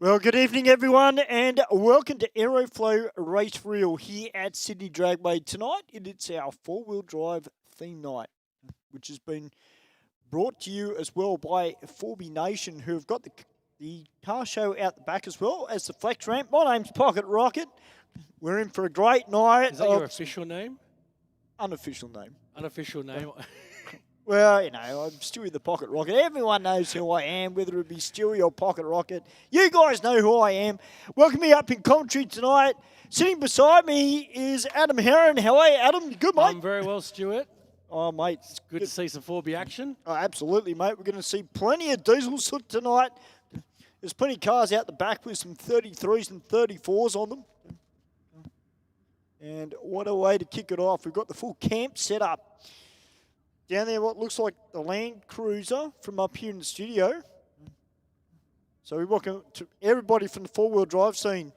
Well, good evening, everyone, and welcome to Aeroflow Race Reel here at Sydney Dragway. Tonight, it's our four-wheel drive theme night, which has been brought to you as well by Forby Nation, who have got the car show out the back as well as the flex ramp. My name's Pocket Rocket. We're in for a great night. Is that your official name? Unofficial name. Unofficial name. Well, you know, I'm Stewie the Pocket Rocket. Everyone knows who I am, whether it be Stewie or Pocket Rocket. You guys know who I am. Welcome me up in commentary tonight. Sitting beside me is Adam Heron. How are you, Adam? You good, mate? I'm very well, Stuart. Oh, mate. It's good to see some 4B action. Oh, absolutely, mate. We're going to see plenty of diesel soot tonight. There's plenty of cars out the back with some 33s and 34s on them. And what a way to kick it off. We've got the full camp set up. Down there, what looks like the Land Cruiser from up here in the studio. So we welcome to everybody from the four-wheel drive scene.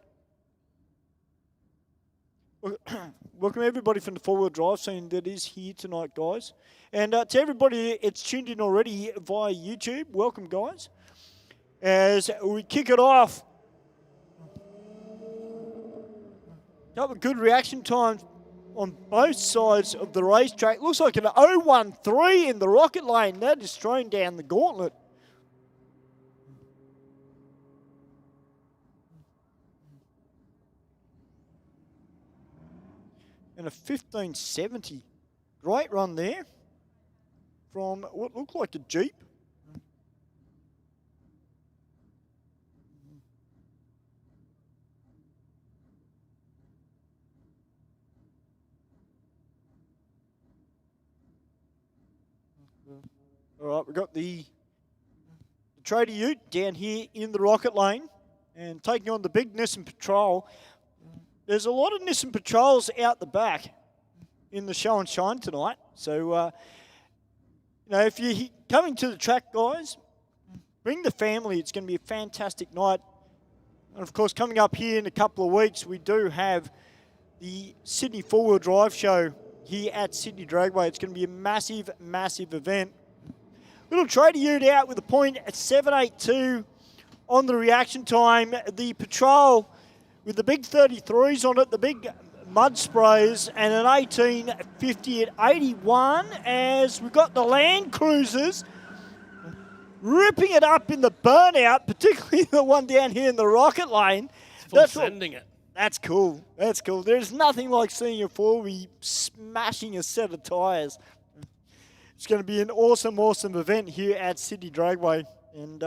Welcome everybody from the four-wheel drive scene that is here tonight, guys. And to everybody that's tuned in already via YouTube, welcome, guys. As we kick it off, couple of good reaction times on both sides of the racetrack. Looks like an 013 in the rocket lane. That is thrown down the gauntlet. And a 1570. Great run there from what looked like a Jeep. All right, we've got the Trader Ute down here in the rocket lane and taking on the big Nissan Patrol. There's a lot of Nissan Patrols out the back in the show and shine tonight. So, you know, if you're coming to the track, guys, bring the family. It's going to be a fantastic night. And, of course, coming up here in a couple of weeks, we do have the Sydney Four-Wheel Drive Show here at Sydney Dragway. It's going to be a massive, massive event. Little Trader Ute out with a point at 7.82 on the reaction time. The Patrol with the big 33s on it, the big mud sprays, and an 18.50 at 81 as we've got the Land Cruisers ripping it up in the burnout, particularly the one down here in the rocket lane. That's sending it. That's cool. That's cool. There's nothing like seeing a 4B smashing a set of tyres. It's going to be an awesome, awesome event here at Sydney Dragway. And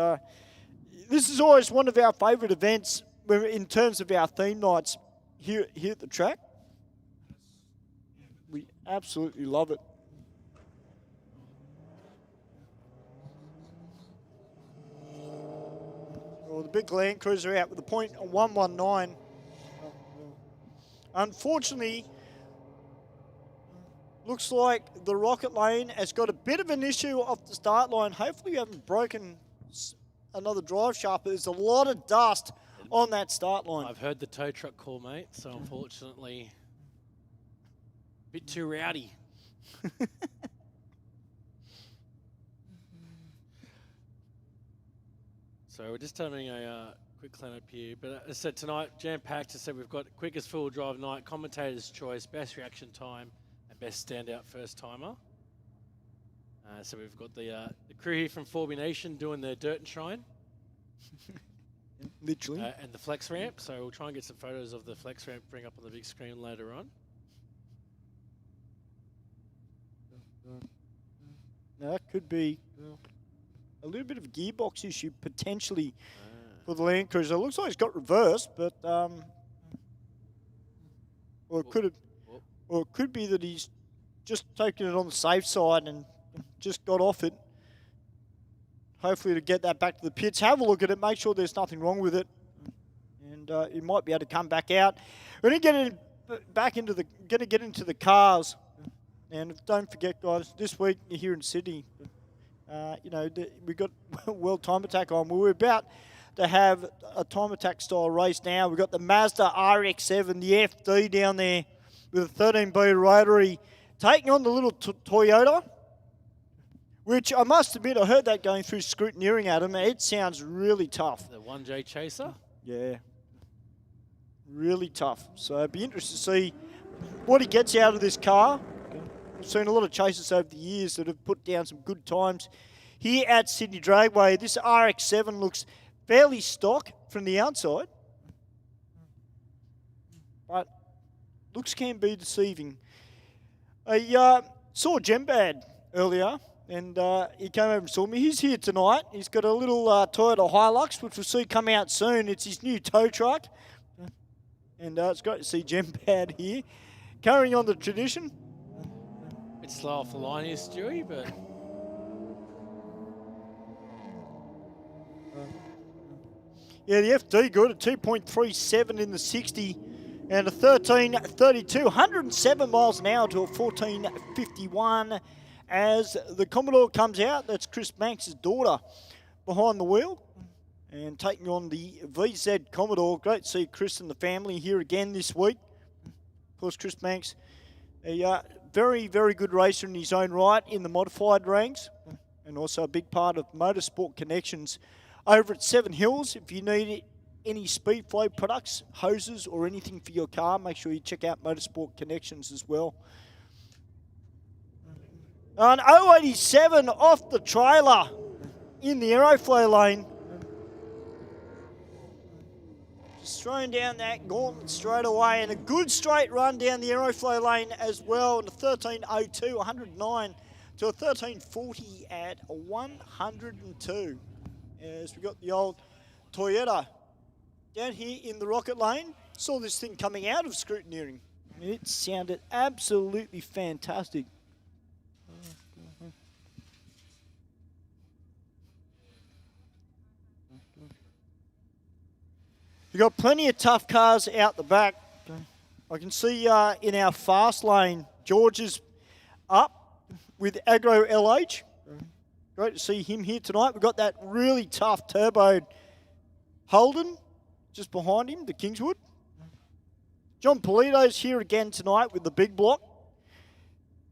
this is always one of our favourite events in terms of our theme nights here at the track. We absolutely love it. Well, the big Land Cruiser out with a point of 119. Unfortunately, looks like the rocket lane has got a bit of an issue off the start line. Hopefully we haven't broken another drive shaft. There's a lot of dust on that start line. I've heard the tow truck call, mate, so unfortunately, a bit too rowdy. So we're just having a quick clean-up here. But as I said, tonight, jam-packed. As I said, we've got quickest full drive night, commentator's choice, best reaction time, and best standout first-timer. So we've got the crew here from Forby Nation doing their dirt and shine. Literally. And the flex ramp. So we'll try and get some photos of the flex ramp, bring up on the big screen later on. Now that could be a little bit of a gearbox issue potentially for the Land Cruiser. It looks like it's got reversed, but or it could be that he's just taking it on the safe side and just got off it. Hopefully to get that back to the pits, have a look at it, make sure there's nothing wrong with it, and he might be able to come back out. We're going to get into the cars, and don't forget, guys, this week here in Sydney, you know, we've got World Time Attack on. We're about to have a Time Attack style race now. We've got the Mazda RX-7, the FD down there with a 13B rotary, taking on the little Toyota. Which I must admit, I heard that going through Scrutineering, Adam. It sounds really tough. The 1J Chaser? Yeah. Really tough. So it'd be interesting to see what he gets out of this car. We've seen a lot of chasers over the years that have put down some good times here at Sydney Dragway. This RX-7 looks fairly stock from the outside, but looks can be deceiving. I saw Jembad earlier, and he came over and saw me. He's here tonight. He's got a little Toyota Hilux, which we'll see come out soon. It's his new tow truck, and it's great to see Jembad here, carrying on the tradition. Bit slow off the line here, Stewie, but yeah, the FD good at 2.37 in the 60 and a 13.32, 107 miles an hour to a 14.51 as the Commodore comes out. That's Chris Manx' daughter behind the wheel and taking on the VZ Commodore. Great to see Chris and the family here again this week. Of course, Chris Manx, a very, very good racer in his own right in the modified ranks and also a big part of Motorsport Connections over at Seven Hills. If you need any speed flow products, hoses or anything for your car, make sure you check out Motorsport Connections as well. An 087 off the trailer in the Aeroflow lane. Just throwing down that gauntlet straight away, and a good straight run down the Aeroflow lane as well. And a 13.02, 109 to a 13.40 at 102. As we got the old Toyota down here in the rocket lane. Saw this thing coming out of scrutineering. It sounded absolutely fantastic. You've got plenty of tough cars out the back. I can see in our fast lane, George is up with Agro LH. Great to see him here tonight. We've got that really tough turboed Holden just behind him, the Kingswood. John Polito's here again tonight with the big block.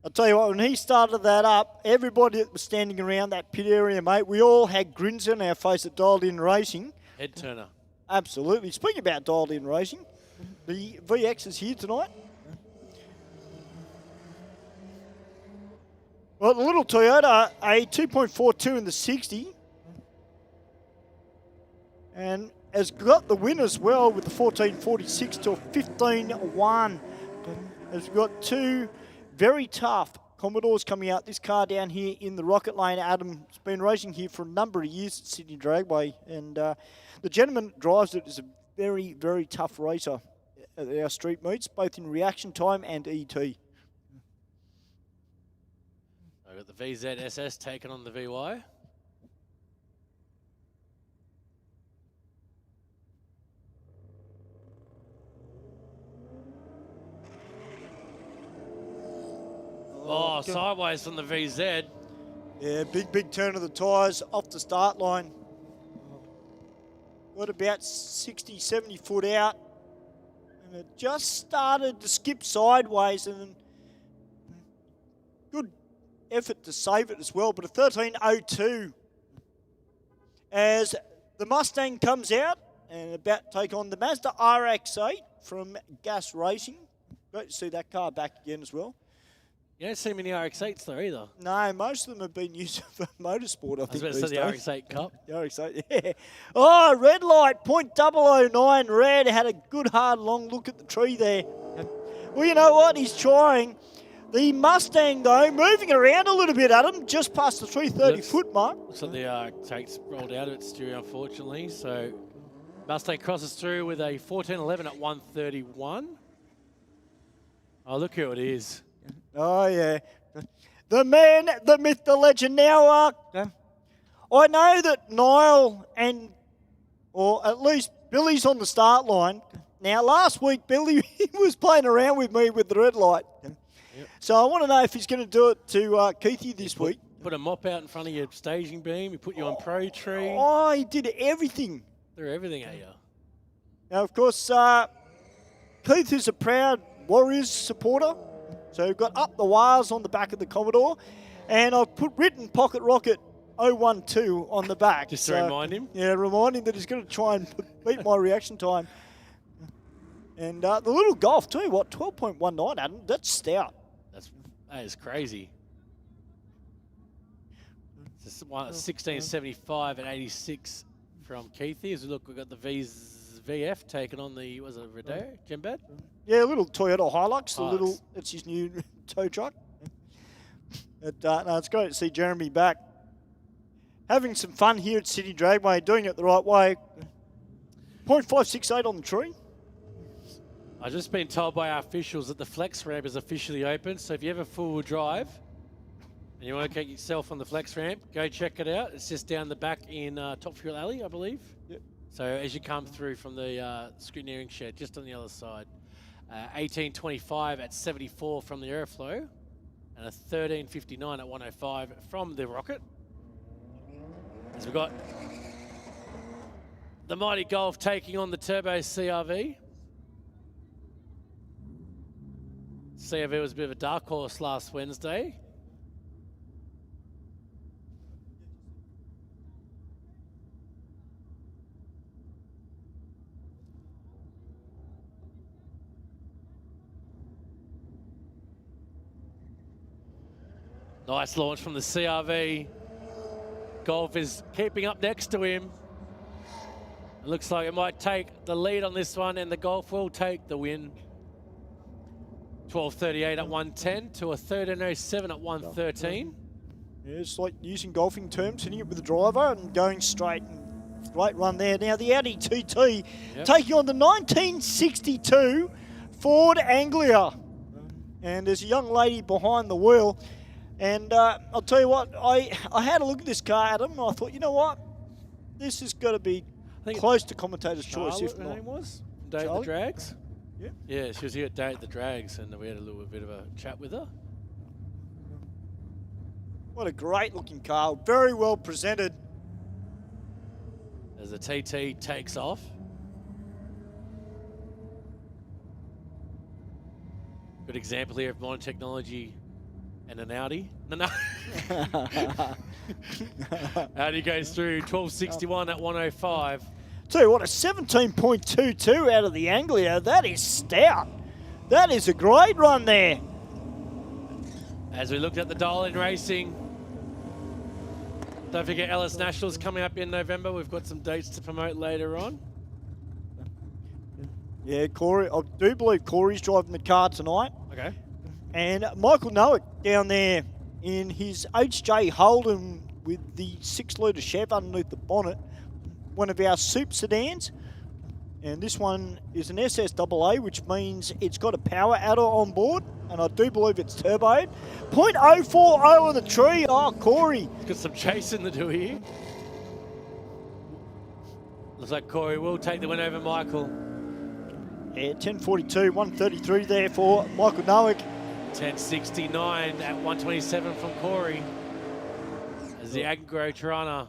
I'll tell you what, when he started that up, everybody that was standing around that pit area, mate, we all had grins on our face at Dialed In Racing. head turner. Absolutely. Speaking about Dialed In Racing, the VX is here tonight. Well, the little Toyota, a 2.42 in the 60. And has got the win as well with the 14.46 to a 15.1. As we've got two very tough Commodores coming out. This car down here in the rocket lane, Adam's been racing here for a number of years at Sydney Dragway. And the gentleman that drives it is a very, very tough racer at our street meets, both in reaction time and ET. I've got the VZSS taking on the VY. Oh, sideways from the VZ. Yeah, big turn of the tyres off the start line. Got about 60, 70 foot out. And it just started to skip sideways, and good effort to save it as well. But a 13.02 as the Mustang comes out and about to take on the Mazda RX-8 from Gas Racing. Great to see that car back again as well. You don't see many RX-8s though either. No, most of them have been used for motorsport, I think. I was about to say the RX-8 Cup. The RX-8, yeah. Oh, red light, .009 red. Had a good hard long look at the tree there. Well, you know what? He's trying. The Mustang, though, moving around a little bit, Adam, just past the 330-foot mark. Looks like the RX-8's rolled out of its Stewie, unfortunately. So Mustang crosses through with a 14.11 at 131. Oh, look who it is. Oh, yeah. The man, the myth, the legend. Now, I know that Niall or at least Billy's on the start line. Now, last week, Billy he was playing around with me with the red light. Yep. So I want to know if he's going to do it to Keithy this week. Put a mop out in front of your staging beam. He put you on Pro Tree. Oh, he did everything. Threw everything at you. Now, of course, Keith is a proud Warriors supporter. So we've got up the wires on the back of the Commodore. And I've written Pocket Rocket 012 on the back. Just to remind him? Yeah, remind him that he's going to try and beat my reaction time. And the little golf too, what, 12.19, Adam? That's stout. That is crazy. It's 1675 at 86 from Keithy. As we look, we've got the VF taking on the, was it Rodeo? Gembad? Yeah, a little Toyota Hilux. It's his new tow truck. But, no, it's great to see Jeremy back. Having some fun here at Sydney Dragway, doing it the right way. 0.568 on the tree. I've just been told by our officials that the flex ramp is officially open. So if you have a four-wheel drive and you want to get yourself on the flex ramp, go check it out. It's just down the back in Top Fuel Alley, I believe. Yep. So as you come through from the scrutineering shed, just on the other side. 1825 at 74 from the Aeroflow, and a 1359 at 105 from the Rocket. As we've got the Mighty Golf taking on the Turbo CRV. CRV was a bit of a dark horse last Wednesday. Nice launch from the CRV. Golf is keeping up next to him. It looks like it might take the lead on this one, and the Golf will take the win. 12:38 at 110 to a 13:07 at 113. Yeah, it's like using golfing terms, hitting it with the driver and going straight. Great run there. Now the Audi TT taking on the 1962 Ford Anglia. And there's a young lady behind the wheel. And I'll tell you what, I had a look at this car, Adam, and I thought, you know what? This has got to be close to commentator's choice, if not. Her name was? Day at the Drags? Yeah. Yeah, she was here at Day at the Drags, and we had a little bit of a chat with her. What a great looking car, very well presented. As the TT takes off. Good example here of modern technology and an Audi. No. Audi goes through 1261 at 105. Tell you what, a 17.22 out of the Anglia. That is stout. That is a great run there. As we looked at the dial-in racing, don't forget Ellis Nationals coming up in November. We've got some dates to promote later on. Yeah, Corey, I do believe Corey's driving the car tonight. Okay. And Michael Nowick down there in his HJ Holden with the 6-litre Chev underneath the bonnet. One of our soup sedans. And this one is an SSAA, which means it's got a power adder on board. And I do believe it's turboed. 0.040 on the tree. Oh, Corey. He's got some chasing to do here. Looks like Corey will take the win over Michael. Yeah, 10.42, 133 there for Michael Nowick. 10.69 at 127 from Corey. As the Agro Tirana.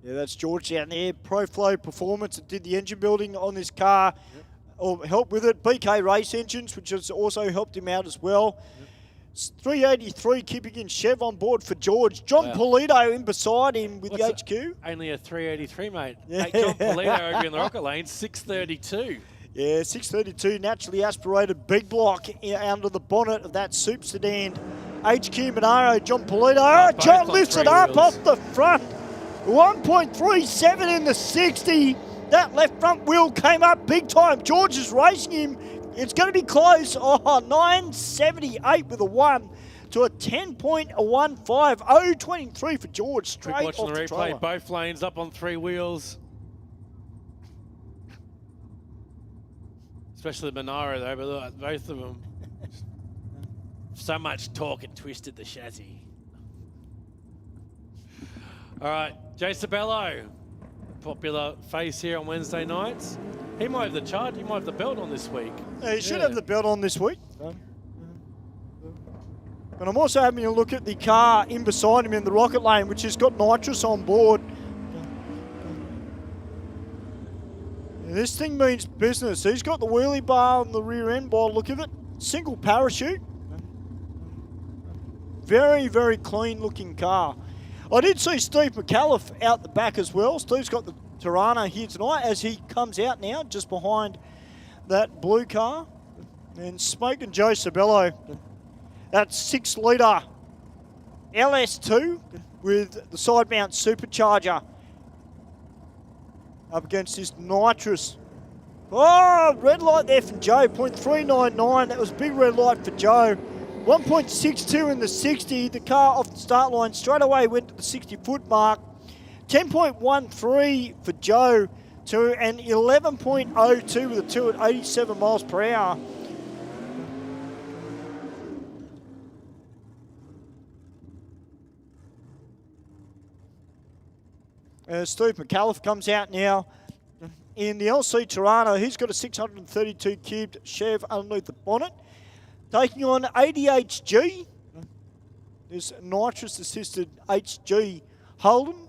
Yeah, that's George down there. ProFlow Performance that did the engine building on this car, or helped with it. BK Race Engines, which has also helped him out as well. 383 keeping in Chev on board for George. John Polito in beside him with the HQ. Only a 383, mate. Yeah. Hey, John Polito over in the Rocket Lane, 632. Yeah, 632 naturally aspirated big block under the bonnet of that soup sedan. HQ Monaro, John Polito. John lifts it up off the front. 1.37 in the 60. That left front wheel came up big time. George is racing him. It's going to be close. Oh, 9.78 with a 1 to a 10.15. 0.23 for George. Straight watching off the replay. trailer. Both lanes up on 3 wheels. Especially the Monaro though, but look, both of them. So much torque and twisted the chassis. All right, Jay Sabello, popular face here on Wednesday nights. He might have the chart, he might have the belt on this week. Yeah, he should have the belt on this week. And I'm also having a look at the car in beside him in the Rocket Lane, which has got nitrous on board. And this thing means business. He's got the wheelie bar on the rear end by the look of it. Single parachute. Very, very clean looking car. I did see Steve McAuliffe out the back as well. Steve's got the Tirana here tonight as he comes out now just behind that blue car. And Smoking Joe Sabello, that 6-litre LS2 with the side mount supercharger up against this nitrous. Oh, red light there from Joe, 0.399. That was a big red light for Joe. 1.62 in the 60. The car off the start line straight away went to the 60-foot mark. 10.13 for Joe to an 11.02 with a 2 at 87 miles per hour. Steve McAuliffe comes out now in the LC Tirana. He's got a 632 cubed Chev underneath the bonnet. Taking on ADHG, this nitrous assisted HG Holden.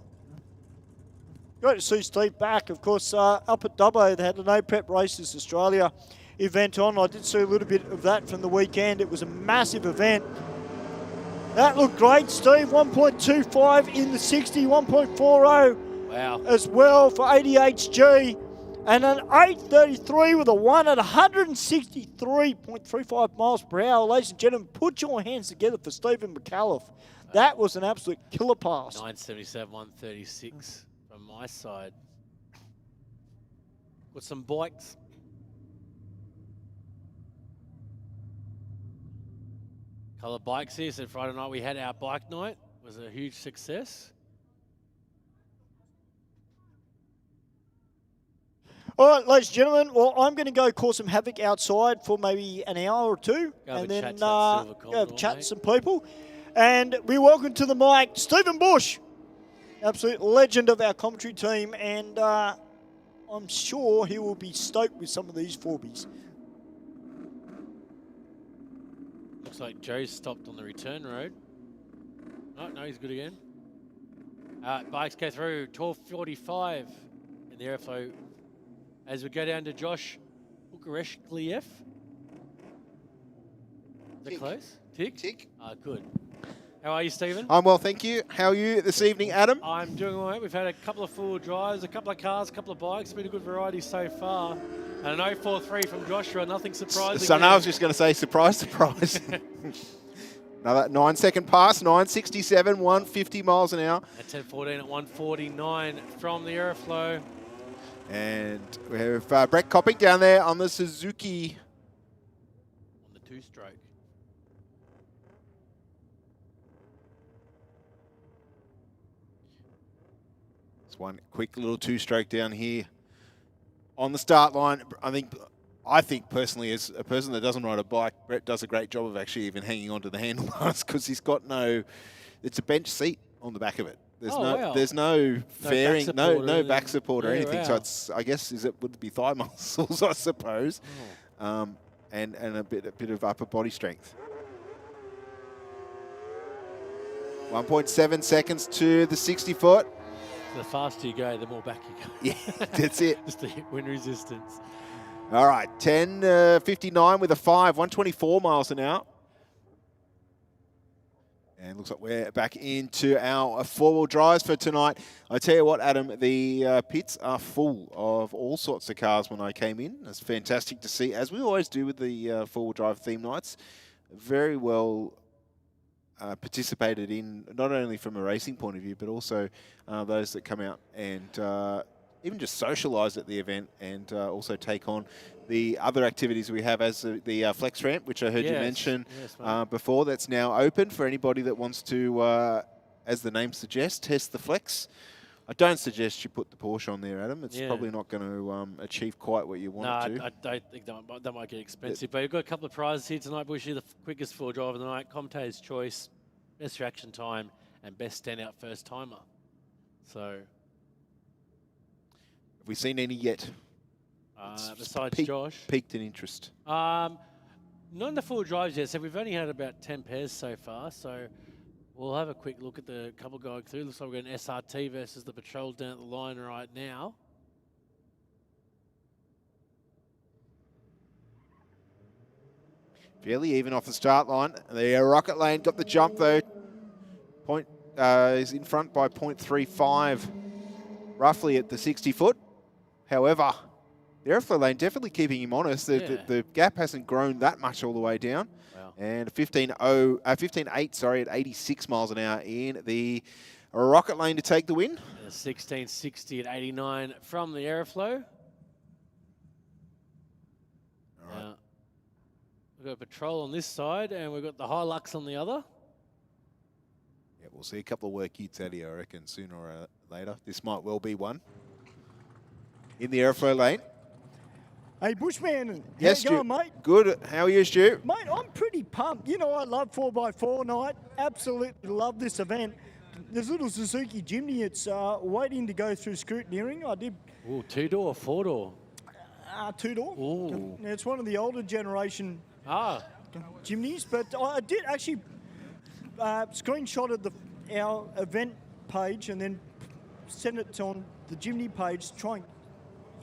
Great to see Steve back. Of course, up at Dubbo, they had the No Prep Races Australia event on. I did see a little bit of that from the weekend. It was a massive event. That looked great, Steve. 1.25 in the 60, 1.40 wow. as well for ADHG. And an 8.33 with a 1 at 163.35 miles per hour. Ladies and gentlemen, put your hands together for Stephen McAuliffe. That was an absolute killer pass. 977, 136 from my side. Got some bikes. Colour bikes here. So Friday night we had our bike night. It was a huge success. All right, ladies and gentlemen, well, I'm going to go cause some havoc outside for maybe an hour or two. Go and have then go have a chat to some people. And we welcome to the mic Stephen Bush, absolute legend of our commentary team. And I'm sure he will be stoked with some of these Forbies. Looks like Joe's stopped on the return road. Oh, no, he's good again. Bikes go through 12:45 in the Aeroflow. As we go down to Josh Bukareshkliev. Is that close? Tick? Tick. Good. How are you, Stephen? I'm well, thank you. How are you this evening, Adam? I'm doing all right. We've had a couple of full drives, a couple of cars, a couple of bikes. Been a good variety so far. And an 043 from Joshua, nothing surprising. So now I was just going to say, surprise, surprise. Another 9-second pass, 967, 150 miles an hour. At 10:14 at 149 from the Aeroflow. And we have Brett Copping down there on the Suzuki. On the two-stroke. It's one quick little two-stroke down here on the start line. I think personally, as a person that doesn't ride a bike, Brett does a great job of actually even hanging onto the handlebars because he's got it's a bench seat on the back of it. There's no fairing, no back support or anything. Wow. So I guess would it be thigh muscles, I suppose, and a bit of upper body strength. 1.7 seconds to the 60-foot. The faster you go, the more back you go. Yeah, that's it. Just the wind resistance. All right, 10:59 with a 5, 124 miles an hour. And looks like we're back into our four-wheel drives for tonight. I tell you what, Adam, the pits are full of all sorts of cars when I came in. It's fantastic to see, as we always do with the four-wheel drive theme nights. Very well participated in, not only from a racing point of view, but also those that come out and even just socialise at the event and also take on the other activities we have as the flex ramp, which I heard you mention before. That's now open for anybody that wants to, as the name suggests, test the flex. I don't suggest you put the Porsche on there, Adam. It's probably not going to achieve quite what you want it to. I don't think that might get expensive. But we've got a couple of prizes here tonight, Bushy. The quickest full drive of the night, Commentator's Choice, best reaction time, and best standout first timer. So, have we seen any yet? Besides Josh. Peaked in interest. Not in the full drives yet. So we've only had about 10 pairs so far. So we'll have a quick look at the couple going through. Looks like we've got an SRT versus the Patrol down at the line right now. Fairly even off the start line. The Rocket Lane got the jump though. is in front by 0.35, roughly at the 60 foot. However, the Aeroflow lane definitely keeping him honest. The gap hasn't grown that much all the way down. Wow. And 15.8, sorry, at 86 miles an hour in the Rocket lane to take the win. 16.60 at 89 from the Aeroflow. All right. Now, we've got Patrol on this side, and we've got the Hilux on the other. Yeah, we'll see a couple of work hits out here, I reckon, sooner or later. This might well be one. In the Aeroflow lane. Hey, Bushman, Yes, how you Stu. going, mate? Good. How are you, Stu? Mate, I'm pretty pumped. You know, I love 4x4 night. Absolutely love this event. There's a little Suzuki Jimny. It's waiting to go through scrutineering. I did Ooh, 2-door or 4-door? 2-door. Ooh. It's one of the older generation Ah, Jimneys, but I did actually screenshotted our event page and then send it on the Jimny page to try and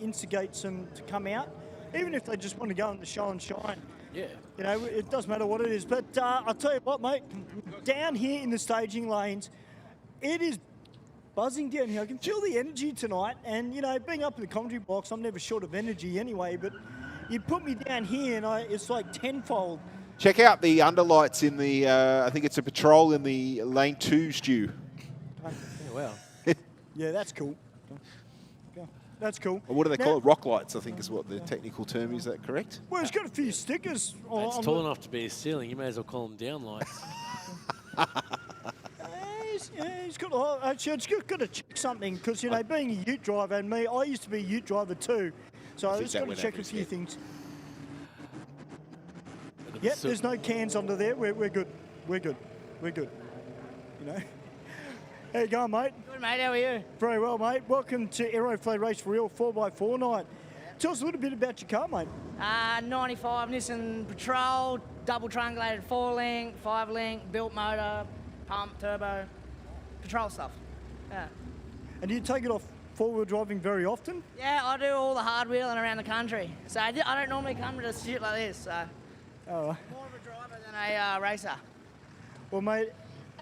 instigate some to come out, even if they just want to go in the show and shine. yeah. You know, it doesn't matter what it is. But I'll tell you what, mate, down here in the staging lanes, it is buzzing down here. I can feel the energy tonight. And, you know, being up in the commentary box, I'm never short of energy anyway. But you put me down here and it's like tenfold. Check out the underlights in the, I think it's a Patrol in the lane 2, Stu. Yeah, wow. Yeah, that's cool. That's cool. Or what do they Now- call it? Rock lights, I think is what the technical term is. Is that correct? Well, it's got a few stickers. It's tall enough to be a ceiling. You may as well call them down lights. He's got. Actually, it's got to check something because you know, being a Ute driver and me, I used to be a Ute driver too, so I think just that got to went check over a his few head. things. Yep, there's no cans under there. We're good. We're good. We're good. You know. How you going, mate? Good, mate. How are you? Very well, mate. Welcome to Aeroflow Race for Real 4x4 night. Tell us a little bit about your car, mate. 95 Nissan Patrol, double triangulated 4-link, 5-link, built motor, pump, turbo, Patrol stuff. Yeah. And do you take it off four-wheel driving very often? Yeah, I do all the hard wheeling around the country. So I don't normally come to shit like this. So Oh, more of a driver than a racer. well, mate,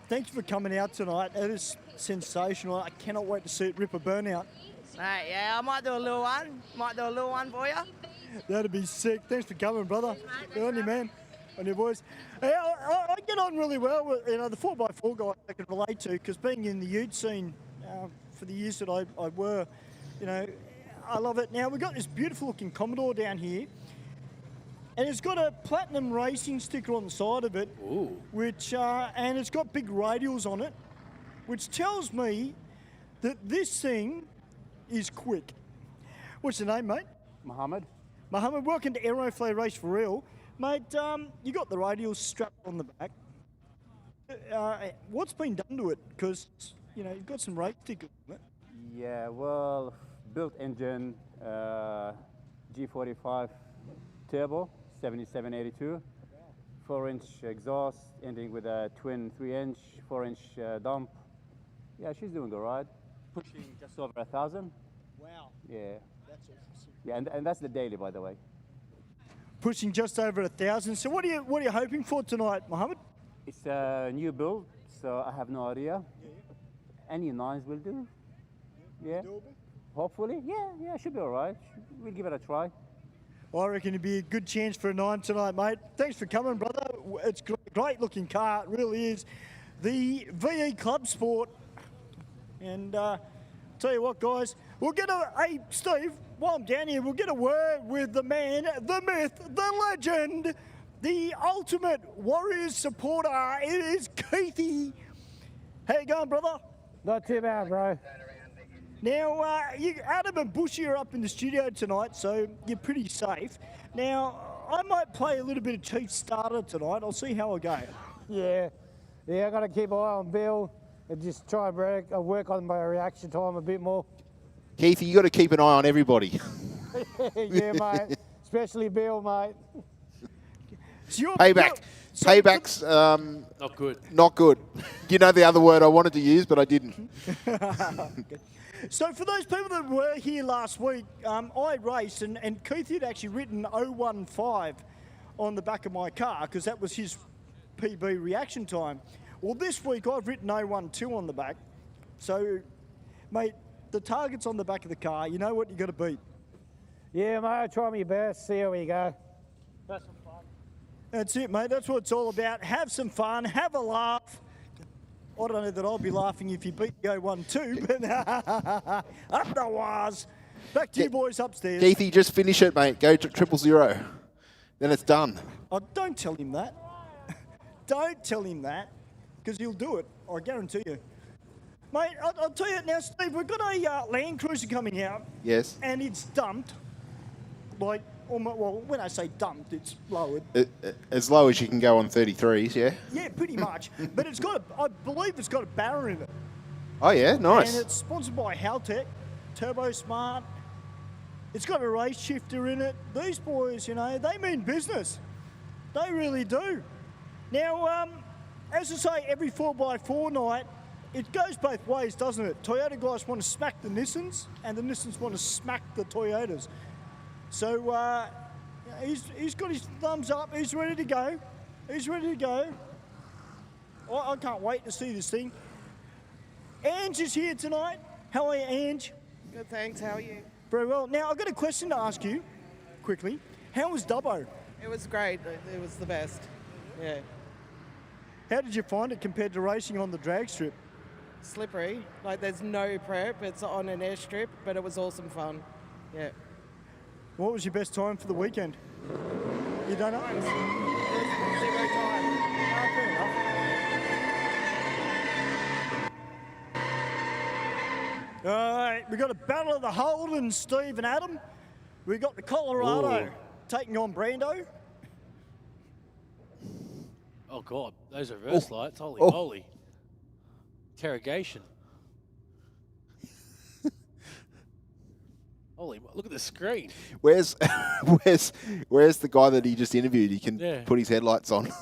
thanks for coming out tonight. It is sensational. I cannot wait to see it rip a burnout. Mate, yeah, I might do a little one. Might do a little one for you. That'd be sick. Thanks for coming, brother. Good on you, man. On your boys. Hey, I get on really well with the 4x4 guys I can relate to because being in the Ute scene for the years that I were, you know, I love it. Now, we've got this beautiful looking Commodore down here and it's got a platinum racing sticker on the side of it, Ooh. which and it's got big radials on it, which tells me that this thing is quick. What's your name, mate? Mohammed. Mohammed, welcome to Aeroflow Race for Real. Mate, you got the radials strapped on the back. What's been done to it? Because, you know, you've got some race stickers on it. Yeah, well, built engine, G45 turbo, 7782, 4-inch exhaust, ending with a twin 3-inch, 4-inch dump. Yeah, she's doing all right. Pushing just over 1,000. Wow, Yeah, that's awesome. yeah, and that's the daily, by the way. Pushing just over 1,000. So what are you hoping for tonight, Mohammed? It's a new build, so I have no idea. Any 9s will do. Yeah, hopefully. Yeah, should be all right. We'll give it a try. I reckon it'd be a good chance for a 9 tonight, mate. Thanks for coming, brother. It's a great looking car, it really is. The VE Club Sport. And tell you what, guys, we'll get hey, Steve, while I'm down here, we'll get a word with the man, the myth, the legend, the ultimate Warriors supporter. It is Keithy. How you going, brother? Not too bad, bro. Now, Adam and Bushy are up in the studio tonight, so you're pretty safe. Now, I might play a little bit of chief starter tonight. I'll see how I go. Yeah, I got to keep an eye on Bill and just try and work on my reaction time a bit more. Keith, you got to keep an eye on everybody. Yeah, mate. Especially Bill, mate. So Payback. Payback's Not good. not good. You know the other word I wanted to use, but I didn't. So for those people that were here last week, I raced and Keith had actually written 015 on the back of my car because that was his PB reaction time. Well, this week I've written 012 on the back. So, mate, the target's on the back of the car. You know what you got to beat. Yeah, mate, I'll try my best, see how we go. That's some fun. That's it, mate. That's what it's all about. Have some fun. Have a laugh. I don't know that I'll be laughing if you beat the 012, but otherwise, back to you boys upstairs. Keithy, just finish it, mate. Go to 000. Then it's done. Oh, don't tell him that. Don't tell him that, because he'll do it, I guarantee you. Mate, I'll tell you now, Steve, we've got a Land Cruiser coming out. Yes. And it's dumped. Like, almost, well, when I say dumped, it's lowered. As low as you can go on 33s, yeah? Yeah, pretty much. But it's got, I believe it's got a barrel in it. Oh, yeah, nice. And it's sponsored by Haltech, Turbo Smart. It's got a race shifter in it. These boys, you know, they mean business. They really do. Now, as I say, every 4x4 night, it goes both ways, doesn't it? Toyota guys want to smack the Nissans, and the Nissans want to smack the Toyotas. So he's got his thumbs up. He's ready to go. He's ready to go. I can't wait to see this thing. Ange is here tonight. How are you, Ange? Good, thanks. How are you? Very well. Now, I've got a question to ask you, quickly. How was Dubbo? It was great. It was the best. Yeah. How did you find it compared to racing on the drag strip? Slippery. Like, there's no prep. It's on an airstrip, but it was awesome fun. Yeah. What was your best time for the weekend? You don't know? Zero time. Oh, fair enough. All right, we've got a battle of the Holden, Steve and Adam. We've got the Colorado taking on Brando. Oh, God. Those reverse lights. Holy moly. Interrogation. Holy, look at the screen. Where's the guy that he just interviewed? He can put his headlights on.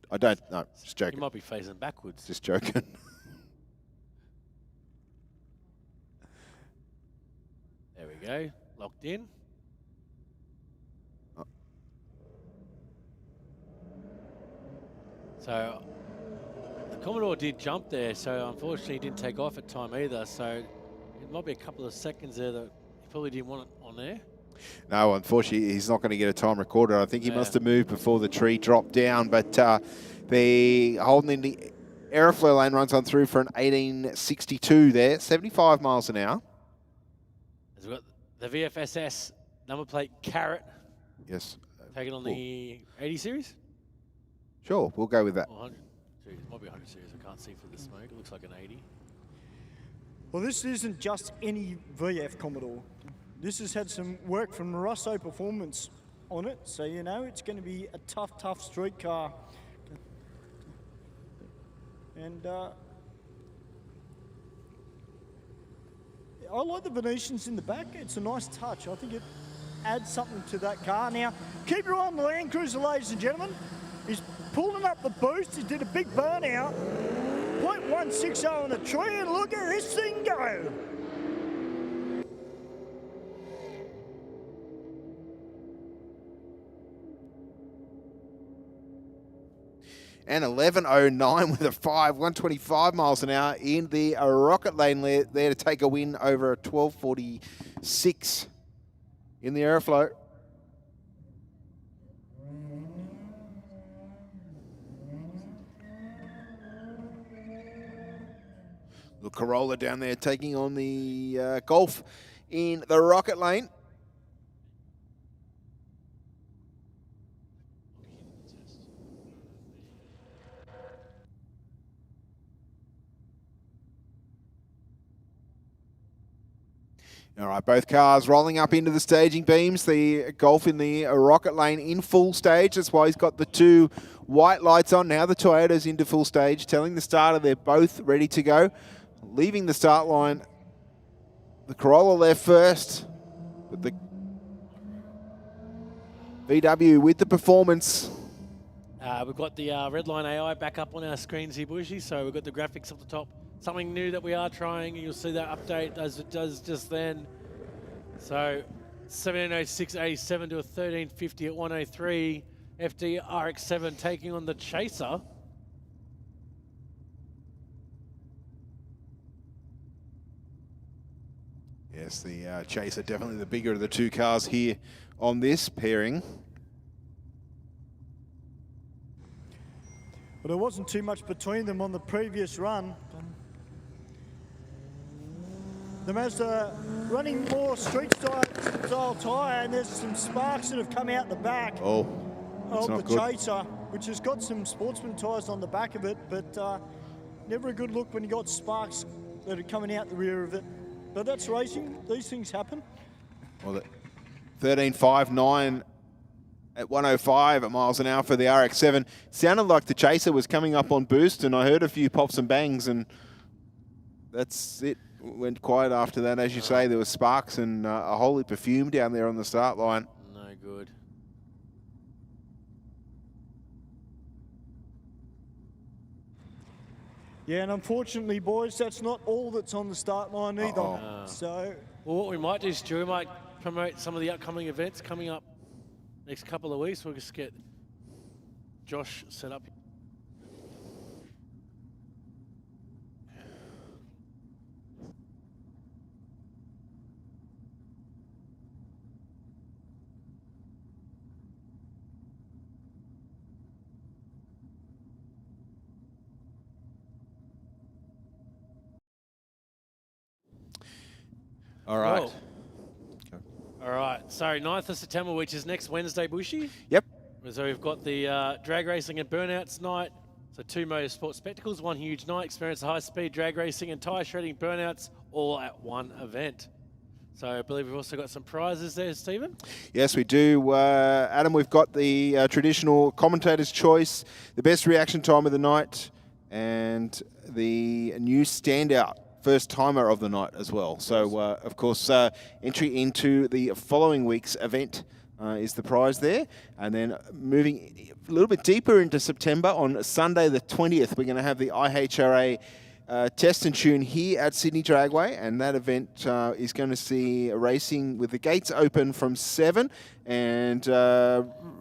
I don't. No, just joking. He might be facing backwards. Just joking. There we go. Locked in. So the Commodore did jump there, so unfortunately he didn't take off at time either. So it might be a couple of seconds there that he probably didn't want it on there. No, unfortunately, he's not going to get a time recorder. I think he must have moved before the tree dropped down. But the Holden in the Aeroflow lane runs on through for an 18.62 there, 75 miles an hour. We've got the VFSS number plate Carrot. Yes. Taking on the 80 series? Sure, we'll go with that. 100 series. It might be 100 series. I can't see for the smoke. It looks like an 80. Well, this isn't just any VF Commodore. This has had some work from Rosso Performance on it, so you know it's going to be a tough street car. And I like the Venetians in the back. It's a nice touch. I think it adds something to that car. Now, keep your eye on the Land Cruiser, ladies and gentlemen. He's pulling up the boost. He did a big burnout. 0.160 on the tree, and look at this thing go. And 11.09 with a 125 miles an hour in the rocket lane there to take a win over a 12.46 in the Aeroflow. The Corolla down there taking on the Golf in the rocket lane. All right, both cars rolling up into the staging beams. The Golf in the rocket lane in full stage. That's why he's got the two white lights on. Now the Toyota's into full stage, telling the starter they're both ready to go. Leaving the start line, the Corolla left first, but the VW with the performance. We've got the Redline AI back up on our screens here, Bushy, so we've got the graphics up the top. Something new that we are trying, and you'll see that update as it does just then. So 1706.87 to a 1350 at 103. FD RX7 taking on the Chaser. Yes, the Chaser, definitely the bigger of the two cars here on this pairing. But there wasn't too much between them on the previous run. The Mazda running more street style tyre, and there's some sparks that have come out the back Oh, that's of not the good. Chaser, which has got some sportsman tyres on the back of it, but never a good look when you got sparks that are coming out the rear of it. But that's racing, these things happen. Well, 13.59 at 105 miles an hour for the RX-7. Sounded like the Chaser was coming up on boost, and I heard a few pops and bangs, and that's it. Went quiet after that. As you say, there was sparks and a whole heap of fume down there on the start line. No good. Yeah, and unfortunately, boys, that's not all that's on the start line either. So, Well, what we might do, Stu, we might promote some of the upcoming events coming up next couple of weeks. We'll just get Josh set up. All right. Whoa. All right, so 9th of September, which is next Wednesday, Bushy. Yep. So we've got the drag racing and burnouts night. So 2 motorsport spectacles, 1 huge night, experience the high-speed drag racing and tyre shredding burnouts all at one event. So I believe we've also got some prizes there, Stephen. Yes, we do. Adam, we've got the traditional commentator's choice, the best reaction time of the night, and the new standout first timer of the night as well. So, of course, entry into the following week's event is the prize there. And then moving a little bit deeper into September, on Sunday the 20th, we're going to have the IHRA test and tune here at Sydney Dragway, and that event is going to see racing with the gates open from 7 and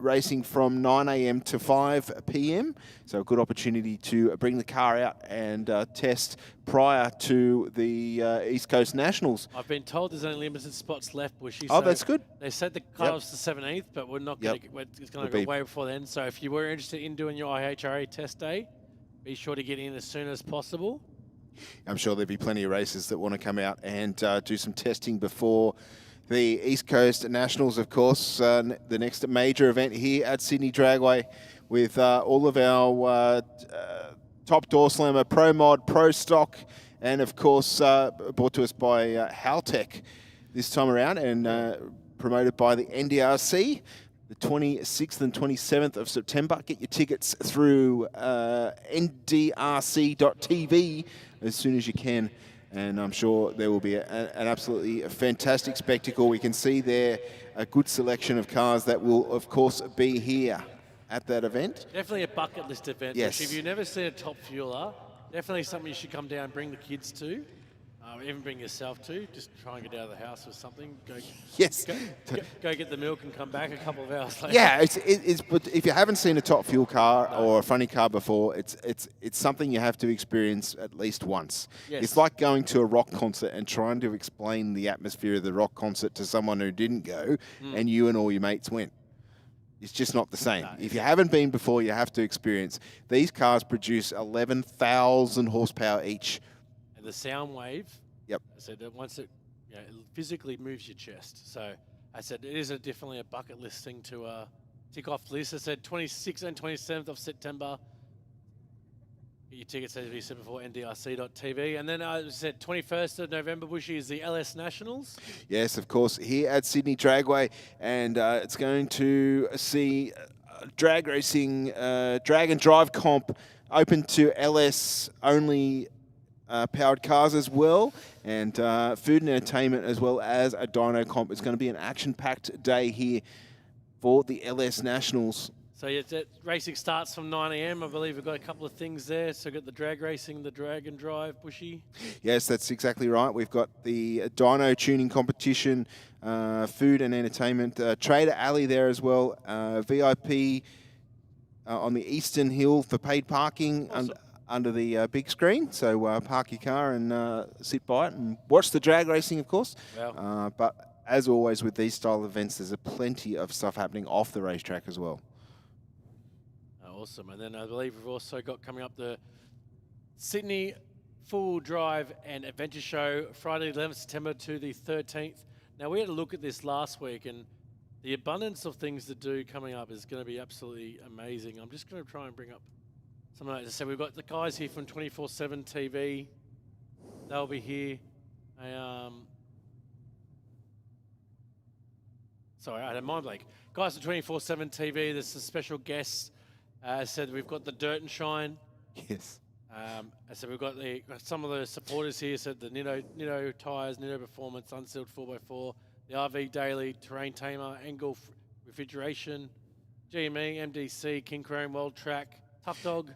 racing from 9 a.m. to 5 p.m. So a good opportunity to bring the car out and test prior to the East Coast Nationals. I've been told there's only limited spots left, Bushy. Oh, so that's good. They said the cut-off's the 17th, but we're not going to. It's going to go way before then. So if you were interested in doing your IHRA test day, be sure to get in as soon as possible. I'm sure there'll be plenty of racers that want to come out and do some testing before the East Coast Nationals, of course, the next major event here at Sydney Dragway, with all of our top door slammer, Pro Mod, Pro Stock, and of course brought to us by Haltech this time around, and promoted by the NDRC. The 26th and 27th of September. Get your tickets through ndrc.tv as soon as you can, and I'm sure there will be an absolutely fantastic spectacle. We can see there a good selection of cars that will, of course, be here at that event. Definitely a bucket list event. Yes. If you've never seen a top fueler, definitely something you should come down and bring the kids to. Even bring yourself to. Just try and get out of the house or something. Yes. Go get the milk and come back a couple of hours later. Yeah, but if you haven't seen a top fuel car or a funny car before, it's something you have to experience at least once. Yes. It's like going to a rock concert and trying to explain the atmosphere of the rock concert to someone who didn't go, and you and all your mates went. It's just not the same. If you haven't been before, you have to experience. These cars produce 11,000 horsepower each. And the sound wave. Yep. I said that once it physically moves your chest. So I said it is definitely a bucket list thing to tick off the list. I said 26th and 27th of September. Get your tickets, as we said before, ndrc.tv. And then I said 21st of November, Bushy, is the LS Nationals. Yes, of course, here at Sydney Dragway. And it's going to see drag racing, drag and drive comp open to LS only powered cars as well, and food and entertainment, as well as a dyno comp. It's going to be an action-packed day here for the LS Nationals. So racing starts from 9 a.m. I believe we've got a couple of things there. So we've got the drag racing, the drag and drive, Bushy. Yes, that's exactly right. We've got the dyno tuning competition, food and entertainment, Trader Alley there as well, VIP on the Eastern Hill for paid parking. Awesome. under the big screen. So park your car and sit by it and watch the drag racing, of course. Wow. But as always with these style events, there's plenty of stuff happening off the racetrack as well. Awesome. And then I believe we've also got coming up the Sydney Full Drive and Adventure Show, Friday 11th September to the 13th. Now, we had a look at this last week, and the abundance of things to do coming up is going to be absolutely amazing. I'm just going to try and bring up some of those. So we've got the guys here from 24/7 TV. They'll be here. Sorry, I had a mind blank. Guys from 24/7 TV, there's some special guests. I said we've got the Dirt and Shine. Yes. I said we've got some of the supporters here. Said the Nitto Tyres, Nitto Performance, Unsealed 4x4, the RV Daily, Terrain Tamer, Engel Refrigeration, GME, MDC, King Chrome, World Track, Tough Dog.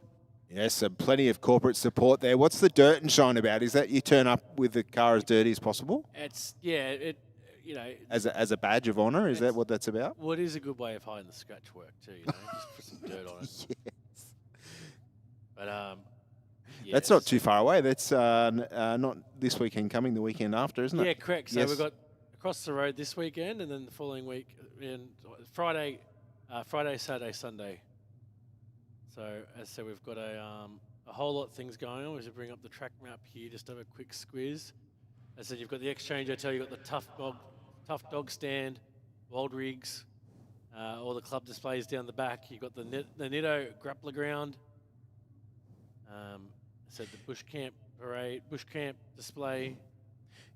Yes, plenty of corporate support there. What's the Dirt and Shine about? Is that you turn up with the car as dirty as possible? It's as a badge of honour. Is that what that's about? Well, it is a good way of hiding the scratch work too. Just put some dirt on it. Yes. But that's not too far away. That's not this weekend coming, the weekend after, isn't it? Yeah, correct. So we've got across the road this weekend, and then the following week, Friday, Saturday, Sunday. So as I said, we've got a whole lot of things going on. We should bring up the track map here, just have a quick squiz. As I said, you've got the Exchange Hotel, you've got the Tough Dog stand, Wild Rigs, all the club displays down the back. You've got the Nitto Grappler Ground. I said the Bush Camp Parade, Bush Camp display.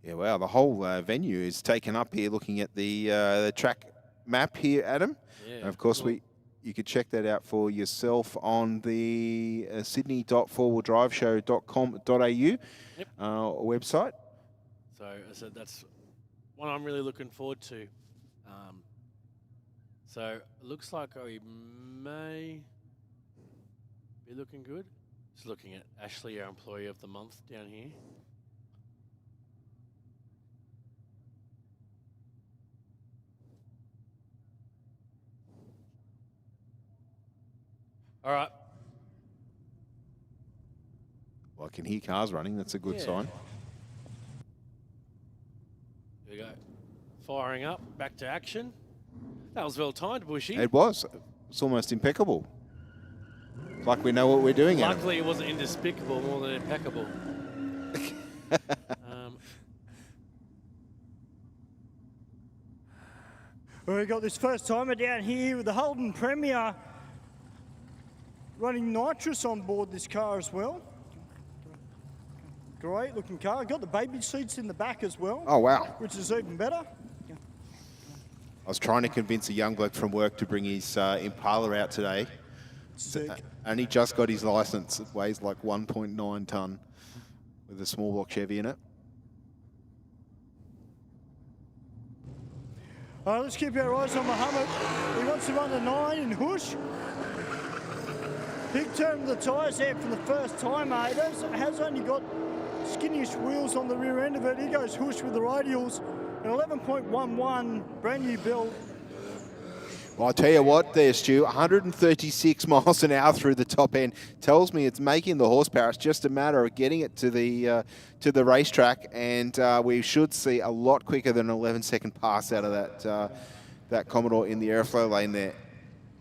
Yeah, wow, the whole venue is taken up here looking at the track map here, Adam. Yeah, and of course, cool. you could check that out for yourself on the sydney.fourwheeldriveshow.com.au website. So I said that's one I'm really looking forward to. So it looks like we may be looking good. Just looking at Ashley, our Employee of the Month down here. All right. Well, I can hear cars running. That's a good sign. Here we go. Firing up, back to action. That was well timed, Bushy. It was. It's almost impeccable. It's like we know what we're doing. Luckily, it wasn't indespicable, more than impeccable. We've got this first timer down here with the Holden Premier running nitrous on board this car as well. Great looking car. Got the baby seats in the back as well. Oh, wow. Which is even better. I was trying to convince a young bloke from work to bring his Impala out today. Sick. And he just got his licence. It weighs like 1.9 tonne with a small block Chevy in it. All right, let's keep our eyes on Mohammed. He wants to run the 9 in Hush. Big turn of the tyres there from the first time, It has only got skinnish wheels on the rear end of it. He goes Hush with the radials. An 11.11 brand new build. Well, I'll tell you what there, Stu, 136 miles an hour through the top end tells me it's making the horsepower. It's just a matter of getting it to the racetrack, and we should see a lot quicker than an 11-second pass out of that Commodore in the Aeroflow lane there.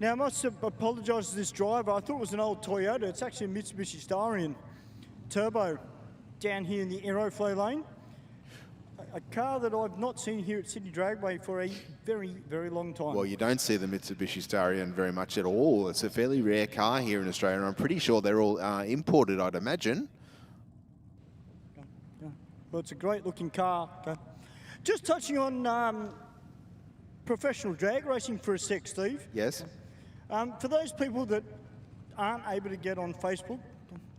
Now, I must apologise to this driver. I thought it was an old Toyota. It's actually a Mitsubishi Starion Turbo down here in the Aeroflow lane. A car that I've not seen here at Sydney Dragway for a very, very long time. Well, you don't see the Mitsubishi Starion very much at all. It's a fairly rare car here in Australia, and I'm pretty sure they're all imported, I'd imagine. Yeah. Well, it's a great looking car. Okay. Just touching on professional drag racing for a sec, Steve. Yes. For those people that aren't able to get on Facebook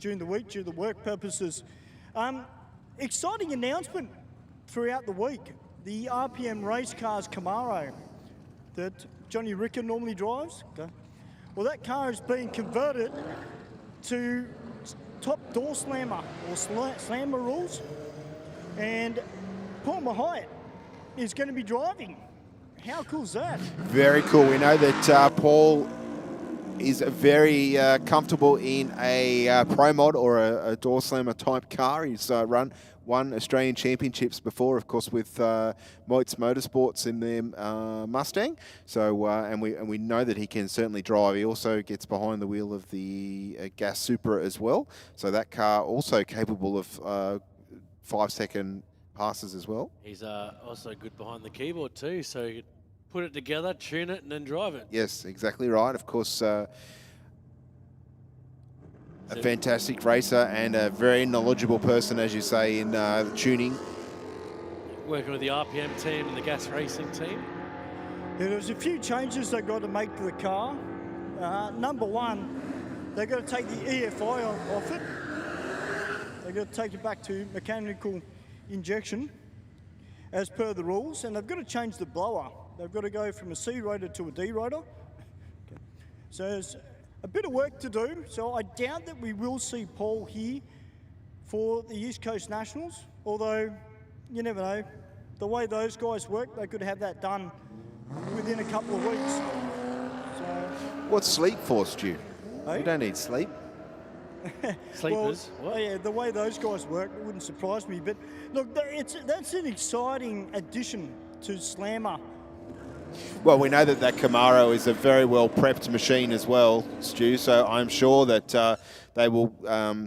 during the week due to work purposes, exciting announcement throughout the week. The RPM Race Cars Camaro that Johnny Ricker normally drives. Okay. Well, that car is being converted to top door slammer or slammer rules. And Paul Mahiat is going to be driving. How cool is that? Very cool. We know that Paul is very comfortable in a Pro Mod or a door slammer type car. He's won Australian Championships before, of course, with Moitz Motorsports in their Mustang. So, and we know that he can certainly drive. He also gets behind the wheel of the Gas Supra as well. So that car also capable of 5-second passes as well. He's also good behind the keyboard too, so you could put it together, tune it, and then drive it. Yes, exactly right. Of course, a fantastic racer and a very knowledgeable person, as you say, in the tuning. Working with the RPM team and the gas racing team. Yeah, there's a few changes they've got to make to the car. Number one, they've got to take the EFI off it. They've got to take it back to mechanical injection as per the rules, and they've got to change the blower. They've got to go from a C rotor to a D rotor. So there's a bit of work to do. So I doubt that we will see Paul here for the East Coast Nationals, although you never know. The way those guys work, they could have that done within a couple of weeks. So, what's sleep for, Stu? Hey? You don't need sleep. Sleepers. Well, yeah, the way those guys work, it wouldn't surprise me. But look, that's an exciting addition to Slammer. Well, we know that Camaro is a very well prepped machine as well, Stu. So I'm sure that they will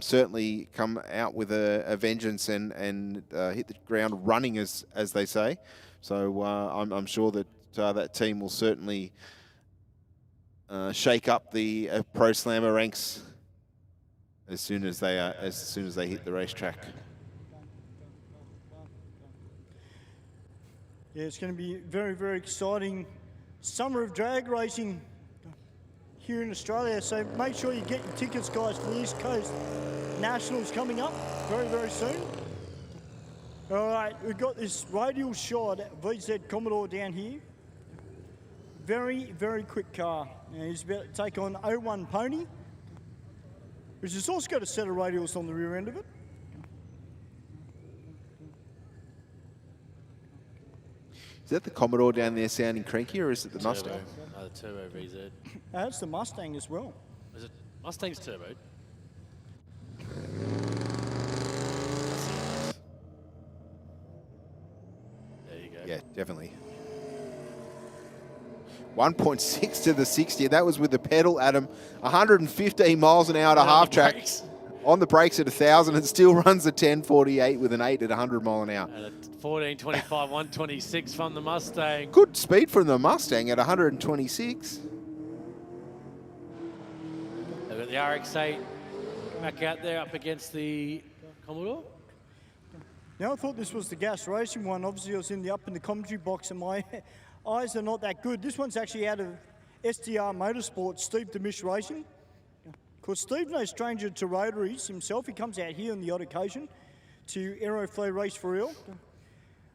certainly come out with a vengeance and hit the ground running, as they say. So I'm sure that that team will certainly shake up the Pro Slammer ranks as soon as they hit the racetrack. Yeah, it's going to be very, very exciting summer of drag racing here in Australia. So make sure you get your tickets, guys, for the East Coast Nationals coming up very, very soon. All right, we've got this radial shot VZ Commodore down here. Very, very quick car. Now he's about to take on 01 Pony, which has also got a set of radials on the rear end of it. Is that the Commodore down there sounding cranky, or is it the Mustang? No, the Turbo VZ. That's the Mustang as well. Is it Mustang's turbo? There you go. Yeah, definitely. 1.6 to the 60. That was with the pedal, Adam. 115 miles an hour to half track. On the brakes at 1,000 and still runs a 1048 with an 8 at 100 mile an hour. And a 14.25, 126 from the Mustang. Good speed from the Mustang at 126. They've got the RX-8 back out there up against the Commodore. Now I thought this was the gas racing one. Obviously I was up in the commentary box and my eyes are not that good. This one's actually out of SDR Motorsport, Steve Demish Racing. Of course, Steve's no stranger to rotaries himself. He comes out here on the odd occasion to Aeroflow Race for Real.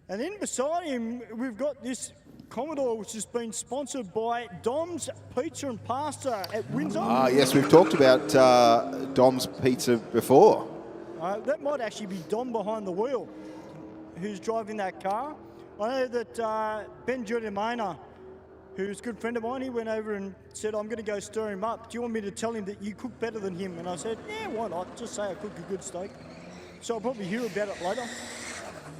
And then beside him, we've got this Commodore, which has been sponsored by Dom's Pizza and Pasta at Windsor. Yes, we've talked about Dom's Pizza before. That might actually be Dom behind the wheel who's driving that car. I know that Ben Giuliamina, who's a good friend of mine, he went over and said, I'm going to go stir him up. Do you want me to tell him that you cook better than him? And I said, yeah, why not? Just say I cook a good steak. So I'll probably hear about it later,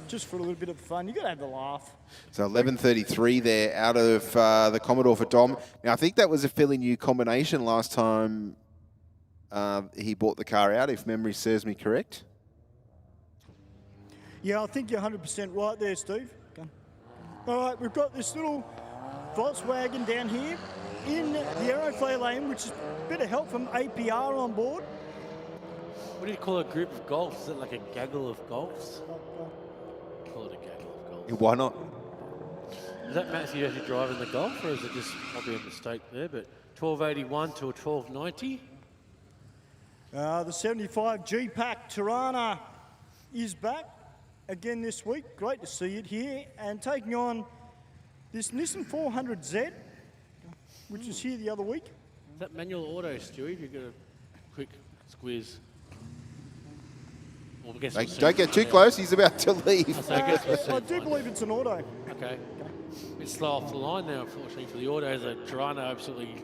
just for a little bit of fun. You got to have a laugh. So 11:33 there out of the Commodore for Dom. Now, I think that was a fairly new combination last time he bought the car out, if memory serves me correct. Yeah, I think you're 100% right there, Steve. Okay. All right, we've got this little Volkswagen down here in the Aeroflow lane, which is a bit of help from APR on board. What do you call a group of golfs? Is it like a gaggle of golfs? Call it a gaggle of golfs. Yeah, why not? Does that matter if you actually drive in the Golf, or is it just probably a mistake there? But 1281 to a 1290. The 75 G-Pack Tirana is back again this week. Great to see it here. And taking on this Nissan 400Z, which was here the other week. Is that manual auto, Stewie? You've got a quick squeeze. Well, I guess we'll Don't get too close. He's about to leave. I do believe it's an auto. Okay. A bit slow off the line now, unfortunately, for the autos. The Tirana absolutely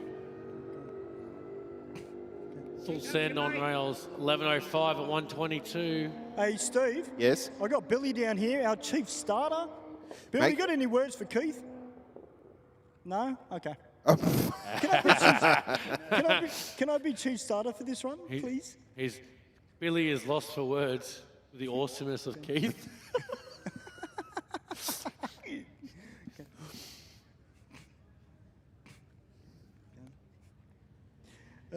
Full send on rails, 11.05 at 122. Hey, Steve. Yes? I got Billy down here, our chief starter. Bill, Mate. you got any words for Keith? No? Okay. Oh. Can I be chief starter for this one, please? Billy is lost for words with the awesomeness of Keith.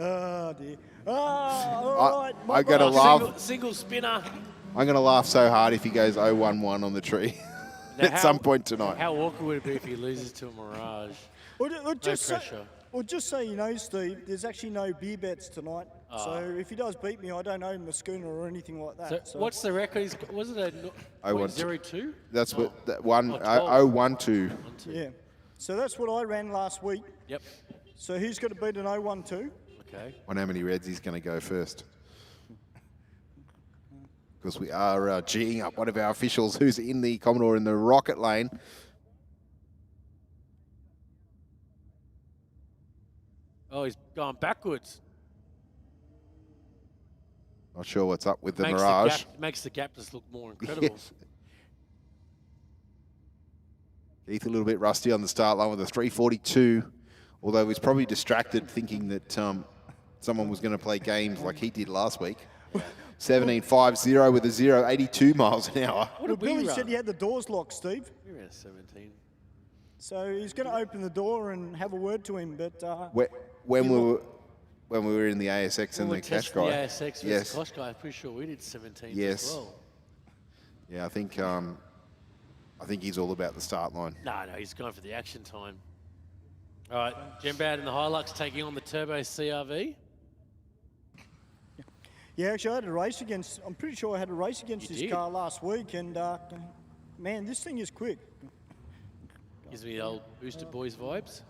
Oh, dear. Oh, all right. I gotta laugh. Single spinner. I'm going to laugh so hard if he goes 0-1-1 on the tree Now, at some point tonight. How awkward would it be if he loses to a Mirage? Or just pressure. So you know, Steve, there's actually no beer bets tonight. So if he does beat me, I don't own my schooner or anything like that. So what's the record? Was it a 0.02? That's what that one 12. 0-1-2. Yeah. So that's what I ran last week. Yep. So he's got to beat an 0-1-2. Okay. Wonder how many reds he's going to go first. Because we are geeing up one of our officials who's in the Commodore in the rocket lane. Oh, he's gone backwards. Not sure what's up with the makes Mirage. Makes the gap just look more incredible. Yes. Keith a little bit rusty on the start line with a 342, although he's probably distracted thinking that someone was going to play games like he did last week. 17.50 with a 0.82 miles an hour. Well, Billy said he had the doors locked, Steve. We ran 17. So he's going to open the door and have a word to him. But When we were in the ASX and the Cash The Guy. ASX versus Cash Guy, I'm pretty sure we did 17 Yes. as well. Yeah, I think he's all about the start line. No, he's going for the action time. All right, Gembad in the Hilux taking on the Turbo CRV. yeah, actually, I had a race against. I'm pretty sure I had a race against this car last week, and man, this thing is quick. Gives me the old Boosted Boys vibes.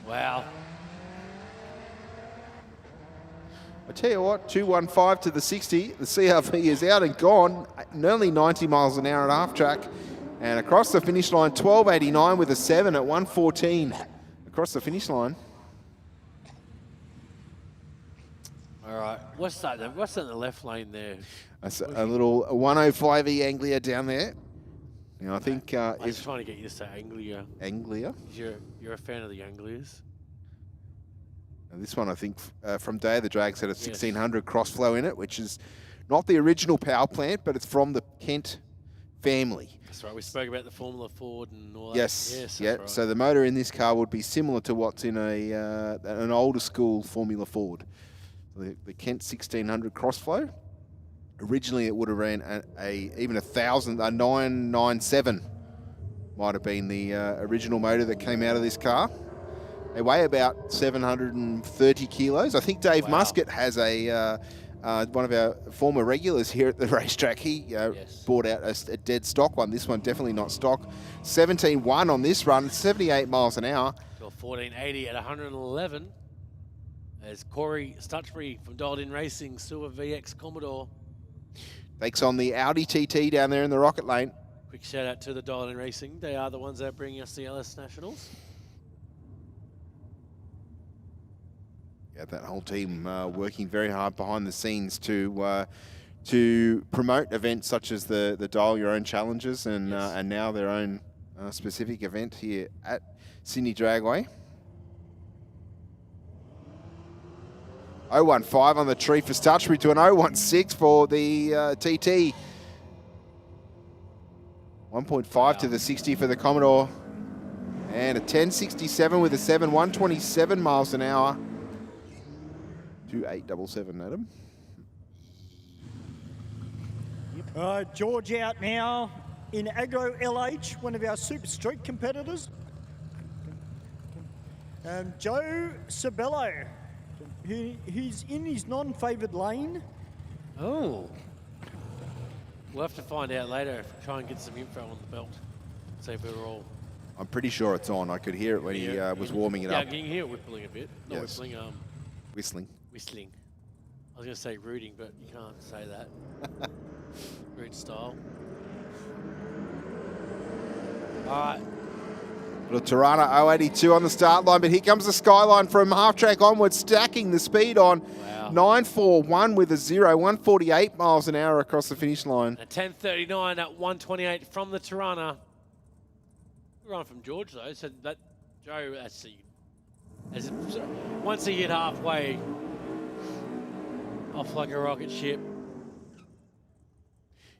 Wow. I tell you what, 215 to the 60. The CRV is out and gone, nearly 90 miles an hour at half track. And across the finish line, 12.89 with a 7 at 114. Across the finish line. All right. What's that? What's that in the left lane there? That's a little 105E Anglia down there. You know, I think I was trying to get you to say Anglia. Anglia. You're a fan of the Anglias. And this one, I think, from Day of the Drags had a 1600 crossflow in it, which is not the original power plant, but it's from the Kent family. That's right. We spoke about the Formula Ford and all that. Yes. Yeah. Right. So the motor in this car would be similar to what's in an older school Formula Ford. The Kent 1600 crossflow. Originally, it would have ran even a 997 might have been the original motor that came out of this car. They weigh about 730 kilos. I think Dave Muscat has one of our former regulars here at the racetrack. He bought out a dead stock one. This one definitely not stock. 17.1 on this run, 78 miles an hour. 1480 at 111. There's Corey Stutchbury from Dialed In Racing, Silver VX Commodore. Takes on the Audi TT down there in the rocket lane. Quick shout out to the Dialed In Racing. They are the ones that are bringing us the LS Nationals. Yeah, that whole team working very hard behind the scenes to promote events such as the Dial Your Own Challenges and now their own specific event here at Sydney Dragway. 0.15 on the tree for Stutchbury to an 0.16 for the TT. 1.5 to the 60 for the Commodore. And a 10.67 with a 7, 127 miles an hour. 2877, Adam. George out now in Agro LH, one of our Super Street competitors. Joe Sabello. He's in his non-favoured lane. Oh. We'll have to find out later. Try and get some info on the belt. See if we're all... I'm pretty sure it's on. I could hear it when he was warming it up. Yeah, you can hear it whistling a bit. Not Yes. whistling, Whistling. whistling. was going to say rooting, but you can't say that. Rude style. All right. Little Tirana 082 on the start line, but here comes the Skyline from half track onwards, stacking the speed on. Wow. 941 with a 0, 148 miles an hour across the finish line. A 10:39 at 128 from the Tirana. Run from George though, so that Joe once he hit halfway, off like a rocket ship.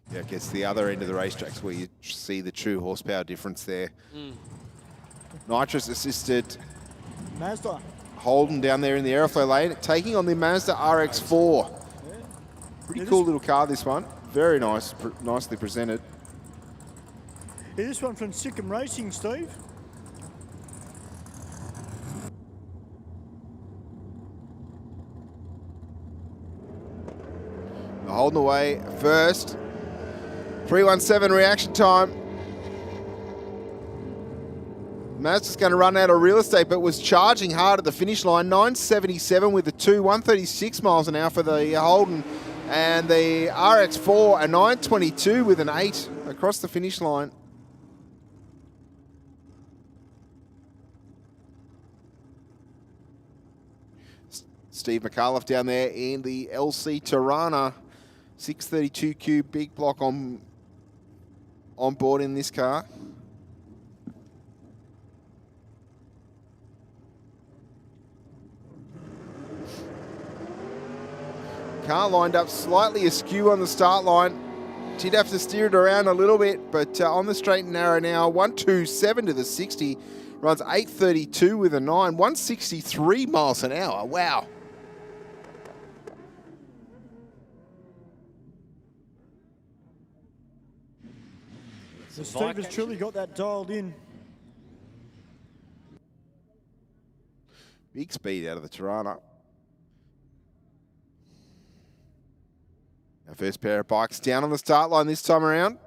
Yeah, it gets the other end of the racetracks where you see the true horsepower difference there. Nitrous assisted Mazda. Holden down there in the Aeroflow lane, taking on the Mazda RX-4. Pretty cool little car, this one. Very nice, nicely presented. Yeah, this one from Sikkim Racing, Steve. Holden away first. 317 reaction time. Mazda's going to run out of real estate, but was charging hard at the finish line. 977 with the 2, 136 miles an hour for the Holden. And the RX-4, a 922 with an 8 across the finish line. Steve McAuliffe down there in the LC Tirana. 632Q big block on board in this car. Car lined up slightly askew on the start line. Did have to steer it around a little bit, but on the straight and narrow now, 127 to the 60. Runs 832 with a 9, 163 miles an hour. Wow. So Steve has truly got that dialed in. Big speed out of the Tirana. Our first pair of bikes down on the start line this time around.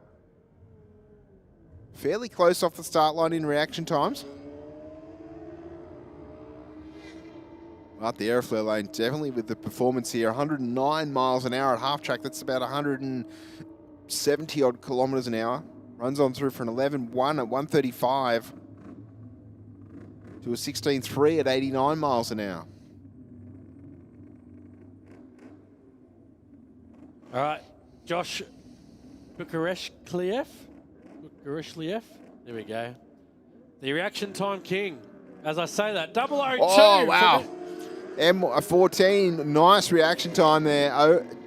Fairly close off the start line in reaction times. Up the Aeroflow lane, definitely with the performance here. 109 miles an hour at half track. That's about 170 odd kilometers an hour. Runs on through for an 11.1 at 135 to a 16.3 at 89 miles an hour. All right, Josh Bukareshkliev. There we go. The reaction time king. As I say that, 002. Oh, wow. M14, nice reaction time there.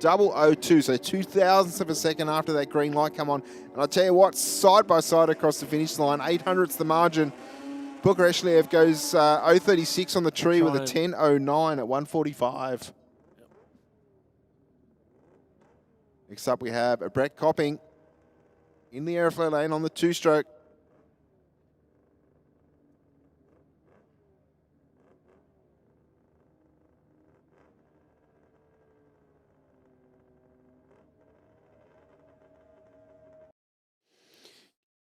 002, so 2,000ths of a second after that green light come on. And I'll tell you what, side by side across the finish line, 800ths the margin. Bukareshkliev goes 036 on the tree with a 10.09 at 145. Next up we have a Brett Copping in the Aeroflow lane on the two-stroke.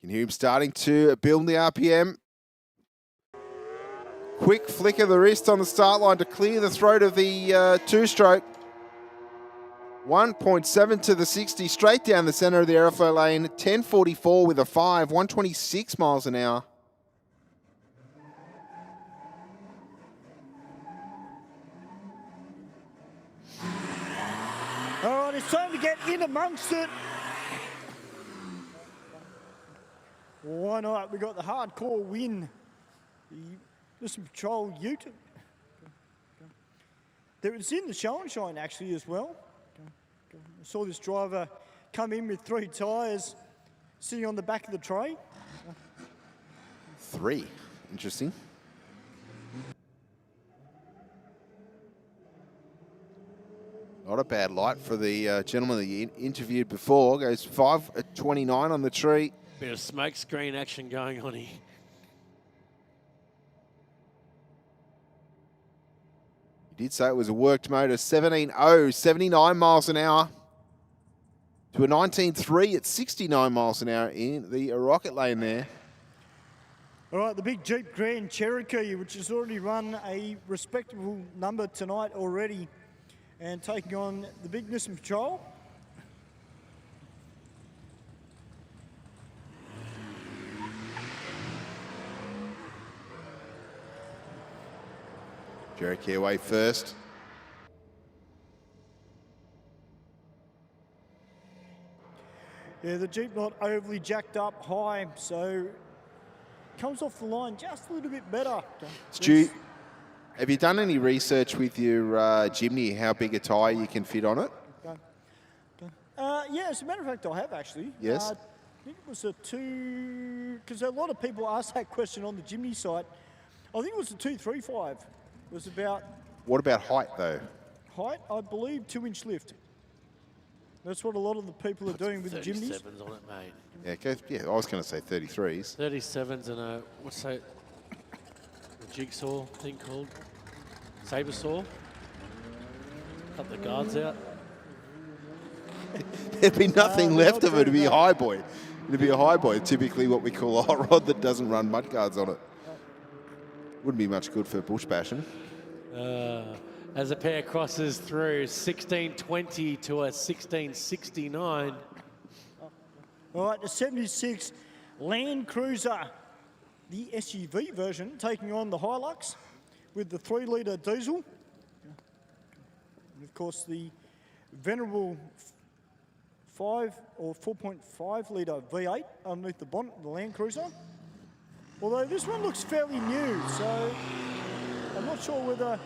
You can hear him starting to build the RPM. Quick flick of the wrist on the start line to clear the throat of the two-stroke. 1.7 to the 60, straight down the center of the Aeroflow lane. 10.44 with a 5, 126 miles an hour. All right, it's time to get in amongst it. Why not? We got the hardcore win. The Listen Patrol Ute. It was in the show and shine actually as well. I saw this driver come in with 3 tyres sitting on the back of the tray. 3, interesting. Not a bad light for the gentleman that you interviewed before. Goes 5 at 29 on the tree. Bit of smoke screen action going on here. He did say it was a worked motor. 17.0, 79 miles an hour to a 19.3 at 69 miles an hour in the rocket lane there. All right, the big Jeep Grand Cherokee, which has already run a respectable number tonight already. and taking on the big Nissan Patrol. Cherokee away first. Yeah, the Jeep not overly jacked up high, so comes off the line just a little bit better. Stu, have you done any research with your Jimny, how big a tyre you can fit on it? Yeah, as a matter of fact, I have actually. Yes. I think it was a 2, because a lot of people ask that question on the Jimny site. I think it was a 235. It was about What about height, though? height, I believe 2-inch lift. That's what a lot of the people are doing with the Jimneys. 37s on it, mate. Yeah, I was going to say 33s. 37s and a, what's that, the jigsaw thing called? Saber saw. Cut the guards out. There'd be nothing they're left not of it. It'd be doing a high boy. It'd be a high boy, typically what we call a hot rod that doesn't run mud guards on it. Wouldn't be much good for bush bashing. As a pair crosses through 1620 to a 1669. All right, the 76 Land Cruiser, the SUV version, taking on the Hilux with the 3-litre diesel. And of course, the venerable 5 or 4.5 litre V8 underneath the bonnet of the Land Cruiser. Although this one looks fairly new, so I'm not sure whether,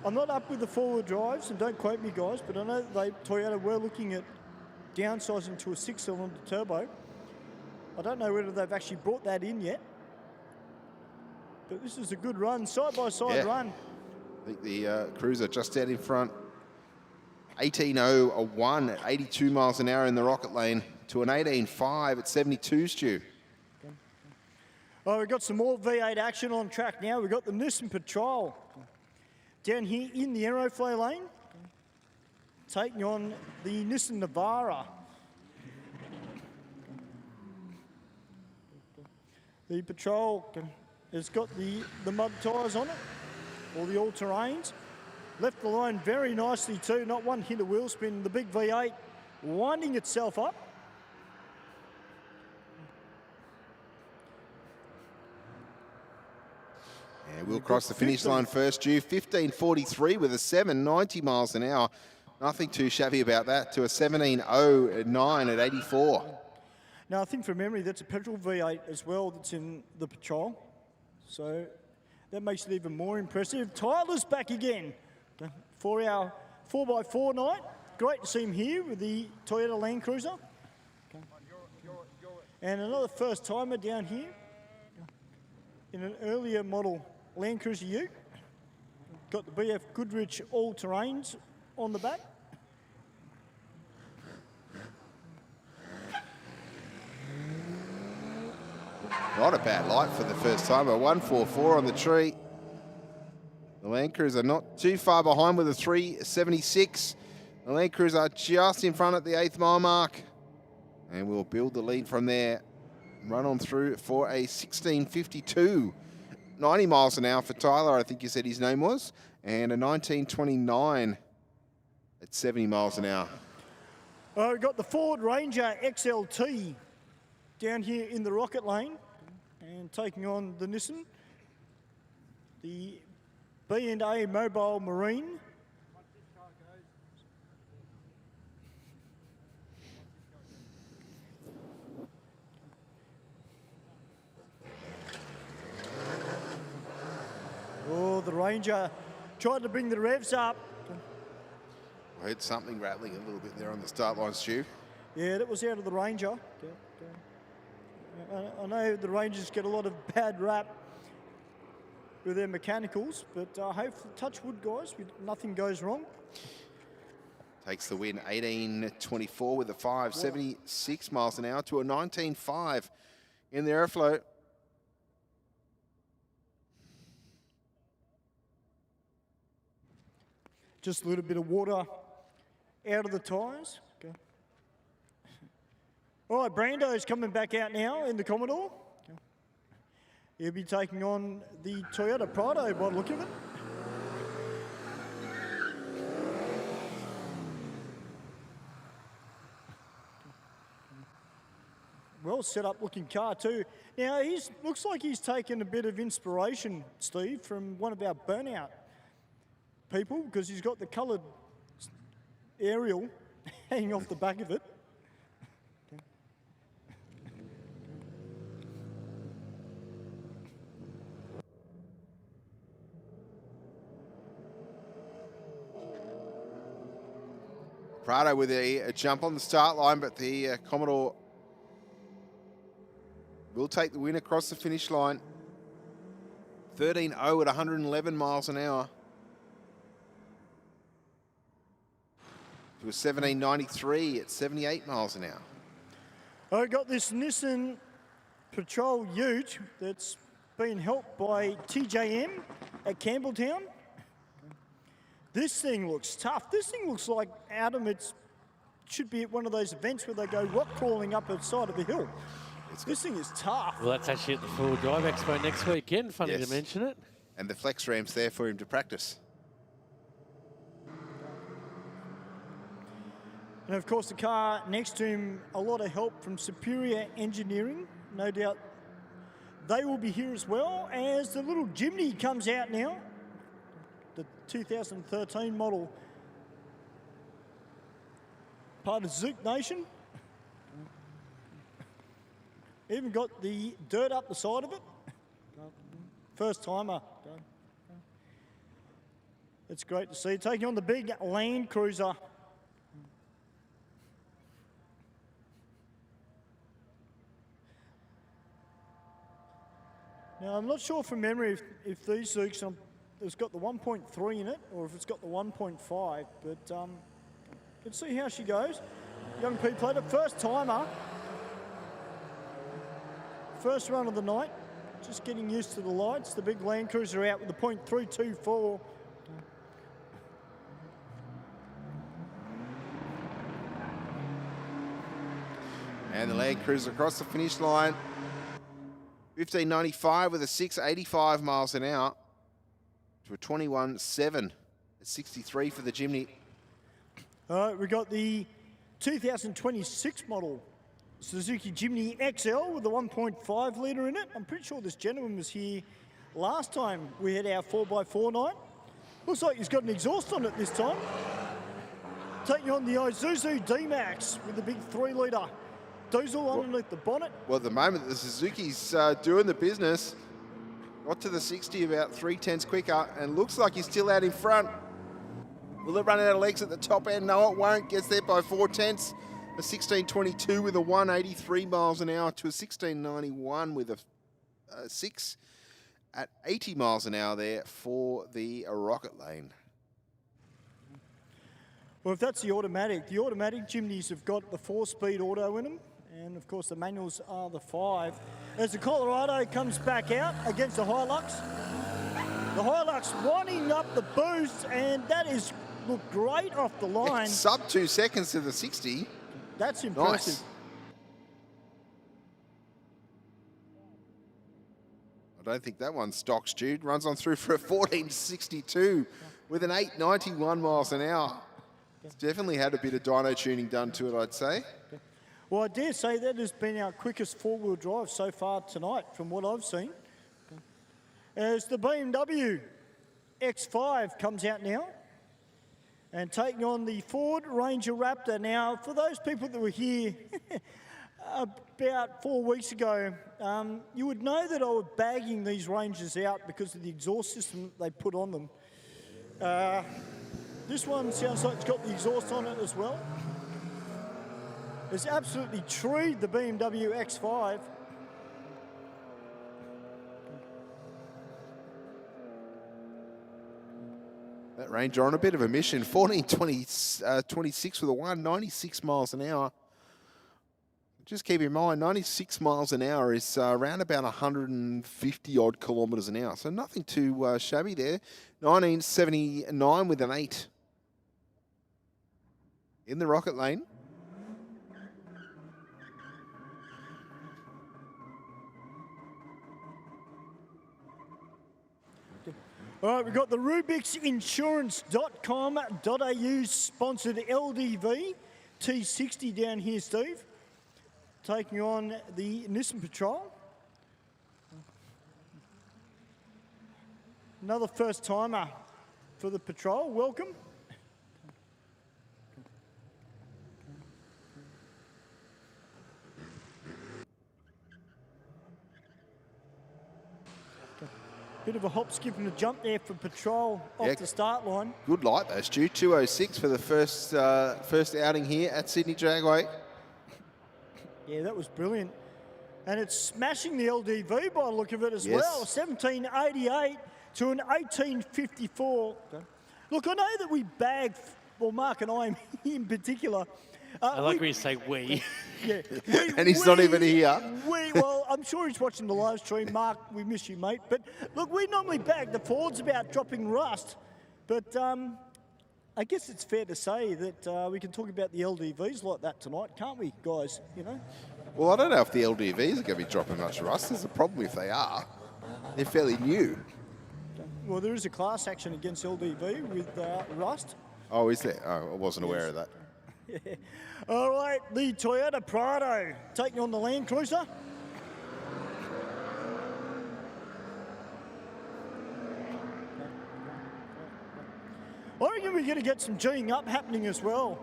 I'm not up with the forward drives, and don't quote me guys, but I know that Toyota were looking at downsizing to a 6-cylinder turbo. I don't know whether they've actually brought that in yet, but this is a good run, side-by-side run. I think the Cruiser just out in front. 18.01 at 82 miles an hour in the rocket lane to an 18.5 at 72, Stu. Oh, we've got some more V8 action on track now. We've got the Nissan Patrol down here in the Aeroflow lane, taking on the Nissan Navara. The Patrol has got the mud tyres on it, or the all-terrains. Left the line very nicely too, not one hit of wheel spin. The big V8 winding itself up. Yeah, we'll cross the finish line first, Stu. 15.43 with a 7.90 miles an hour. Nothing too shabby about that, to a 17.09 at 84. Now, I think from memory, that's a petrol V8 as well that's in the Patrol. So that makes it even more impressive. Tyler's back again for our 4x4 night. Great to see him here with the Toyota Land Cruiser. And another first timer down here in an earlier model Land Cruiser Ute. Got the BF Goodrich all-terrains on the back. Not a bad light for the first time. A 144 on the tree. The Land Cruiser not too far behind with a 376. The Land Cruiser just in front at the 8th mile mark. And we'll build the lead from there. Run on through for a 16.52. 90 miles an hour for Tyler, I think you said his name was. And a 19.29 at 70 miles an hour. We've got the Ford Ranger XLT down here in the rocket lane and taking on the Nissan. The B&A Mobile Marine. Oh, the Ranger tried to bring the revs up. I heard something rattling a little bit there on the start line, Stu. Yeah, that was out of the Ranger. I know the Rangers get a lot of bad rap with their mechanicals, but hopefully, touch wood, guys, nothing goes wrong. Takes the win, 18.24 with a 5.76 miles an hour to a 19.5 in the Aeroflow. Just a little bit of water out of the tyres. Okay. All right, Brando's coming back out now in the Commodore. Okay. He'll be taking on the Toyota Prado by the look of it. well set up looking car too. Now, looks like he's taken a bit of inspiration, Steve, from one of our burnout people, because he's got the coloured aerial hanging off the back of it. Prado with a jump on the start line, but the Commodore will take the win across the finish line. 13.0 at 111 miles an hour. To a 17.93 at 78 miles an hour. I got this Nissan Patrol Ute that's been helped by TJM at Campbelltown. This thing looks tough. This thing looks like, Adam, it should be at one of those events where they go rock crawling up the side of a hill. This thing is tough. Well, that's actually at the Full Drive Expo next weekend. Funny to mention it. And the flex ramp's there for him to practice. And of course, the car next to him, a lot of help from Superior Engineering. No doubt they will be here as well, as the little Jimny comes out now. The 2013 model, part of Zook Nation. Even got the dirt up the side of it. First timer. It's great to see. Taking on the big Land Cruiser. Now, I'm not sure from memory if these Zooks it's got the 1.3 in it, or if it's got the 1.5, but let's see how she goes. Young P Plater, first timer. First run of the night, just getting used to the lights. The big Land Cruiser out with the .324. And the Land Cruiser across the finish line. 15.95 with a 6.85 miles an hour to a 21.7 at 63 for the Jimny. All right, we got the 2026 model Suzuki Jimny XL with the 1.5 litre in it. I'm pretty sure this gentleman was here last time we had our 4x4 night. Looks like he's got an exhaust on it this time. Taking on the Isuzu D-Max with the big 3 litre diesel underneath the bonnet. Well, at the moment, the Suzuki's doing the business. Got to the 60 about 3/10 quicker, and looks like he's still out in front. Will it run out of legs at the top end? No, it won't. Gets there by 4/10. A 16.22 with a 183 miles an hour to a 16.91 with a 6 at 80 miles an hour there for the Rocket Lane. Well, if that's the automatic Jimnys have got the 4-speed auto in them. And of course the manuals are the 5. As the Colorado comes back out against the Hilux. The Hilux winding up the boost, and that is looked great off the line. It's sub 2 seconds to the 60. That's impressive. Nice. I don't think that one's stock, Jude. Runs on through for a 14.62 with an 8.91 miles an hour. It's definitely had a bit of dyno tuning done to it, I'd say. Well, I dare say that has been our quickest 4-wheel drive so far tonight, from what I've seen. As the BMW X5 comes out now, and taking on the Ford Ranger Raptor. Now, for those people that were here about 4 weeks ago, you would know that I was bagging these Rangers out because of the exhaust system that they put on them. This one sounds like it's got the exhaust on it as well. It's absolutely treed the BMW X5. That Ranger on a bit of a mission. 14.26 with a 196 miles an hour. Just keep in mind, 96 miles an hour is around about 150 odd kilometres an hour. So nothing too shabby there. 1979 with an 8 in the Rocket Lane. All right, we've got the RubixInsurance.com.au sponsored LDV T60 down here, Steve. taking on the Nissan Patrol. Another first timer for the Patrol. Welcome. Bit of a hop, skip and a jump there for Patrol off the start line. Good light though, Stu. 2:06 for the first outing here at Sydney Dragway. Yeah, that was brilliant. And it's smashing the LDV by the look of it as Yes. well. 1788 to an 1854. Look, I know that we bagged, well, Mark and I in particular. I like when you say we. Yeah. And he's not even here. Well, I'm sure he's watching the live stream. Mark, we miss you, mate. But look, we normally bag the Fords about dropping rust. But I guess it's fair to say that we can talk about the LDVs like that tonight, can't we, guys? You know? Well, I don't know if the LDVs are going to be dropping much rust. There's a problem if they are. They're fairly new. Well, there is a class action against LDV with rust. Oh, is there? Oh, I wasn't aware of that. Yeah. All right, the Toyota Prado taking on the Land Cruiser. I reckon we're going to get some G'ing up happening as well.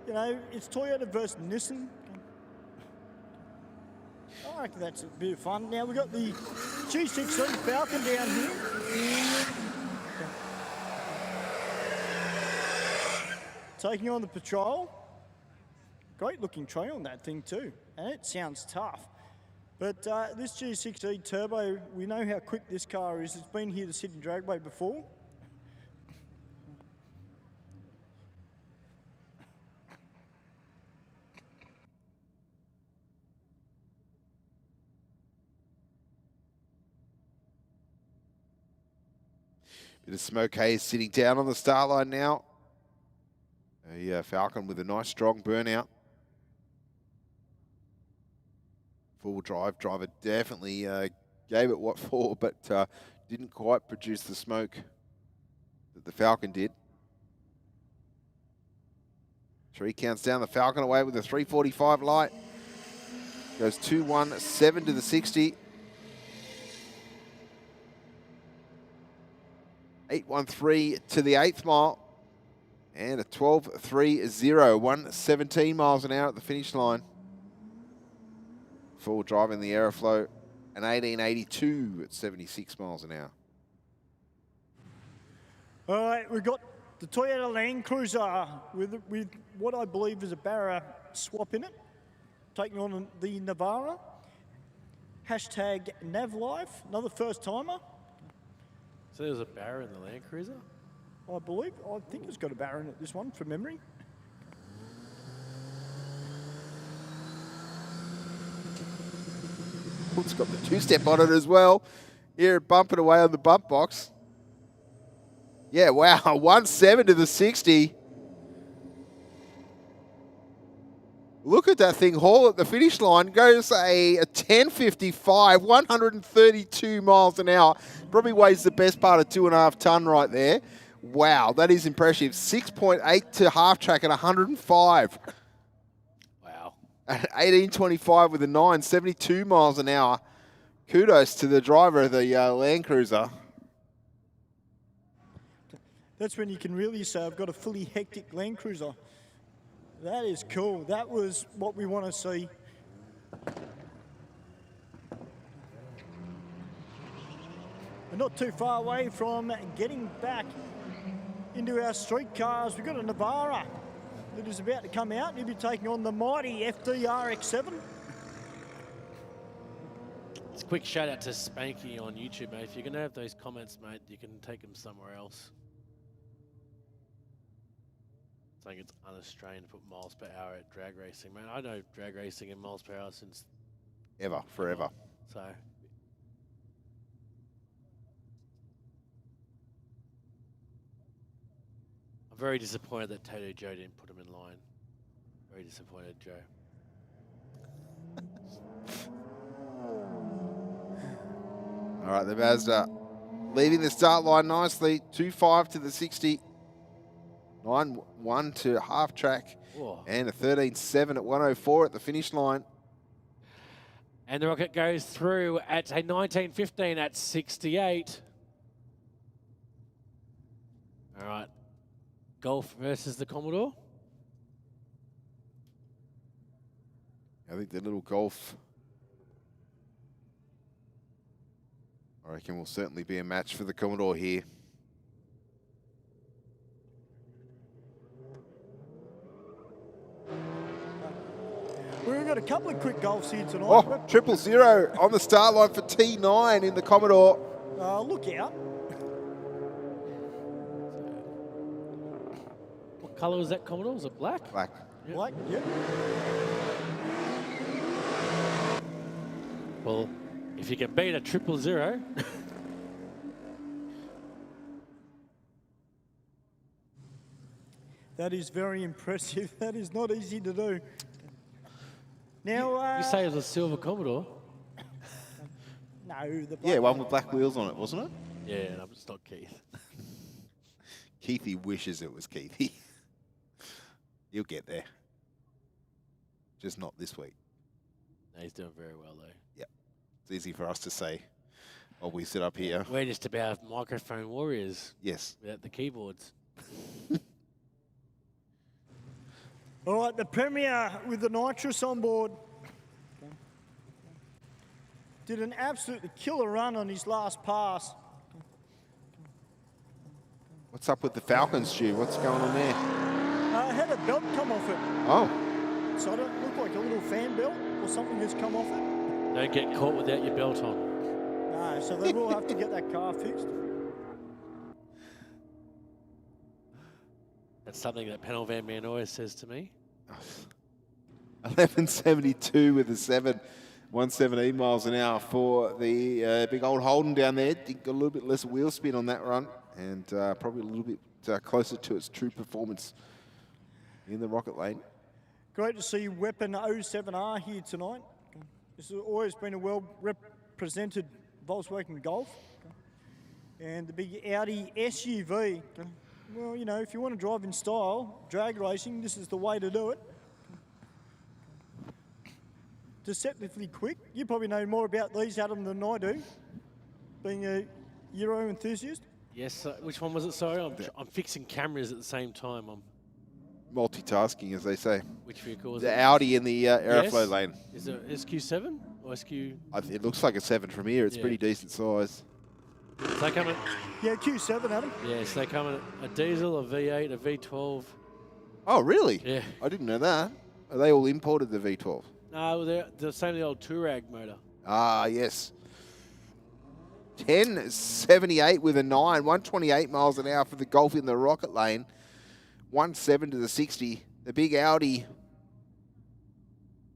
You know, it's Toyota versus Nissan. I reckon that's a bit of fun. Now we've got the G16 Falcon down here. Taking on the Patrol. Great looking tray on that thing too. And it sounds tough. But this G16 Turbo, we know how quick this car is. It's been here to Sydney Dragway before. Bit of smoke haze sitting down on the start line now. A Falcon with a nice strong burnout. Full drive. Driver definitely gave it what for, but didn't quite produce the smoke that the Falcon did. 3 counts down. The Falcon away with a 345 light. Goes 217 to the 60. 813 to the 8th mile. And a 12.30, 117 miles an hour at the finish line. Full driving the Aeroflow, an 1882 at 76 miles an hour. All right, we've got the Toyota Land Cruiser with what I believe is a Barra swap in it, taking on the Navara. Hashtag NavLife, another first timer. So there's a Barra in the Land Cruiser? I think it's got a Barra in it, this one, from memory. It's got the 2-step on it as well. Here, bumping away on the bump box. Yeah, wow, 1.7 to the 60. Look at that thing haul at the finish line. Goes a 10.55, 132 miles an hour. Probably weighs the best part of 2.5 ton right there. Wow, that is impressive. 6.8 to half track at 105. Wow. At 18.25 with a 9, 72 miles an hour. Kudos to the driver of the Land Cruiser. That's when you can really say, I've got a fully hectic Land Cruiser. That is cool. That was what we want to see. We're not too far away from getting back into our street cars. We've got a Navara that is about to come out. He'll be taking on the mighty FDRX7. It's a quick shout out to Spanky on YouTube, mate. If you're going to have those comments, mate, you can take them somewhere else. Saying it's un-Australian to put miles per hour at drag racing, man. I know drag racing and miles per hour since Forever. So I'm very disappointed that Tato Joe didn't put him in line. Very disappointed, Joe. All right, the Mazda leading the start line nicely. 2.5 to the 60. 9-1 to half track. Whoa. And a 13.7 at 104 at the finish line. And the rocket goes through at a 19.15 at 68. All right. Golf versus the Commodore. I think the little Golf, I reckon, will certainly be a match for the Commodore here. We've got a couple of quick golfs here tonight. Oh, 000 on the start line for T9 in the Commodore. Look out. What colour was that Commodore? Was it black? Black. Yep. Black, yep. Well, if you can beat a 000. That is very impressive. That is not easy to do. Now, You say it was a silver Commodore? no, the black Yeah, one with black wheels on it, wasn't it? Yeah, no, it's not Keith. Keithy wishes it was Keithy. You'll get there. Just not this week. No, he's doing very well, though. It's easy for us to say while we sit up here. We're just about microphone warriors Yes. without the keyboards. All right, the Premier with the nitrous on board. Did an absolutely killer run on his last pass. What's up with the Falcons, Stu? What's going on there? Had a belt come off it. Oh, So it don't look like a little fan belt or something has come off it. Don't get caught without your belt on. No, so they will have to get that car fixed. That's something that Panel Van Man always says to me. 11.72 with a 7, 117 miles an hour for the big old Holden down there. Did got a little bit less wheel spin on that run and probably a little bit closer to its true performance in the rocket lane. Great to see Weapon 07R here tonight. This has always been a well-represented Volkswagen Golf. And the big Audi SUV. Well, you know, if you want to drive in style, drag racing, this is the way to do it. Deceptively quick. You probably know more about these, Adam, than I do, being a Euro enthusiast. Yes, which one was it? Sorry, I'm fixing cameras at the same time. Multitasking, as they say. Which vehicle was The it? Audi in the Aeroflow Yes. lane. Is it SQ7 or SQ? It looks like a 7 from here. It's Yeah. pretty decent size. So they come in, Yeah, Q7, Adam. yes, they come in a diesel, a V8, a V12. Oh, really? Yeah. I didn't know that. Are they all imported, the V12? No, they're the same the old Touareg motor. Ah, yes. 10.78 with a 9, 128 miles an hour for the Golf in the rocket lane. 1.7 to the 60. The big Audi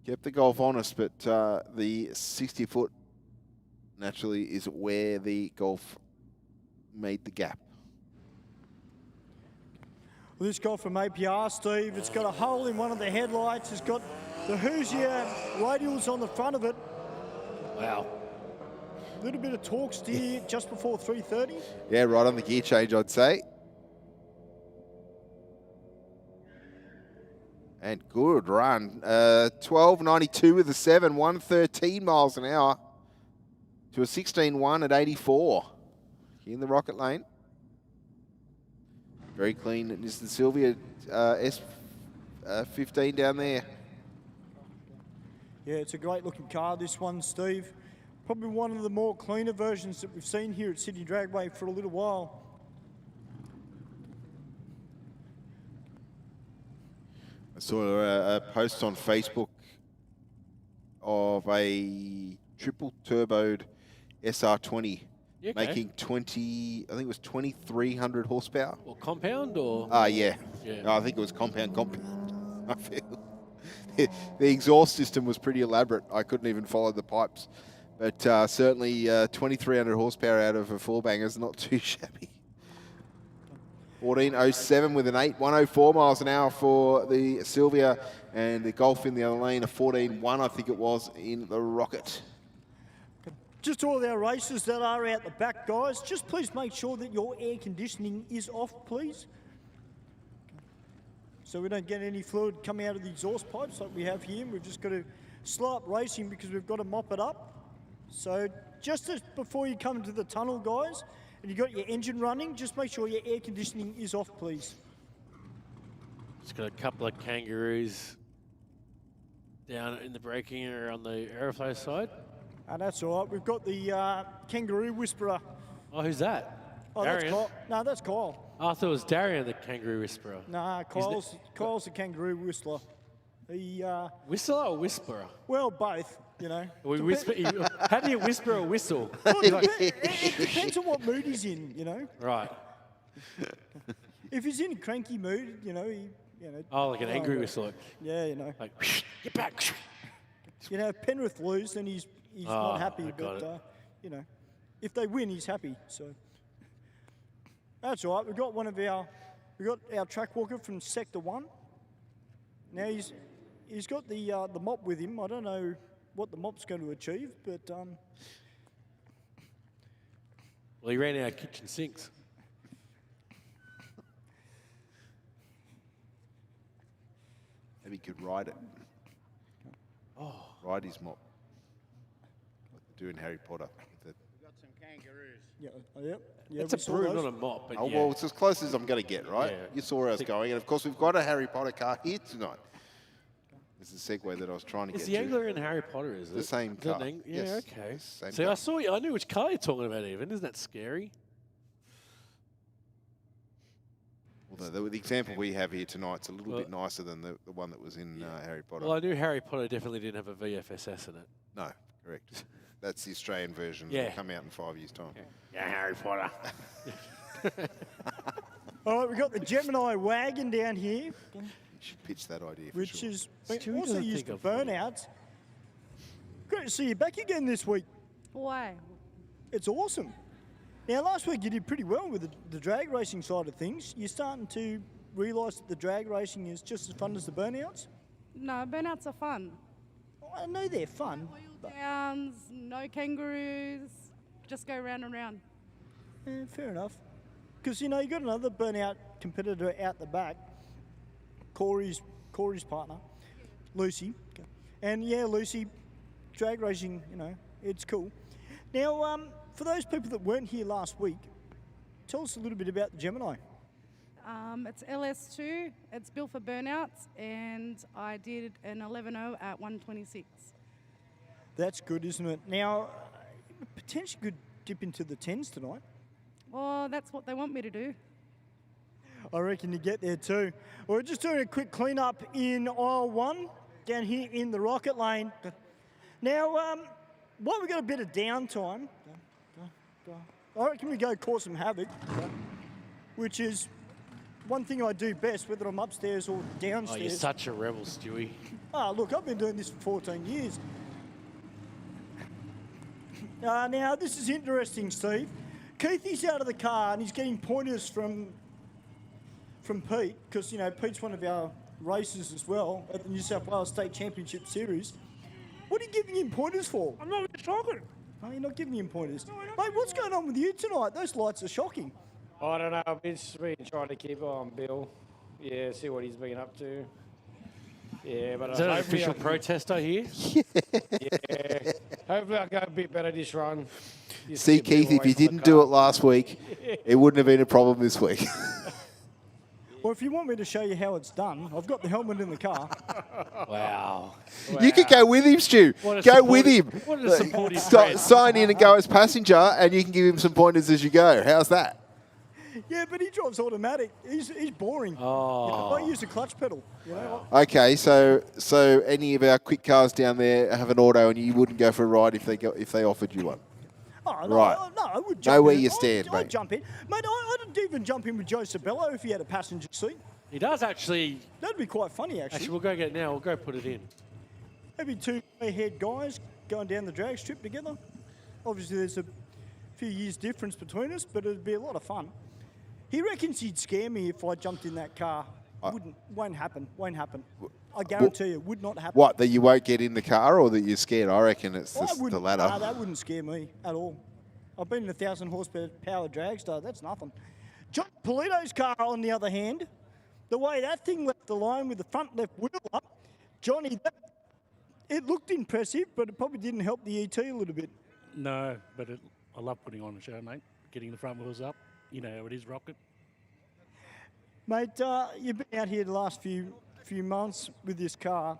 kept the Golf honest, but the 60-foot naturally is where the Golf made the gap. Well, this Golf from APR, Steve, it's got a hole in one of the headlights. It's got the Hoosier radials on the front of it. Wow. A little bit of torque steer just before 330. Yeah, right on the gear change, I'd say. And good run. 12.92 with a 7, 113 miles an hour to a 16.1 at 84 in the rocket lane. Very clean. And this is the Sylvia S15 down there. Yeah, it's a great looking car, this one, Steve. Probably one of the more cleaner versions that we've seen here at Sydney Dragway for a little while. I saw a post on Facebook of a triple turboed SR20 Yeah, okay. making 20, I think it was 2,300 horsepower. Or compound or? Yeah. Yeah. No, I think it was compound. I feel the exhaust system was pretty elaborate. I couldn't even follow the pipes, but certainly 2,300 horsepower out of a four banger is not too shabby. 14.07 with an 8, 104 miles an hour for the Sylvia, and the Golf in the other lane, a 14.1, I think it was, in the Rocket. Just all our racers that are out the back, guys, just please make sure that your air conditioning is off, please. so we don't get any fluid coming out of the exhaust pipes like we have here. We've just got to slow up racing because we've got to mop it up. So just before you come into the tunnel, guys, and you've got your engine running, just make sure your air conditioning is off, please. Just got a couple of kangaroos down in the braking area on the Aeroflow side. That's all right. We've got the kangaroo whisperer. Oh, who's that? Oh, Darian? that's Kyle. No, that's Kyle. Oh, I thought it was Darian, the kangaroo whisperer. Nah, Kyle's the kangaroo whistler. He, Whistler or whisperer? well, both, you know. We whisper. How do you whisper or whistle? It depends on what mood he's in, you know. Right. If he's in a cranky mood, you know, Oh, like an angry whistle. Yeah, you know. Like, get back. You know, if Penrith lose, then he's not happy. I got But you know, if they win, he's happy. So that's all right. We've got our track walker from Sector 1. Now he's got the mop with him. I don't know what the mop's going to achieve, but Well, he ran out of kitchen sinks. Maybe he could ride it. Oh. Ride his mop. Like they do in Harry Potter. Got some kangaroos. Yeah. It's a we saw broom, those. not a mop. But Oh, yeah. well, it's as close as I'm going to get, right? Yeah. You saw where I was going. And, of course, we've got a Harry Potter car here tonight. This is the segue that I was trying to Is get the to. angler in Harry Potter, is it? The same Is that car. Yeah, Yes. okay. Same See, car. I saw you. I knew which car you're talking about even. Isn't that scary? Although the example we have here tonight's a little bit nicer than the one that was in Harry Potter. Well, I knew Harry Potter definitely didn't have a VFSS in it. No, correct. That's the Australian version Yeah. that will come out in 5 years' time. Yeah, Harry Potter. All right, we've got the Gemini wagon down here, You should pitch that idea for which sure. is Stewie also doesn't used think for I've- burnouts. Great to see you back again this week. Why? It's awesome. Now, last week you did pretty well with the drag racing side of things. You're starting to realise that the drag racing is just as fun as the burnouts? No, burnouts are fun. I know they're fun. Oil downs, no kangaroos, just go round and round. Fair enough. Because, you know, you got another burnout competitor out the back, Corey's partner, Lucy. And yeah, Lucy, drag racing, you know, it's cool. Now, for those people that weren't here last week, tell us a little bit about the Gemini. It's LS2, it's built for burnouts, and I did an 11.0 at 126. That's good, isn't it? Now, potentially could dip into the 10s tonight. Well, that's what they want me to do. I reckon you get there too. We're just doing a quick clean up in aisle 1 down here in the rocket lane. Now, while we've got a bit of downtime, I reckon we go cause some havoc, which is one thing I do best, whether I'm upstairs or Oh, downstairs. you're such a rebel, Stewie. Look, I've been doing this for 14 years. Now, this is interesting, Steve. Keithy's out of the car and he's getting pointers from Pete, because, you know, Pete's one of our racers as well at the New South Wales State Championship Series. What are you giving him pointers for? I'm not even talking. No, you're not giving him pointers. Mate, what's going on with you tonight? Those lights are shocking. I don't know. I've just been trying to keep on Bill. Yeah, see what he's been up to. Yeah, but Is that an hopefully official protest, I hear? Yeah. Hopefully I go a bit better this run. Just See, keep Bill Keith, if away you from the didn't do car. it last week, it wouldn't have been a problem this week. Well, if you want me to show you how it's done, I've got the helmet in the car. Wow. You could go with him, Stu. What a Go with him. supportive- what a supportive friend. Sign in and go as passenger, and you can give him some pointers as you go. How's that? Yeah, but he drives automatic. He's boring. Oh. You know, I use a clutch pedal. You know? Okay, so any of our quick cars down there have an auto, and you wouldn't go for a ride if they offered you one. Oh, no, Right. no, I would Know jump where in. you stand, I'd mate. jump in. Mate, I'd even jump in with Joe Sabello if he had a passenger seat. He does actually. That'd be quite funny, actually. Actually, we'll go get it now. We'll go put it in. Maybe two head guys going down the drag strip together. Obviously, there's a few years difference between us, but it'd be a lot of fun. He reckons he'd scare me if I jumped in that car. Won't happen. I guarantee it would not happen. What, that you won't get in the car, or that you're scared? I reckon it's the latter. That wouldn't scare me at all. I've been in a 1,000 horsepower dragster. That's nothing. John Polito's car, on the other hand, the way that thing left the line with the front left wheel up, Johnny, it looked impressive, but it probably didn't help the ET a little bit. No, but I love putting on a show, mate. Getting the front wheels up. You know how it is, Rocket. Mate, you've been out here the last few months with this car.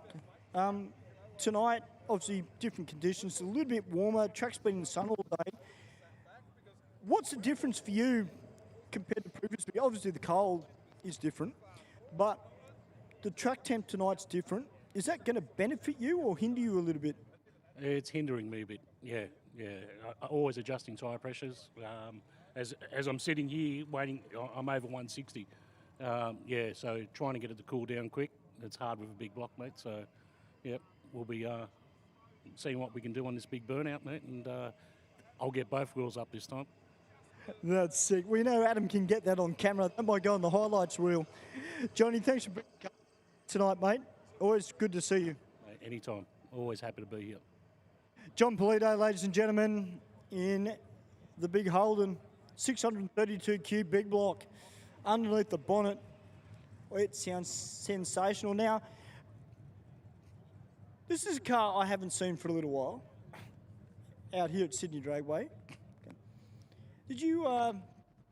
Tonight, obviously, different conditions, a little bit warmer, track's been in the sun all day. What's the difference for you compared to previously? Obviously, the cold is different, but the track temp tonight's different. Is that going to benefit you or hinder you a little bit? It's hindering me a bit, yeah. I always adjusting tyre pressures. As I'm sitting here waiting, I'm over 160. So trying to get it to cool down quick, it's hard with a big block, mate. So, yeah, we'll be seeing what we can do on this big burnout, mate, and I'll get both wheels up this time. That's sick. We know Adam can get that on camera. That might go on the highlights reel. Johnny, thanks for being tonight, mate. Always good to see you. Mate, anytime. Always happy to be here. John Polito, ladies and gentlemen, in the big Holden, 632 cube big block underneath the bonnet. It sounds sensational. Now, this is a car I haven't seen for a little while out here at Sydney Dragway. Did you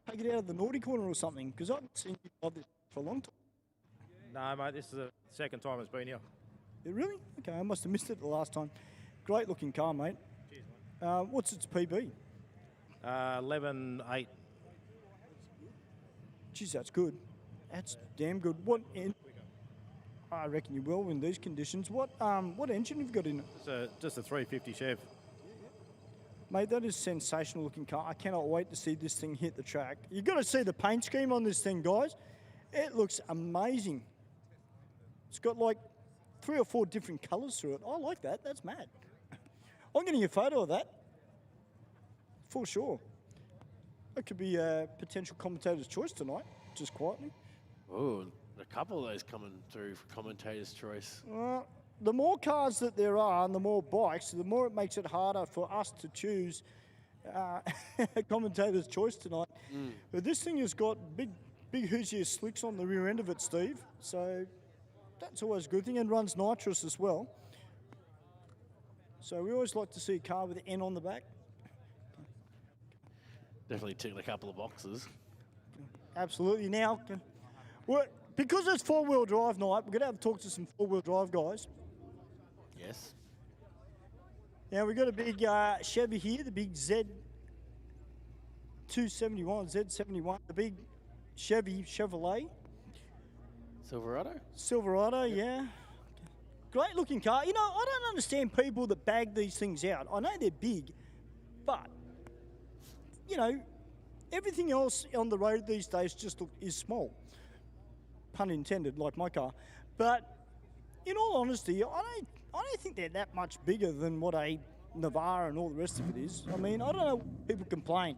take it out of the naughty corner or something? Because I haven't seen you drive this for a long time. No, mate, this is the second time it's been here. Yeah, really? Okay, I must have missed it the last time. Great looking car, mate. Cheers, mate. What's its PB? 11.8. Geez, that's good. That's damn good. What? I reckon you will in these conditions. What engine have you got in it? Just a 350 Chev. Mate, that is sensational looking car. I cannot wait to see this thing hit the track. You've got to see the paint scheme on this thing, guys. It looks amazing. It's got like 3 or 4 different colours through it. I like that. That's mad. I'm getting a photo of that. For sure. That could be a potential commentator's choice tonight, just quietly. Oh, a couple of those coming through for commentator's choice. The more cars that there are and the more bikes, the more it makes it harder for us to choose a commentator's choice tonight. But this thing has got big Hoosier slicks on the rear end of it, Steve. So that's always a good thing, and runs nitrous as well. So we always like to see a car with an N on the back. Definitely ticked a couple of boxes. Absolutely. Now, because it's 4-wheel drive night, we're going to have to talk to some 4-wheel drive guys. Yes. Now, we've got a big Chevy here, the big Z71, the big Chevrolet. Silverado, yeah. Great looking car. You know, I don't understand people that bag these things out. I know they're big, but, you know, everything else on the road these days just is small. Pun intended, like my car. But in all honesty, I don't think they're that much bigger than what a Navara and all the rest of it is. I mean, I don't know, people complain.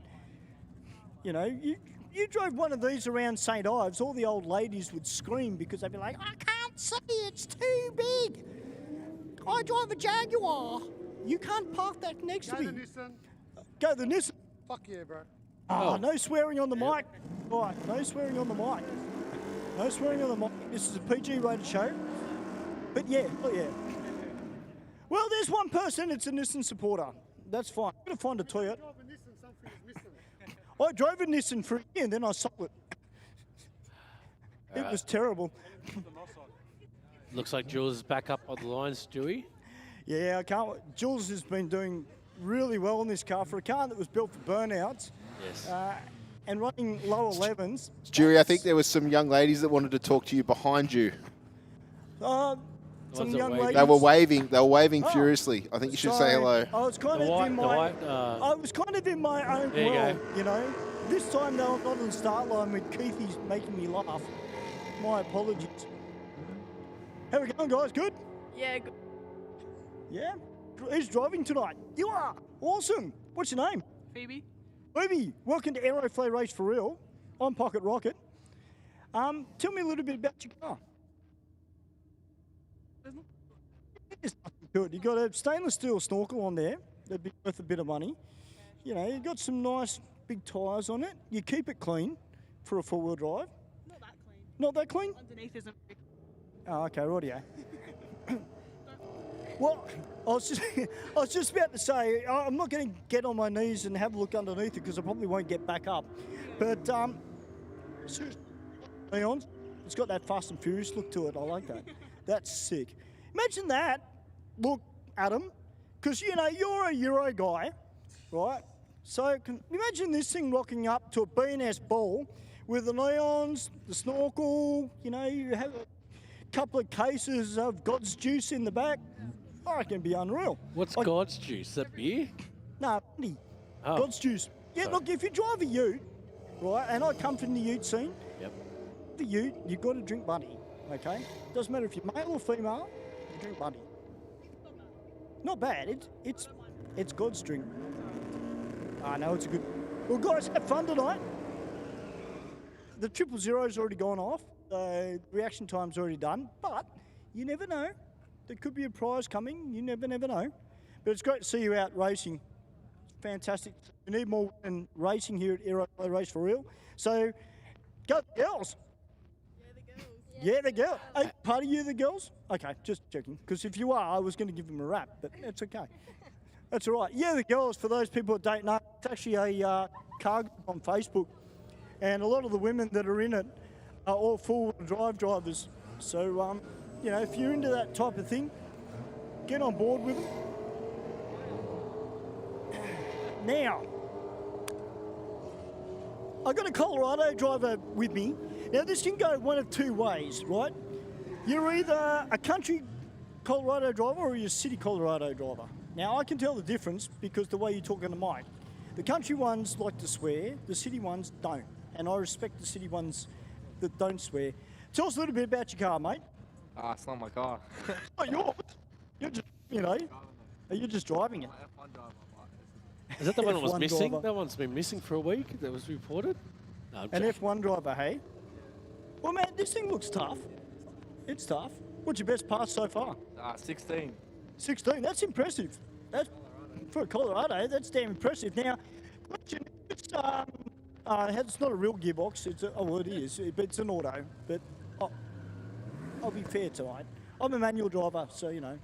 You know, you drove one of these around St. Ives, all the old ladies would scream because they'd be like, I can't see, it's too big. I drive a Jaguar. You can't park that next to me. Go the Nissan. Go the Nissan. Fuck yeah, bro. Oh, no swearing on the mic. Right, no swearing on the mic. No swearing on the mic. This is a PG rated show. But yeah, Well, there's one person, it's a Nissan supporter. That's fine. I'm going to find a Toyota. I drove a Nissan for a year and then I sold it. It was terrible. Looks like Jules is back up on the line, Stewie. Yeah, I can't. Jules has been doing really well in this car for a car that was built for burnouts. Yes. And running low 11s. Stewie, I think there was some young ladies that wanted to talk to you behind you. Some young ladies. They were waving furiously. I think you should say hello. I was kind of in my own world, you know. This time they were not on the start line with Keithy's making me laugh. My apologies. How we going, guys? Good? Yeah, good. Yeah? Who's driving tonight? You are. Awesome. What's your name? Phoebe. Phoebe, welcome to Aeroflow Race for Real. I'm Pocket Rocket. Tell me a little bit about your car. There's nothing to it. You've got a stainless steel snorkel on there. That'd be worth a bit of money. You know, you've got some nice big tyres on it. You keep it clean for a 4-wheel drive. Not that clean. Not that clean? Underneath isn't. Oh, okay, rightio. Well, I was just about to say, I'm not going to get on my knees and have a look underneath it because I probably won't get back up. But seriously, neons, it's got that Fast and Furious look to it. I like that. That's sick. Imagine that look, Adam, because you know you're a Euro guy, right? So imagine this thing rocking up to a B&S ball with the neons, the snorkel. You know, you have a couple of cases of God's juice in the back. I reckon it'd be unreal. What's God's juice? Is that beer? No, honey. Oh. God's juice. Yeah, look, if you drive a ute, right, and I come from the ute scene, Yep. the ute, you've got to drink Buddy, okay? Doesn't matter if you're male or female, you drink Buddy. Not bad. It's God's drink. I know it's a good. Well, guys, have fun tonight. The 000's already gone off. The reaction time's already done, but you never know. There could be a prize coming. You never know. But it's great to see you out racing. Fantastic. We need more women racing here at Aeroflow Race for Real. So, go the girls. Yeah, the girls. Hey, part of you the girls? Okay, just checking. Because if you are, I was going to give them a rap, but it's okay. That's all right. Yeah, the girls, for those people that don't know, it's actually a car group on Facebook. And a lot of the women that are in it are all four-wheel drive drivers. So, you know, if you're into that type of thing, get on board with them. Now, I've got a Colorado driver with me. Now, this can go one of two ways, right? You're either a country Colorado driver or you're a city Colorado driver. Now, I can tell the difference because the way you talk on the mic. The country ones like to swear, the city ones don't. And I respect the city ones that don't swear. Tell us a little bit about your car, mate. It's not my car. Oh, yours? You're just, you know, you're just driving it. Is that the one that was F1 missing? driver. That one's been missing for a week. That was reported. No, I'm An joking. F1 driver, hey? Well, man, this thing looks tough. It's tough. What's your best pass so far? 16. 16. That's impressive. That's for Colorado. That's damn impressive. Now, question, it's not a real gearbox. Well, it is, but it's an auto. But I'll be fair tonight. I'm a manual driver, so you know.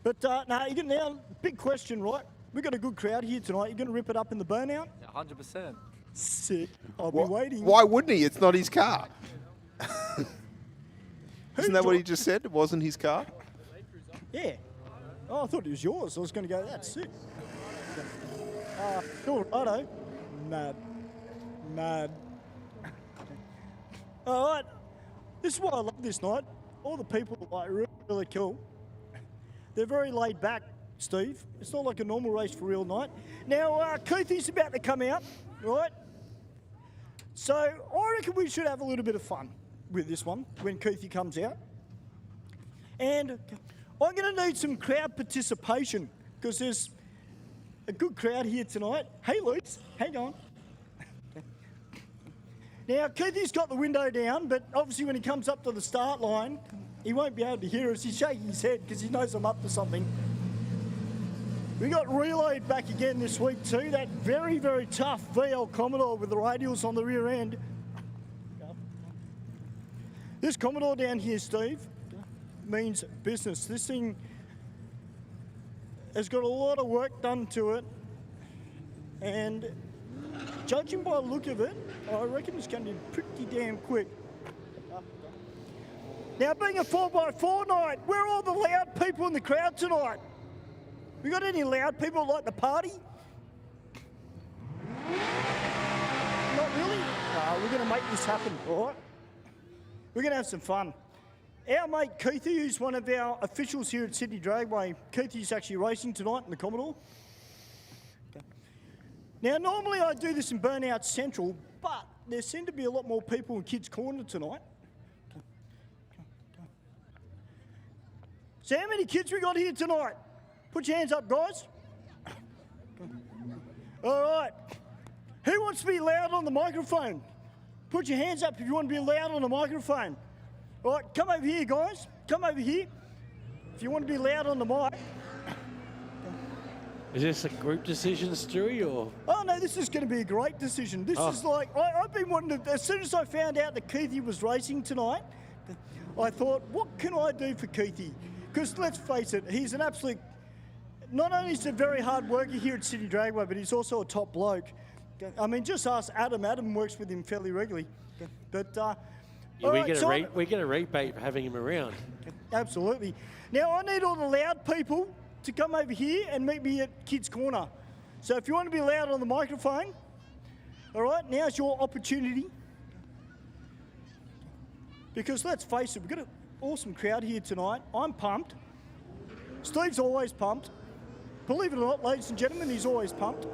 But no, you get now. Big question, right? We've got a good crowd here tonight. You're going to rip it up in the burnout? 100%. Sick. I'll be waiting. Why wouldn't he? It's not his car. Isn't that what he just said? It wasn't his car? Yeah. Oh, I thought it was yours. I was going to go, that's sick. Colorado. Mad. All right. This is why I love this night. All the people are like really cool. They're very laid back, Steve. It's not like a normal race for real night. Now, Keithy's about to come out, right? So I reckon we should have a little bit of fun with this one when Keithy comes out. And I'm going to need some crowd participation because there's a good crowd here tonight. Hey, Luke, hang on. Now, Keithy's got the window down, but obviously when he comes up to the start line, he won't be able to hear us. He's shaking his head because he knows I'm up to something. We got Reload back again this week too. That very, very tough VL Commodore with the radials on the rear end. This Commodore down here, Steve, means business. This thing has got a lot of work done to it. And judging by the look of it, I reckon it's going to be pretty damn quick. Now, being a 4x4 night, where are all the loud people in the crowd tonight? We got any loud people like the party? Not really? No, we're going to make this happen, all right? We're going to have some fun. Our mate Keithy, who's one of our officials here at Sydney Dragway, Keithy's actually racing tonight in the Commodore. Okay. Now, normally I do this in Burnout Central, but there seem to be a lot more people in Kids Corner tonight. So how many kids we got here tonight? Put your hands up, guys. All right. Who wants to be loud on the microphone? Put your hands up if you want to be loud on the microphone. All right, come over here, guys. Come over here. If you want to be loud on the mic. Is this a group decision, Stewie, or? Oh no, this is going to be a great decision. This is like, I've been wanting to, as soon as I found out that Keithy was racing tonight, I thought, what can I do for Keithy? Because let's face it, he's an absolute, not only is he a very hard worker here at City Dragway, but he's also a top bloke. I mean, just ask Adam. Adam works with him fairly regularly. But Yeah, we get a rebate for having him around. Absolutely. Now, I need all the loud people to come over here and meet me at Kids Corner. So if you want to be loud on the microphone, all right, now's your opportunity. Because let's face it, we've got an awesome crowd here tonight. I'm pumped. Steve's always pumped. Believe it or not, ladies and gentlemen, he's always pumped.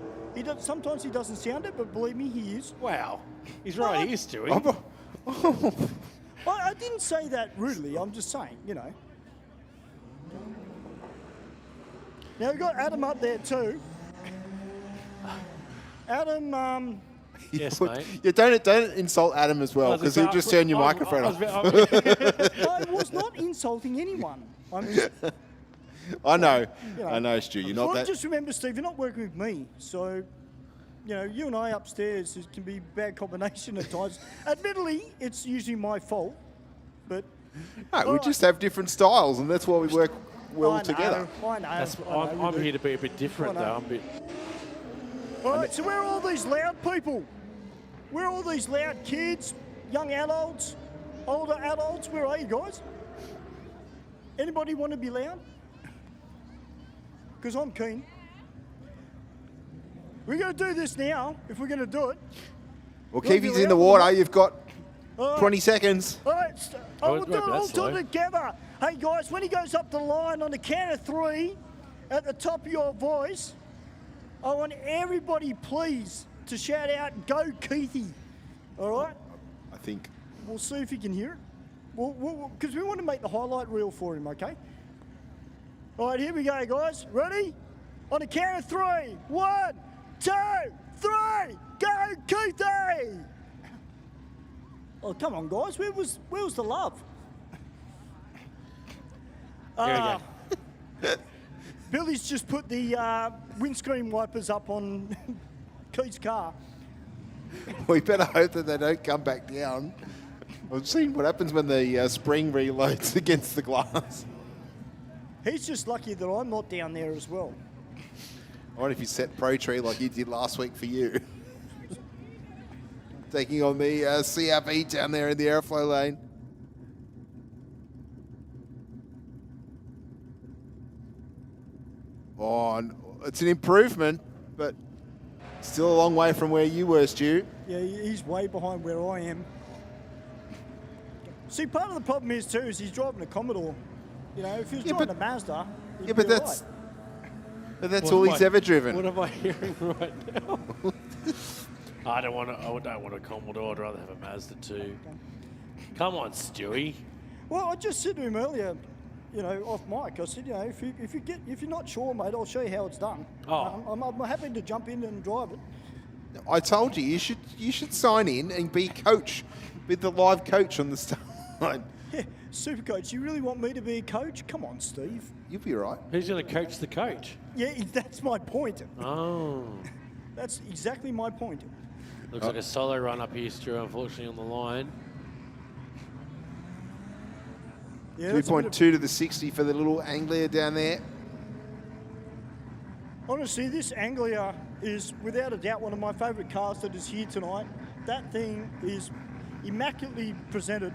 Sometimes he doesn't sound it, but believe me, he is. Wow. He's right here, Stewie. I didn't say that rudely. I'm just saying, you know. Now, we've got Adam up there too. Adam, Yes, mate. Yeah, don't insult Adam as well, because he'll just turn your microphone off. I was not insulting anyone. I know. You know, I know, Stu. You're not that. Just remember, Steve, you're not working with me. So, you know, you and I upstairs can be a bad combination at times. Admittedly, it's usually my fault, but... No, we just have different styles, and that's why we work well together. I know. I'm here to be a bit different, though. I'm a bit... All right, so where are all these loud people? Where are all these loud kids, young adults, older adults? Where are you guys? Anybody want to be loud? Because I'm keen. We're going to do this now, if we're going to do it. Well, Keithy's in the water. You've got All right. 20 seconds. All right, we'll do it all together. Hey, guys, when he goes up the line on the count of 3, at the top of your voice, I want everybody, please, to shout out, "Go Keithy." All right? I think. We'll see if he can hear it. Because we want to make the highlight reel for him, okay? All right, here we go, guys. Ready? On the count of 3. 1, 2, 3. Go Keithy! Oh, come on, guys. Where was the love? Here we go. Billy's just put the windscreen wipers up on Keith's car. We better hope that they don't come back down. I've seen what happens when the spring reloads against the glass. He's just lucky that I'm not down there as well. I wonder if you set Pro Tree like you did last week for you. Taking on the CRP down there in the Aeroflow lane. Oh, it's an improvement, but still a long way from where you were, Stu. Yeah, he's way behind where I am. See, part of the problem is too is he's driving a Commodore. You know, if he was driving a Mazda, yeah, but that's all he's ever driven. What am I hearing right now? I don't want a Commodore. I'd rather have a Mazda 2. Come on, Stewie. Well, I just said to him earlier, you know, off mic. I said, you know, if you're not sure, mate, I'll show you how it's done. Oh. I'm happy to jump in and drive it. I told you you should sign in and be coach, be the live coach on the start line. Yeah, super coach. You really want me to be a coach? Come on, Steve. You'll be right. Who's going to coach the coach? Yeah, that's my point. Oh. That's exactly my point. Looks like a solo run up here, Stu, unfortunately, on the line. Yeah, 2.2 to the 60 for the little Anglia down there. Honestly, this Anglia is without a doubt one of my favourite cars that is here tonight. That thing is immaculately presented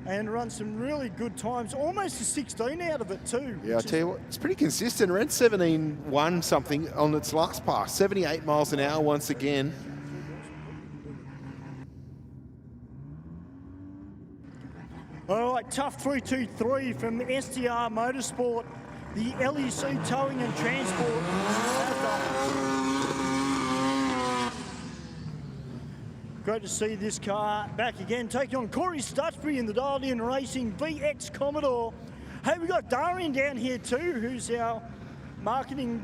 and runs some really good times. Almost a 16 out of it too. Yeah, I tell you what, it's pretty consistent. Around 17.1 something on its last pass. 78 miles an hour once again. All right, tough 323 from STR Motorsport, the LEC Towing and Transport. Great to see this car back again, taking on Corey Stutchbury in the Dialed In Racing VX Commodore. Hey, we got Darian down here too, who's our marketing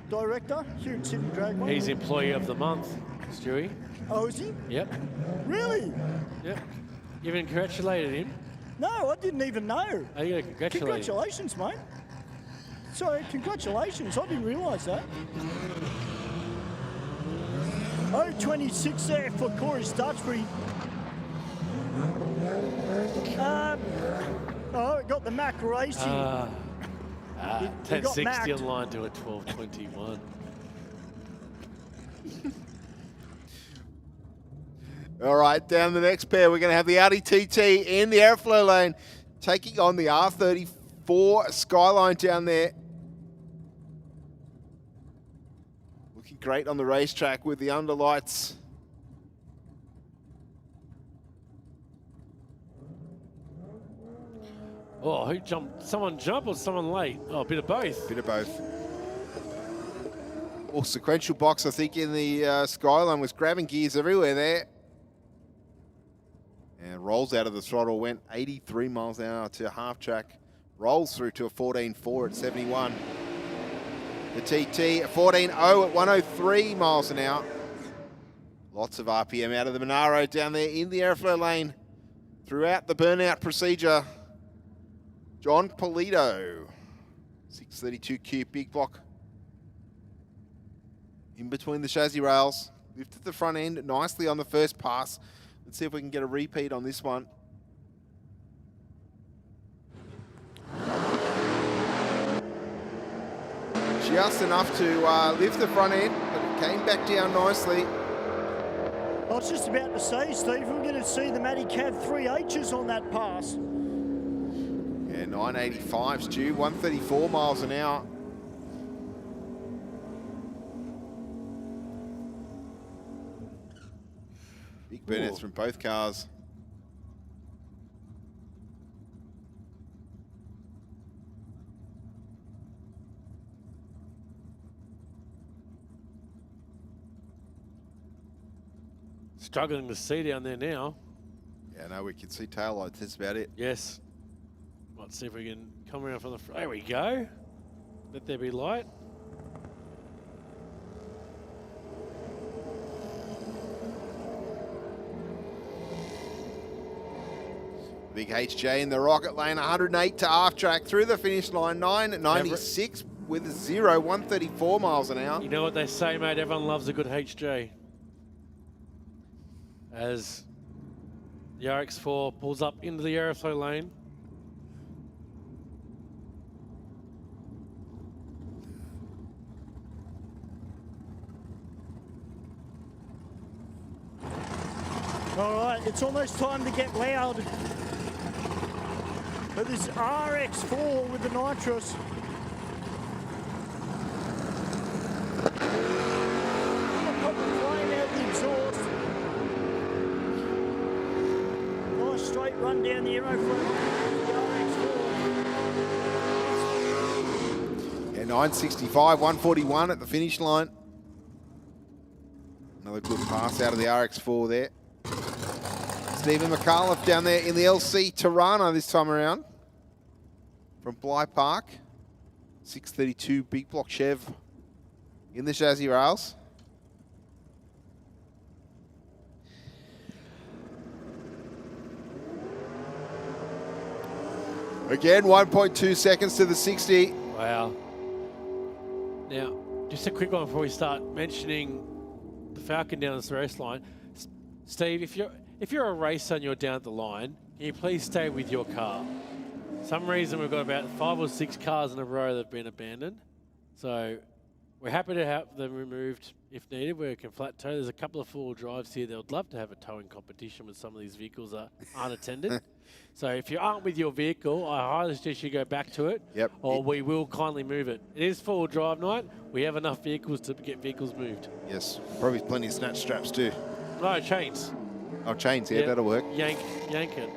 director here at Sydney Dragway. He's Employee of the Month, Stewie. Oh, is he? Yep. Really? Yep. You even congratulated him? No, I didn't even know. Oh, you got to congratulate him. Congratulations, mate. So congratulations, I didn't realise that. 0.26 there for Corey Stutchbury. Oh, got the Mac Racing. 1060 on line to a 1221. All right, down the next pair, we're going to have the Audi TT in the Aeroflow lane, taking on the R34 Skyline down there. Looking great on the racetrack with the underlights. Oh, who jumped? Someone jump or someone late? Oh, a bit of both. Bit of both. Well, sequential box, I think, in the Skyline was grabbing gears everywhere there. And rolls out of the throttle, went 83 miles an hour to half track. Rolls through to a 14.4 at 71. The TT, a 14.0 at 103 miles an hour. Lots of RPM out of the Monaro down there in the Aeroflow lane. Throughout the burnout procedure, John Polito, 632Q big block. In between the chassis rails, lifted the front end nicely on the first pass. Let's see if we can get a repeat on this one. Just enough to lift the front end, but it came back down nicely. I was just about to say, Steve, we're going to see the Matty Cav 3Hs on that pass. Yeah, 985's due, 134 miles an hour. Big burnouts from both cars. Struggling to see down there now. Yeah, no, we can see taillights. That's about it. Yes. Let's see if we can come around from the front. There we go. Let there be light. Big HJ in the rocket lane, 108 to half track through the finish line, 996 with a 0, 134 miles an hour. You know what they say, mate? Everyone loves a good HJ. As the RX4 pulls up into the Aeroflow lane. All right, it's almost time to get loud. But this RX4 with the nitrous. Flying out the exhaust. Nice straight run down the Aeroflow. The RX4. Yeah, 965, 141 at the finish line. Another good pass out of the RX4 there. Stephen McAuliffe down there in the LC Tirana this time around. From Bly Park. 632 big block Chev in the chassis rails. Again, 1.2 seconds to the 60. Wow. Now, just a quick one before we start mentioning the Falcon down this race line. Steve, if you're a racer and you're down at the line, can you please stay with your car? Some reason we've got about 5 or 6 cars in a row that have been abandoned. So we're happy to have them removed if needed. We can flat tow. There's a couple of four-wheel drives here. They would love to have a towing competition with some of these vehicles that aren't attended. So if you aren't with your vehicle, I highly suggest you go back to it. Yep. Or we will kindly move it. It is four-wheel drive night. We have enough vehicles to get vehicles moved. Yes, probably plenty of snatch straps too. No, chains. Oh, chains, yeah, that'll work. Yank it.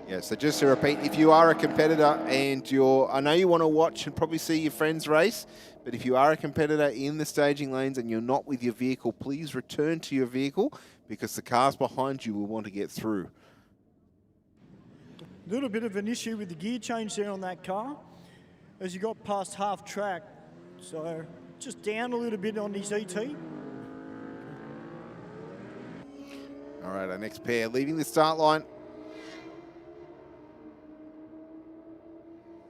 Yeah, so just to repeat, if you are a competitor and I know you want to watch and probably see your friends race, but if you are a competitor in the staging lanes and you're not with your vehicle, please return to your vehicle because the cars behind you will want to get through. A little bit of an issue with the gear change there on that car as you got past half track. So just down a little bit on his ET. All right, our next pair leaving the start line.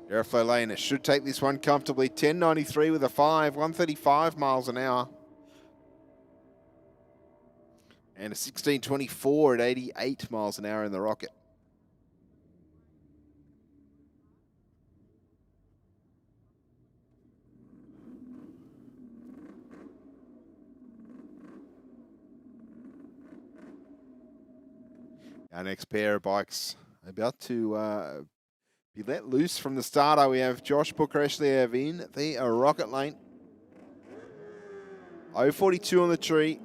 Aeroflow Lane, it should take this one comfortably. 10.93 with a 5, 135 miles an hour. And a 16.24 at 88 miles an hour in the Rocket. Our next pair of bikes about to be let loose from the starter. We have Josh Bukareshlev in the Rocket Lane. 0.42 on the tree.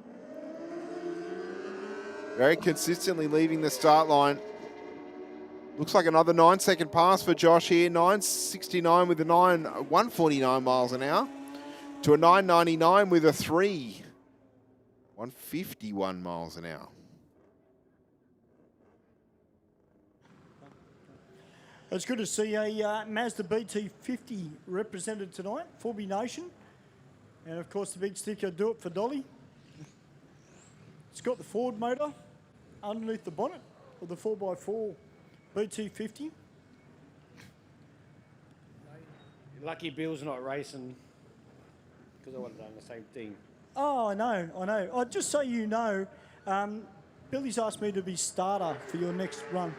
Very consistently leaving the start line. Looks like another 9-second pass for Josh here. 9.69 with a 149 miles an hour to a 9.99 with a 3. 151 miles an hour. It's good to see a Mazda BT50 represented tonight, Forby Nation. And of course the big sticker, do it for Dolly. It's got the Ford motor underneath the bonnet of the 4x4 BT50. Lucky Bill's not racing because I would have done the same thing. Oh, I know. Just so you know, Billy's asked me to be starter for your next run.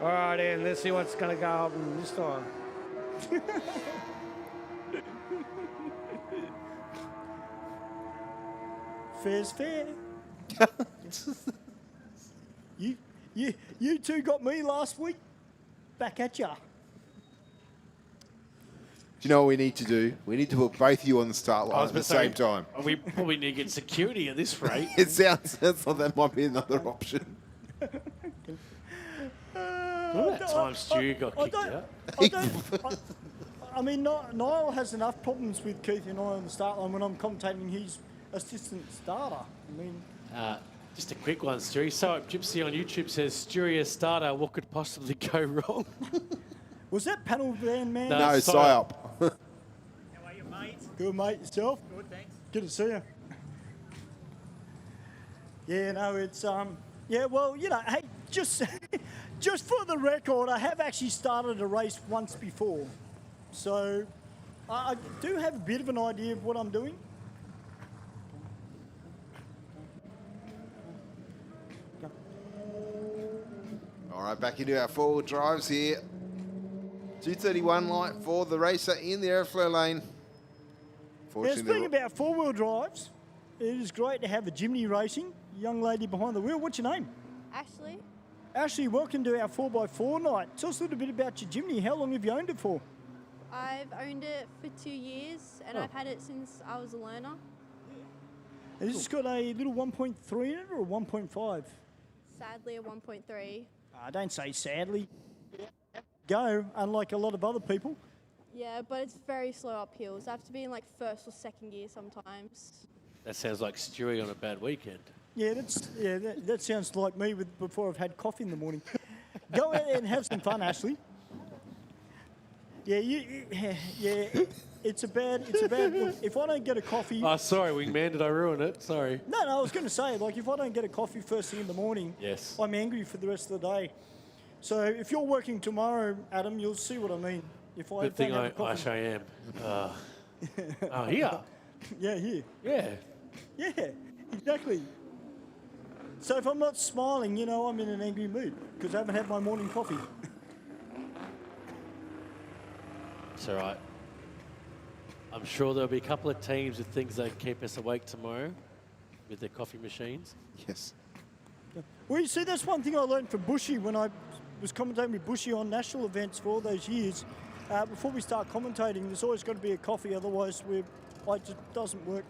All right, then, let's see what's going to go up this time. Fair's fair. You two got me last week. Back at ya. Do you know what we need to do? We need to put both of you on the start line at the same time. We probably need to get security at this rate. It sounds like that might be another option. Remember that time Stu got kicked out? I mean, Niall has enough problems with Keith and I on the start line when I'm commentating his assistant starter. I mean... just a quick one, Stewie. So up Gypsy on YouTube says, Stewie as starter, what could possibly go wrong? Was that panel van, man? No, psyop. How are you, mate? Good, mate. Yourself? Good, thanks. Good to see you. Yeah, no, it's, yeah, well, you know, hey, just for the record, I have actually started a race once before. So I do have a bit of an idea of what I'm doing. All right, back into our forward drives here. 231 light for the racer in the Aeroflow lane. Yeah, speaking about four-wheel drives, it is great to have a Jimny racing. Young lady behind the wheel. What's your name? Ashley. Ashley, welcome to our 4x4 night. Tell us a little bit about your Jimny. How long have you owned it for? I've owned it for 2 years, and I've had it since I was a learner. Has this got a little 1.3 in it or a 1.5? Sadly, a 1.3. Don't say sadly. Go, unlike a lot of other people. Yeah, but it's very slow up hills. I have to be in like first or second gear sometimes. That sounds like Stewie on a bad weekend. Yeah, that sounds like me before I've had coffee in the morning. Go out and have some fun, Ashley. Yeah, it's a bad look. If I don't get a coffee... Oh, sorry, wingman, did I ruin it? Sorry. No, I was going to say, like, if I don't get a coffee first thing in the morning, yes, I'm angry for the rest of the day. So if you're working tomorrow, Adam, you'll see what I mean. If I Good thing don't have a coffee. I am. Oh, here? Yeah, here. Yeah. Yeah, exactly. So if I'm not smiling, you know, I'm in an angry mood because I haven't had my morning coffee. It's all right. I'm sure there'll be a couple of teams with things that keep us awake tomorrow with their coffee machines. Yes. Well, you see, that's one thing I learned from Bushy when I was commentating with Bushy on national events for all those years. Before we start commentating, there's always got to be a coffee, otherwise it just doesn't work.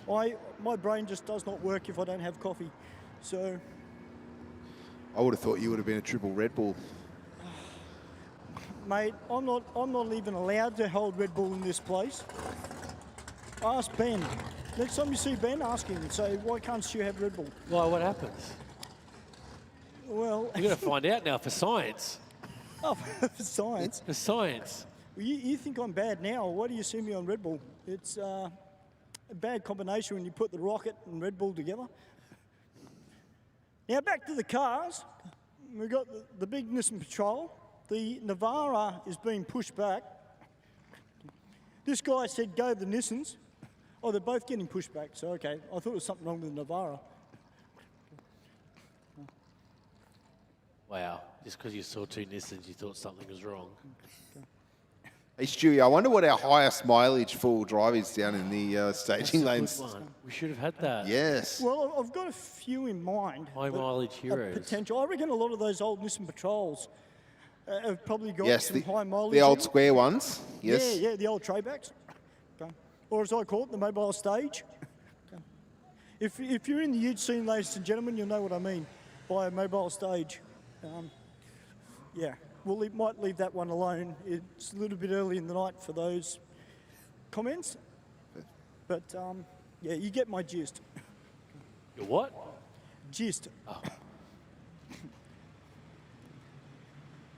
My brain just does not work if I don't have coffee. So I would have thought you would have been a triple Red Bull. Mate, I'm not even allowed to hold Red Bull in this place. Ask Ben. Next time you see Ben, ask him and say, why can't you have Red Bull? Why, what happens? Well... You're going to find out now for science. Oh, for science? For science. Well, you think I'm bad now. Why do you see me on Red Bull? It's a bad combination when you put the Rocket and Red Bull together. Now, back to the cars. We've got the big Nissan Patrol. the Navara is being pushed back. This guy said go the Nissans. Oh, they're both getting pushed back, so okay. I thought there was something wrong with the Navara. Wow. Just because you saw 2 Nissans, you thought something was wrong. Hey, Stewie, I wonder what our highest mileage four-wheel drive is down in the staging lanes. We should have had that. Yes. Well, I've got a few in mind. High mileage heroes. Potential. I reckon a lot of those old Nissan Patrols have probably got Yes, some high mileage. the old in square ones. Yes. Yeah, the old traybacks. Okay. Or as I call it, the mobile stage. Okay. If you're in the ute scene, ladies and gentlemen, you'll know what I mean by a mobile stage. Yeah, might leave that one alone. It's a little bit early in the night for those comments. But, yeah, you get my gist. Your what? Gist. Oh.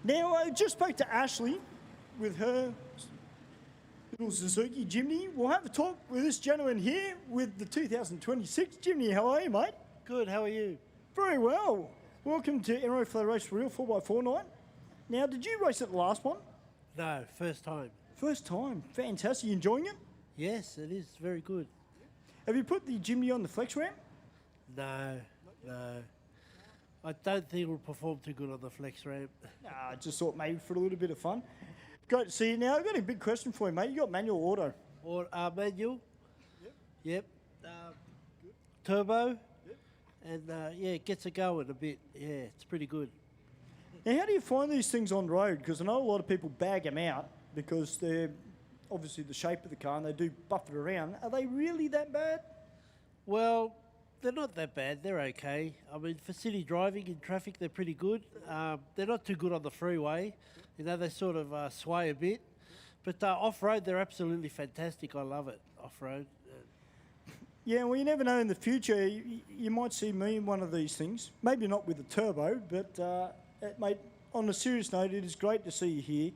Now, I just spoke to Ashley with her little Suzuki Jimny. We'll have a talk with this gentleman here with the 2026 Jimny. How are you, mate? Good, how are you? Very well. Welcome to Aeroflow Race Real 4x4 night. Now, did you race at the last one? No, first time. First time. Fantastic. You enjoying it? Yes, it is very good. Have you put the Jimny on the flex ramp? No. I don't think it'll perform too good on the flex ramp. Nah, I just thought maybe for a little bit of fun. Great to see you. Now, I've got a big question for you, mate. You got manual auto? Or manual? Yep. Turbo? Yep. And yeah, it gets it going a bit. Yeah, it's pretty good. Now, how do you find these things on road? Because I know a lot of people bag them out because they're obviously the shape of the car and they do buff it around. Are they really that bad? Well, they're not that bad. They're okay. I mean, for city driving in traffic, they're pretty good. They're not too good on the freeway. You know, they sort of sway a bit. But off-road, they're absolutely fantastic. I love it, off-road. Yeah, well, you never know in the future. You might see me in one of these things. Maybe not with a turbo, but, mate, on a serious note, it is great to see you here.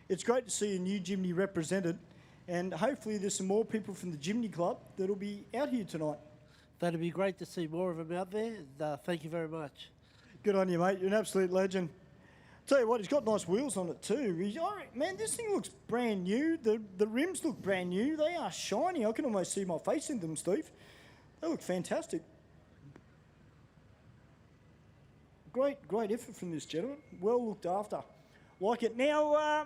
It's great to see a new Jimny represented. And hopefully there's some more people from the Jimny Club that'll be out here tonight. That'd be great to see more of them out there. And, thank you very much. Good on you, mate. You're an absolute legend. Tell you what, he's got nice wheels on it too. Man, this thing looks brand new. The rims look brand new. They are shiny. I can almost see my face in them, Steve. They look fantastic. Great effort from this gentleman. Well looked after. Like it. Now,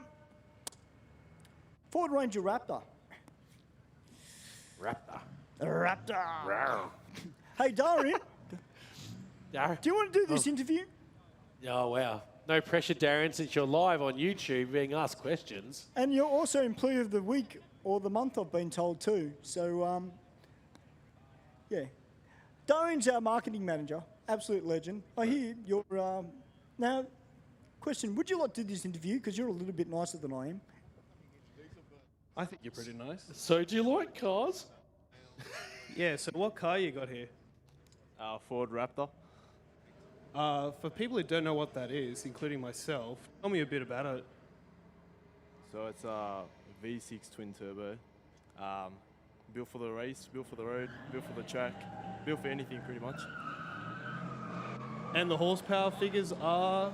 Ford Ranger Raptor. Raptor. Hey, Darian. Do you want to do this interview? Oh, wow. No pressure, Darren, since you're live on YouTube being asked questions. And you're also Employee of the Week or the Month, I've been told too. So, yeah. Darian's our marketing manager, absolute legend. I hear you're... now, question, would you like to do this interview? Because you're a little bit nicer than I am. I think you're pretty nice. So, do you like cars? Yeah, so what car you got here? Ford Raptor. For people who don't know what that is, including myself, tell me a bit about it. So it's a V6 twin turbo. Built for the race, built for the road, built for the track, built for anything pretty much. And the horsepower figures are?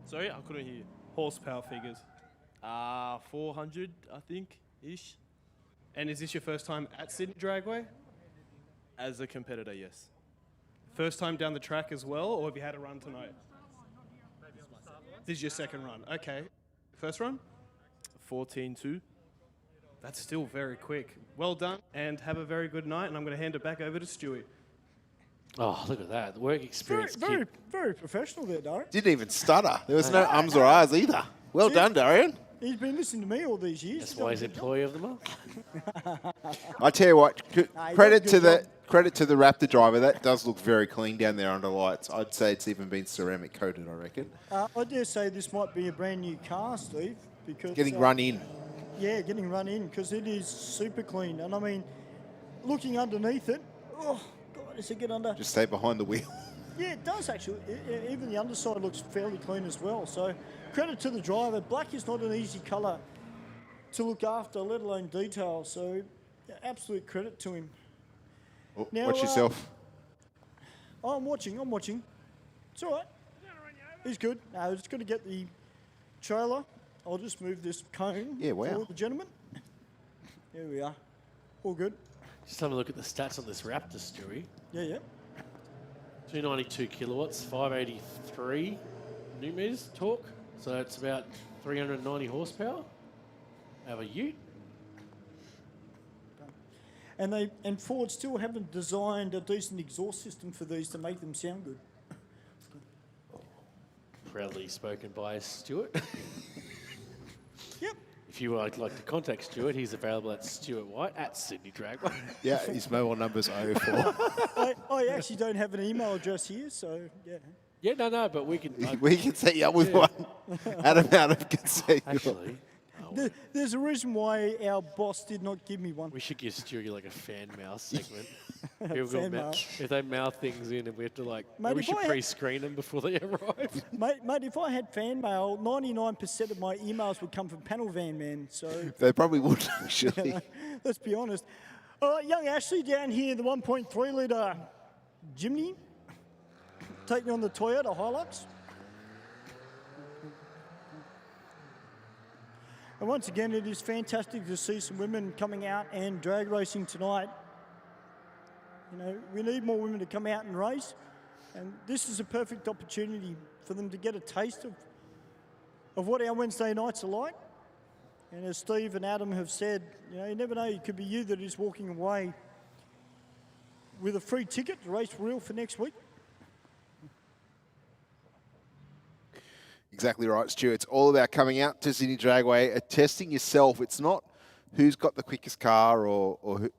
Sorry, I couldn't hear you. Horsepower figures. 400, I think, ish. And is this your first time at Sydney Dragway? As a competitor, yes. First time down the track as well, or have you had a run tonight? This is your second run. Okay. First run? 14.2. That's still very quick. Well done, and have a very good night, and I'm going to hand it back over to Stewie. Oh, look at that. The work experience. Very professional there, Darian. Didn't even stutter. There was no ums or ahs either. Well done, Darian. He's been listening to me all these years. That's why he's Employee of the Month. I tell you what, credit to the Raptor driver. That does look very clean down there under lights. I'd say it's even been ceramic coated, I reckon. I dare say this might be a brand new car, Steve, because getting run in. Yeah, getting run in because it is super clean. And I mean, looking underneath it, oh God, does it get under? Just stay behind the wheel. Yeah, it does actually. Even the underside looks fairly clean as well. So credit to the driver. Black is not an easy colour to look after, let alone detail. So absolute credit to him. Oh, now, watch yourself. I'm watching. It's all right. He's good. No, just got to get the trailer. I'll just move this cone Yeah, wow. for the gentleman. There we are. All good. Just have a look at the stats on this Raptor, Stewie. Yeah. 292 kilowatts, 583 Newton meters torque. So it's about 390 horsepower. Have a ute. And Ford still haven't designed a decent exhaust system for these to make them sound good. Proudly spoken by Stuart. Yep. If you would like to contact Stuart, he's available at Stuart White at Sydney Dragway. Yeah, his mobile number's 04. I actually don't have an email address here, so yeah. Yeah, no, but we can... We can set you up with one. Adam can set you up. Actually... There's a reason why our boss did not give me one. We should give Stewie like a fan mail segment. Fan mail. If they mail things in and we have to Mate, we if should I had- pre-screen them before they arrive. Mate, if I had fan mail, 99% of my emails would come from Panel Van Man, so... They probably would, actually. Let's be honest. Young Ashley down here, the 1.3 litre Jimny, taking on the Toyota Hilux. And once again, it is fantastic to see some women coming out and drag racing tonight. You know, we need more women to come out and race, and this is a perfect opportunity for them to get a taste of what our Wednesday nights are like. And as Steve and Adam have said, you know, you never know, it could be you that is walking away with a free ticket to race real for next week. Exactly right, Stu. It's all about coming out to Sydney Dragway, testing yourself. It's not who's got the quickest car or who,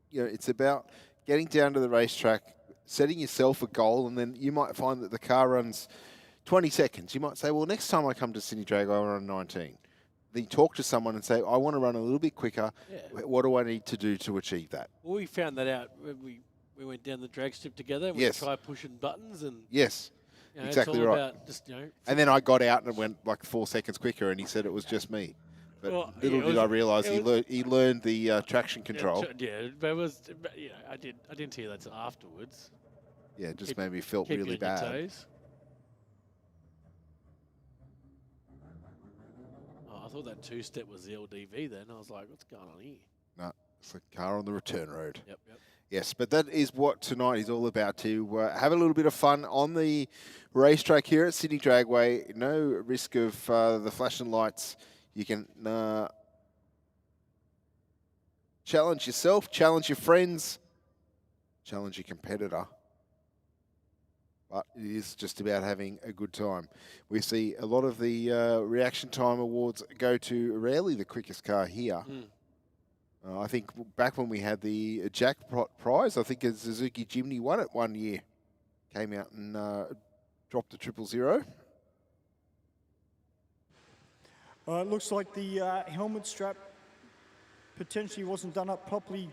you know, it's about getting down to the racetrack, setting yourself a goal, and then you might find that the car runs 20 seconds. You might say, well, next time I come to Sydney Dragway, I'll run 19. Then you talk to someone and say, I want to run a little bit quicker. Yeah. What do I need to do to achieve that? Well, we found that out when we went down the drag strip together. And Yes. We tried pushing buttons and... Yes. You know, Exactly it's all right. about just, you know, And then I got out and went like 4 seconds quicker, and he said it was just me. But Well, little yeah, it did was- I realise it he learned the traction control. Yeah, but it was, you know, I didn't hear that till afterwards. Yeah, it just made me feel Keep you really on your bad. toes. Oh, I thought that two-step was the LDV then. I was like, what's going on here? No, it's a car on the return road. Yep. Yes, but that is what tonight is all about, to have a little bit of fun on the racetrack here at Sydney Dragway. No risk of the flashing lights. You can challenge yourself, challenge your friends, challenge your competitor. But it is just about having a good time. We see a lot of the reaction time awards go to rarely the quickest car here. I think back when we had the jackpot prize, I think a Suzuki Jimny won it one year. Came out and dropped the 000. It looks like the helmet strap potentially wasn't done up properly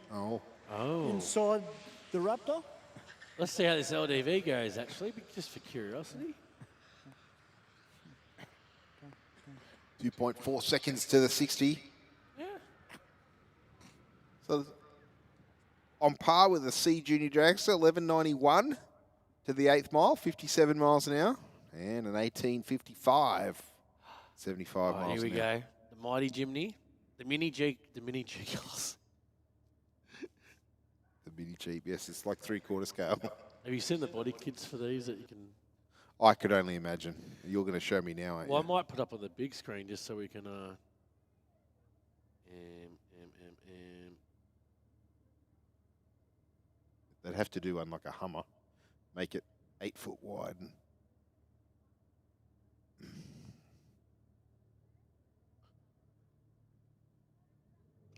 inside the Raptor. Let's see how this LDV goes, actually, just for curiosity. 2.4 seconds to the 60. Yeah. So on par with the C Junior Dragster, 11.91 to the 8th mile, 57 miles an hour, and an 18.55, 75 miles Here we an hour. go. The mighty Jimny, the mini G-Class. The mini Jeep, yes, it's like 3/4 scale. Have you seen the body kits for these that you can? I could only imagine. You're going to show me now, aren't Well, I you? might put up on the big screen just so we can. They'd have to do one like a Hummer, make it 8 foot wide. And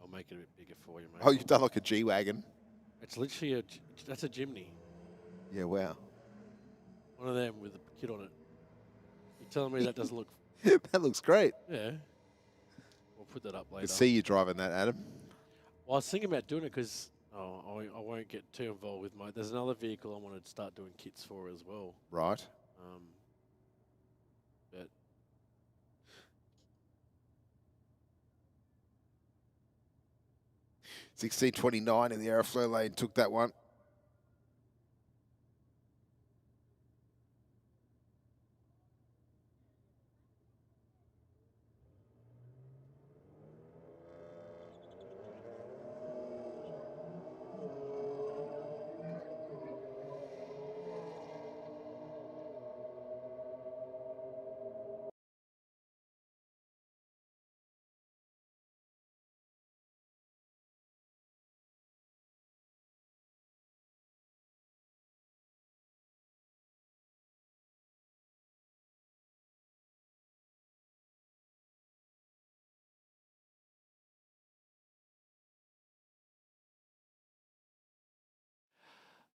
I'll make it a bit bigger for you, mate. oh, you've done like a G-Wagon. It's literally that's a Jimny. Yeah, wow. One of them with a kit on it. You're telling me that doesn't look? That looks great. Yeah. We'll put that up I later. see you driving that, Adam. Well, I was thinking about doing it because I won't get too involved with there's another vehicle I want to start doing kits for as well. Right. But 16.29 in the Aeroflow lane, took that one.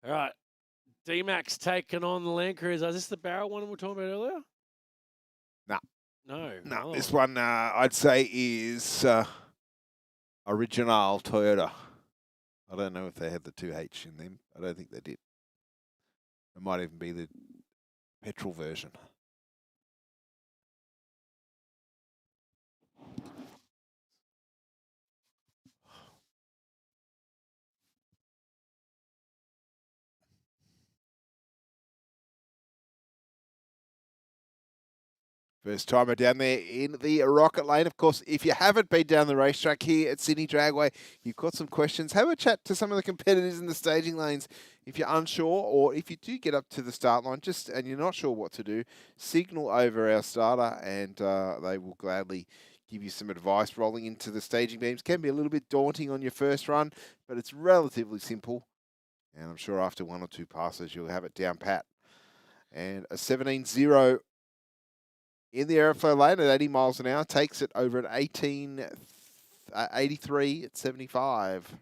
All right. D-Max taking on the Land Cruiser. Is this the Barrel one we were talking about earlier? No. No. No, Oh. this one I'd say is original Toyota. I don't know if they had the 2H in them. I don't think they did. It might even be the petrol version. First timer down there in the rocket lane. Of course, if you haven't been down the racetrack here at Sydney Dragway, you've got some questions. Have a chat to some of the competitors in the staging lanes. If you're unsure, or if you do get up to the start line and you're not sure what to do, signal over our starter and they will gladly give you some advice. Rolling into the staging beams can be a little bit daunting on your first run, but it's relatively simple. And I'm sure after one or two passes, you'll have it down pat. And a 17.0 in the Aeroflow lane at 80 miles an hour, takes it over at 83 at 75.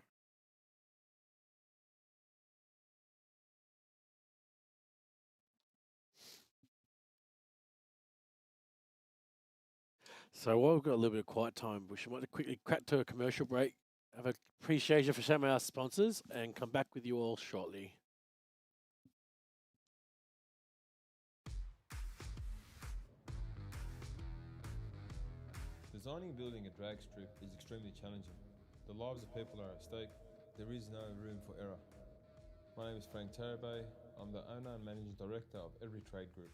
So while we've got a little bit of quiet time, we should want to quickly crack to a commercial break. Have an appreciation for some of our sponsors and come back with you all shortly. Designing and building a drag strip is extremely challenging. The lives of people are at stake. There is no room for error. My name is Frank Tarabay. I'm the owner and managing director of Every Trade Group.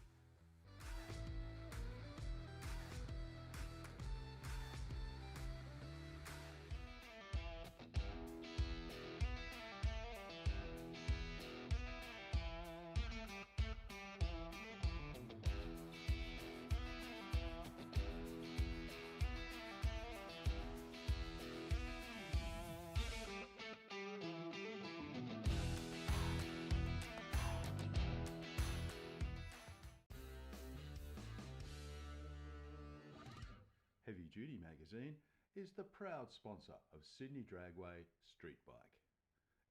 Heavy Duty magazine is the proud sponsor of Sydney Dragway Street Bike.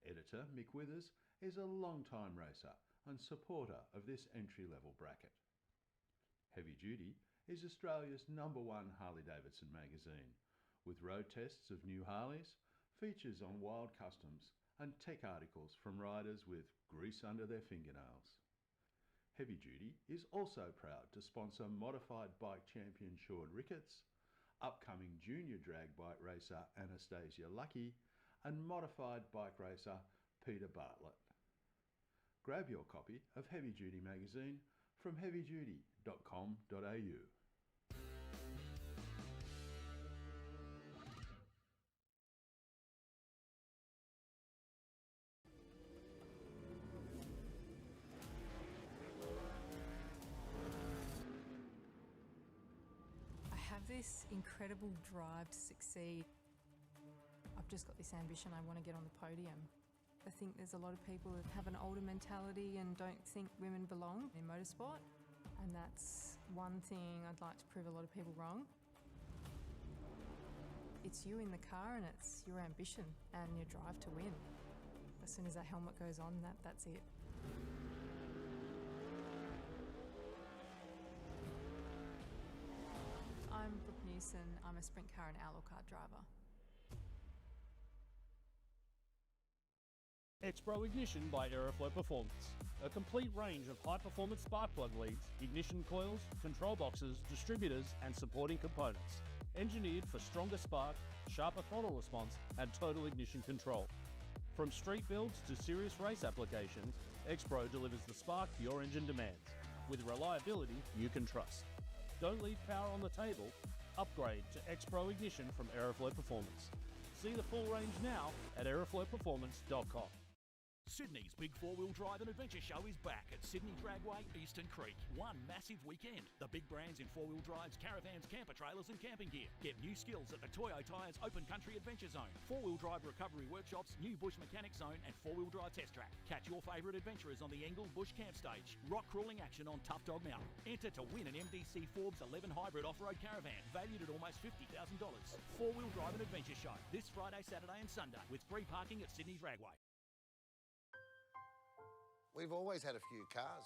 Editor Mick Withers is a long-time racer and supporter of this entry-level bracket. Heavy Duty is Australia's #1 Harley-Davidson magazine, with road tests of new Harleys, features on wild customs and tech articles from riders with grease under their fingernails. Heavy Duty is also proud to sponsor modified bike champion Sean Ricketts, upcoming junior drag bike racer Anastasia Lucky, and modified bike racer Peter Bartlett. Grab your copy of Heavy Duty magazine from heavyduty.com.au. This incredible drive to succeed. I've just got this ambition, I want to get on the podium. I think there's a lot of people that have an older mentality and don't think women belong in motorsport, and that's one thing I'd like to prove a lot of people wrong. It's you in the car and it's your ambition and your drive to win. As soon as that helmet goes on, that's it. I'm Brooke Newson. I'm a sprint car and outlaw car driver. Expro Ignition by Aeroflow Performance. A complete range of high-performance spark plug leads, ignition coils, control boxes, distributors and supporting components. Engineered for stronger spark, sharper throttle response and total ignition control. From street builds to serious race applications, Expro delivers the spark your engine demands, with reliability you can trust. Don't leave power on the table. Upgrade to Expro Ignition from Aeroflow Performance. See the full range now at aeroflowperformance.com. Sydney's big four-wheel drive and adventure show is back at Sydney Dragway, Eastern Creek. One massive weekend. The big brands in four-wheel drives, caravans, camper trailers and camping gear. Get new skills at the Toyo Tyres Open Country Adventure Zone, four-wheel drive recovery workshops, new bush mechanic zone and four-wheel drive test track. Catch your favourite adventurers on the Engle Bush Camp Stage. Rock crawling action on Tough Dog Mountain. Enter to win an MDC Forbes 11 Hybrid off-road caravan valued at almost $50,000. Four-wheel drive and adventure show this Friday, Saturday and Sunday with free parking at Sydney Dragway. We've always had a few cars.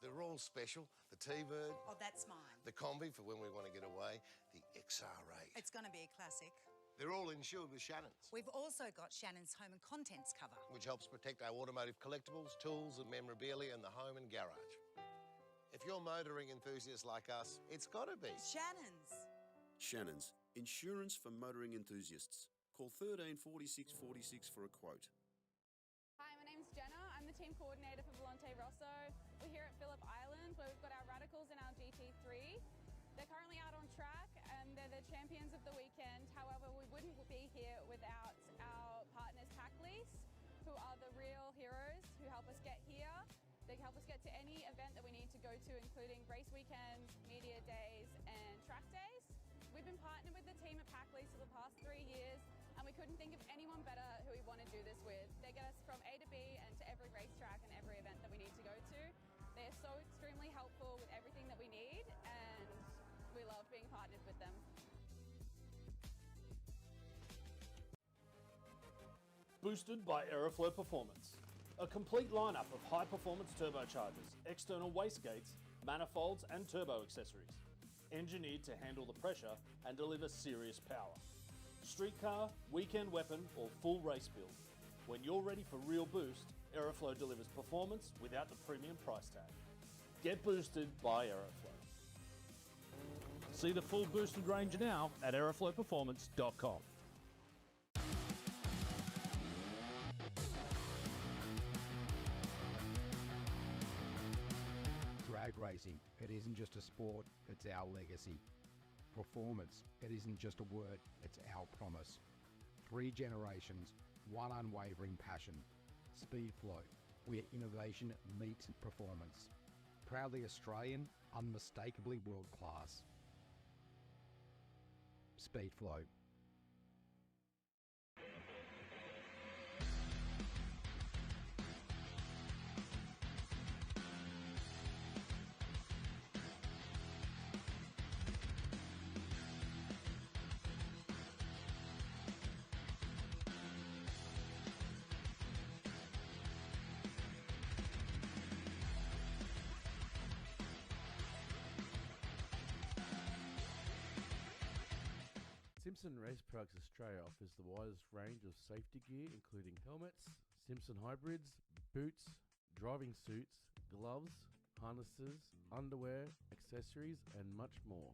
They're all special. The T-Bird. Oh, that's mine. The Combi for when we want to get away. The XR8. It's going to be a classic. They're all insured with Shannon's, We've also got Shannon's Home and Contents cover. which helps protect our automotive collectibles, tools and memorabilia in the home and garage. If you're motoring enthusiasts like us, it's got to be. Shannon's. Shannon's, insurance for motoring enthusiasts. Call 13 46 46 for a quote. Hi, my name's Jenna. I'm the team coordinator for Volante Rosso. We're here at Phillip Island where we've got our Radicals and our GT3. They're currently out on track and they're the champions of the weekend. However, we wouldn't be here without our partners Pack Lease, who are the real heroes who help us get here. They help us get to any event that we need to go to, including race weekends, media days and track days. We've been partnered with the team at Pack Lease for the past 3 years and we couldn't think of anyone better who we want to do this with. They get us from A to B and to every racetrack and every event that we need to go to. They're so extremely helpful with everything that we need and we love being partnered with them. Boosted by Aeroflow Performance. A complete lineup of high-performance turbochargers, external wastegates, manifolds and turbo accessories. Engineered to handle the pressure and deliver serious power. Street car, weekend weapon or full race build. When you're ready for real boost, Aeroflow delivers performance without the premium price tag. Get boosted by Aeroflow. See the full boosted range now at aeroflowperformance.com. Drag racing, it isn't just a sport, it's our legacy. Performance, it isn't just a word, it's our promise. 3 generations, one unwavering passion. Speedflow, where innovation meets performance. Proudly Australian, unmistakably world class. Speedflow. Simpson Race Products Australia offers the widest range of safety gear, including helmets, Simpson hybrids, boots, driving suits, gloves, harnesses, underwear, accessories, and much more.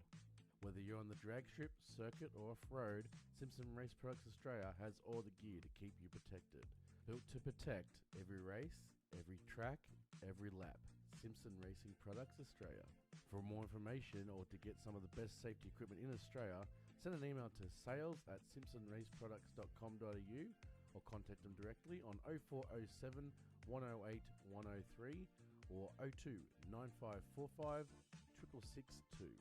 Whether you're on the drag strip, circuit, or off-road, Simpson Race Products Australia has all the gear to keep you protected. Built to protect every race, every track, every lap. Simpson Racing Products Australia. For more information or to get some of the best safety equipment in Australia, send an email to sales@simpsonraceproducts.com.au or contact them directly on 0407 108 103 or 02 9545 6662.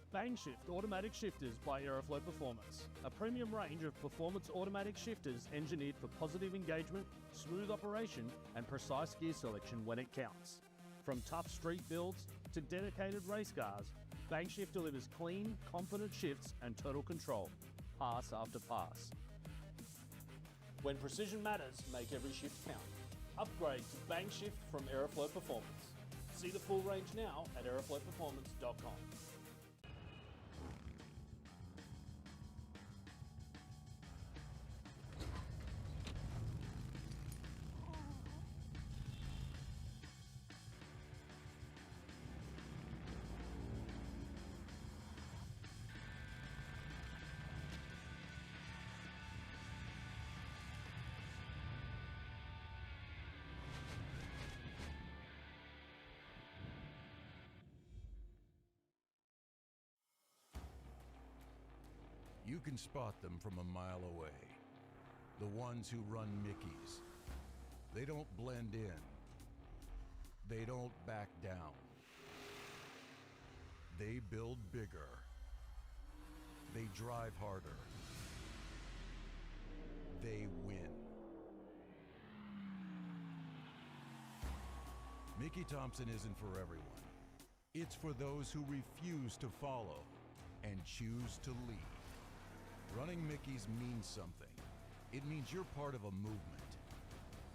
Bangshift Automatic Shifters by Aeroflow Performance. A premium range of performance automatic shifters engineered for positive engagement, smooth operation and precise gear selection when it counts. From tough street builds to dedicated race cars, Bangshift delivers clean, confident shifts and total control, pass after pass. When precision matters, make every shift count. Upgrade to Bangshift from Aeroflow Performance. See the full range now at aeroflowperformance.com. You can spot them from a mile away. The ones who run Mickeys. They don't blend in. They don't back down. They build bigger. They drive harder. They win. Mickey Thompson isn't for everyone. It's for those who refuse to follow and choose to lead. Running Mickeys means something. It means you're part of a movement.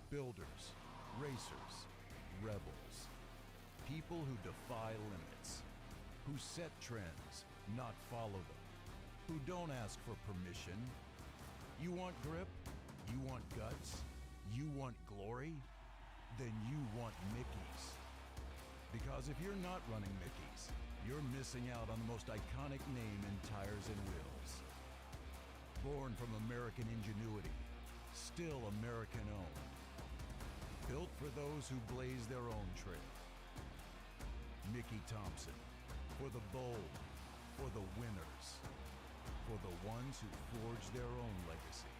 Builders, racers, rebels. People who defy limits, who set trends, not follow them, who don't ask for permission. You want grip? You want guts? You want glory? Then you want Mickey's. Because if you're not running Mickey's, you're missing out on the most iconic name in tires and wheels. Born from American ingenuity, still American-owned. Built for those who blaze their own trail. Mickey Thompson, for the bold, for the winners, for the ones who forge their own legacy.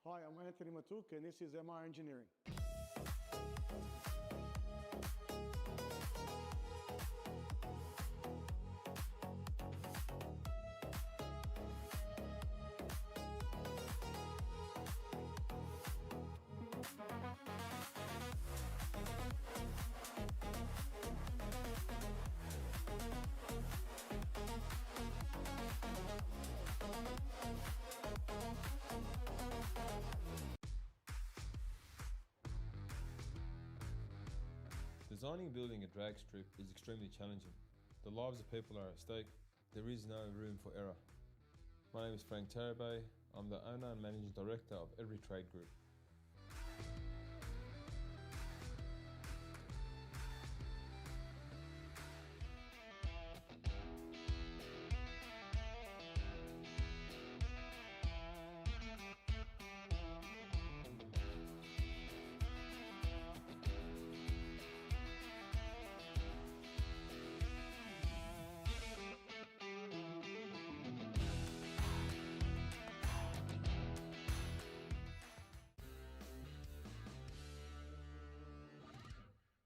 Hi, I'm Anthony Matuk, and this is MR Engineering. Designing and building a drag strip is extremely challenging. The lives of people are at stake. There is no room for error. My name is Frank Tarabay. I'm the owner and managing director of Every Trade Group.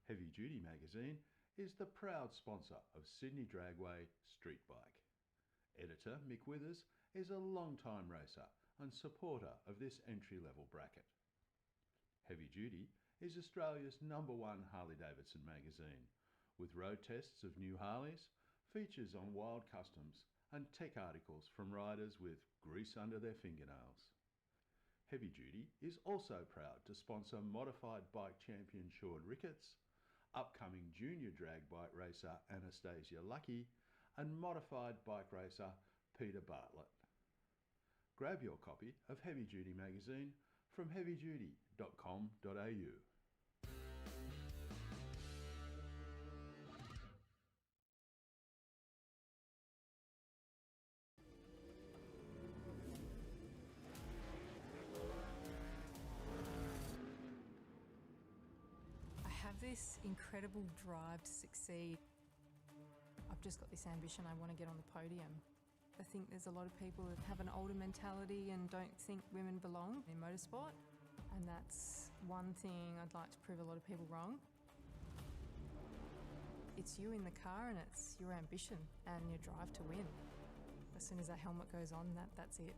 Heavy Duty magazine is the proud sponsor of Sydney Dragway Street Bike. Editor Mick Withers is a long-time racer and supporter of this entry-level bracket. Heavy Duty is Australia's #1 Harley-Davidson magazine, with road tests of new Harleys, features on wild customs and tech articles from riders with grease under their fingernails. Heavy Duty is also proud to sponsor modified bike champion Sean Ricketts, upcoming junior drag bike racer Anastasia Lucky, and modified bike racer Peter Bartlett. Grab your copy of Heavy Duty magazine from heavyduty.com.au. This incredible drive to succeed. I've just got this ambition, I want to get on the podium. I think there's a lot of people that have an older mentality and don't think women belong in motorsport, and that's one thing I'd like to prove a lot of people wrong. It's you in the car and it's your ambition and your drive to win. As soon as that helmet goes on, that's it.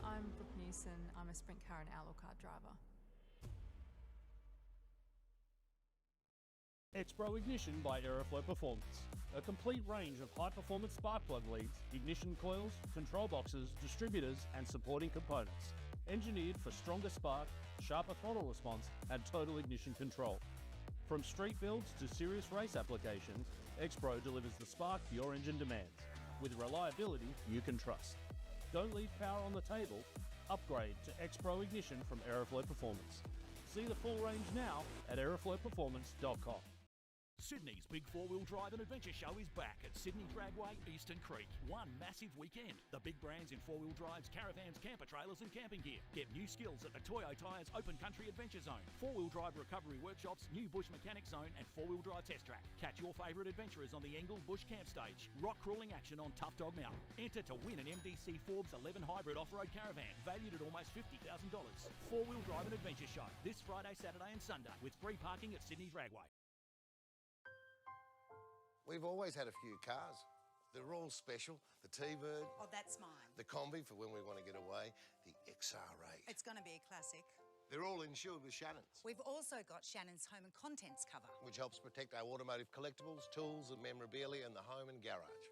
I'm Brooke Newson. I'm a sprint car and outlaw car driver. Expro Ignition by Aeroflow Performance. A complete range of high-performance spark plug leads, ignition coils, control boxes, distributors and supporting components. Engineered for stronger spark, sharper throttle response and total ignition control. From street builds to serious race applications, Expro delivers the spark your engine demands, with reliability you can trust. Don't leave power on the table. Upgrade to Expro Ignition from Aeroflow Performance. See the full range now at aeroflowperformance.com. Sydney's big four-wheel drive and adventure show is back at Sydney Dragway, Eastern Creek. One massive weekend. The big brands in four-wheel drives, caravans, camper trailers and camping gear. Get new skills at the Toyo Tyres Open Country Adventure Zone, four-wheel drive recovery workshops, new bush mechanic zone and four-wheel drive test track. Catch your favourite adventurers on the Engel Bush Camp Stage. Rock crawling action on Tough Dog Mountain. Enter to win an MDC Forbes 11 Hybrid off-road caravan valued at almost $50,000. Four-wheel drive and adventure show this Friday, Saturday and Sunday with free parking at Sydney Dragway. We've always had a few cars. They're all special. The T-Bird, Oh, that's mine. the Combi for when we want to get away, the XR8. It's going to be a classic. They're all insured with Shannon's, We've also got Shannon's home and contents cover. which helps protect our automotive collectibles, tools and memorabilia in the home and garage.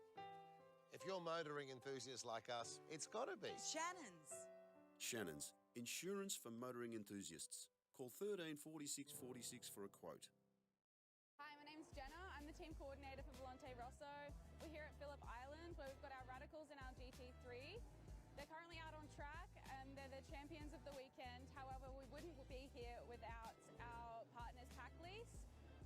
If you're motoring enthusiasts like us, it's got to be. Shannon's. Shannon's, insurance for motoring enthusiasts. Call 13 46 46 for a quote. Hi, my name's Jenna. I'm the team coordinator for Volante Rosso. We're here at Phillip Island where we've got our Radicals and our GT3. They're currently out on track and they're the champions of the weekend. However, we wouldn't be here without our partners Pack Lease,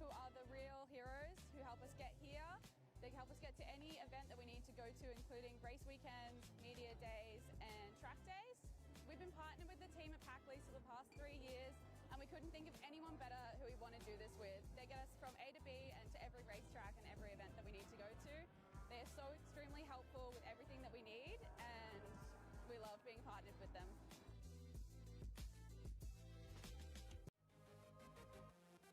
who are the real heroes who help us get here. They help us get to any event that we need to go to, including race weekends, media days and track days. We've been partnered with the team at Pack Lease for the past 3 years and we couldn't think of anyone better who we want to do this with. They get us from A to B and to every racetrack and every event that we need to go to. They are so extremely helpful with everything that we need and we love being partnered with them.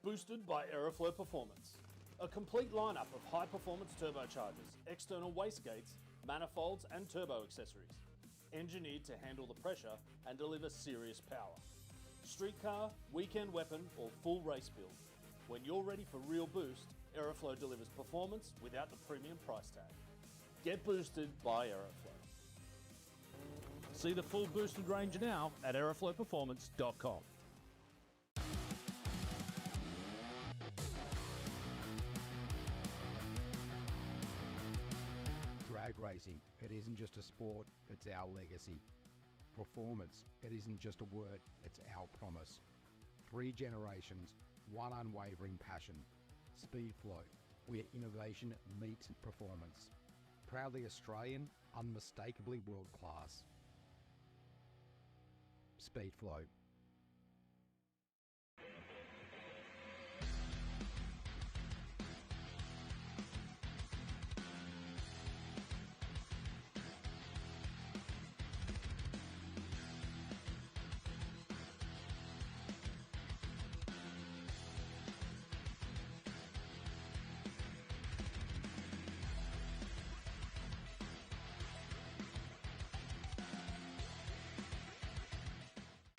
Boosted by Aeroflow Performance. A complete lineup of high-performance turbochargers, external wastegates, manifolds and turbo accessories. Engineered to handle the pressure and deliver serious power. Street car, weekend weapon or full race build. When you're ready for real boost, Aeroflow delivers performance without the premium price tag. Get boosted by Aeroflow. See the full boosted range now at aeroflowperformance.com. Drag racing, it isn't just a sport, it's our legacy. Performance, it isn't just a word, it's our promise. 3 generations, one unwavering passion. Speedflow, where innovation meets performance. Proudly Australian, unmistakably world class. Speedflow.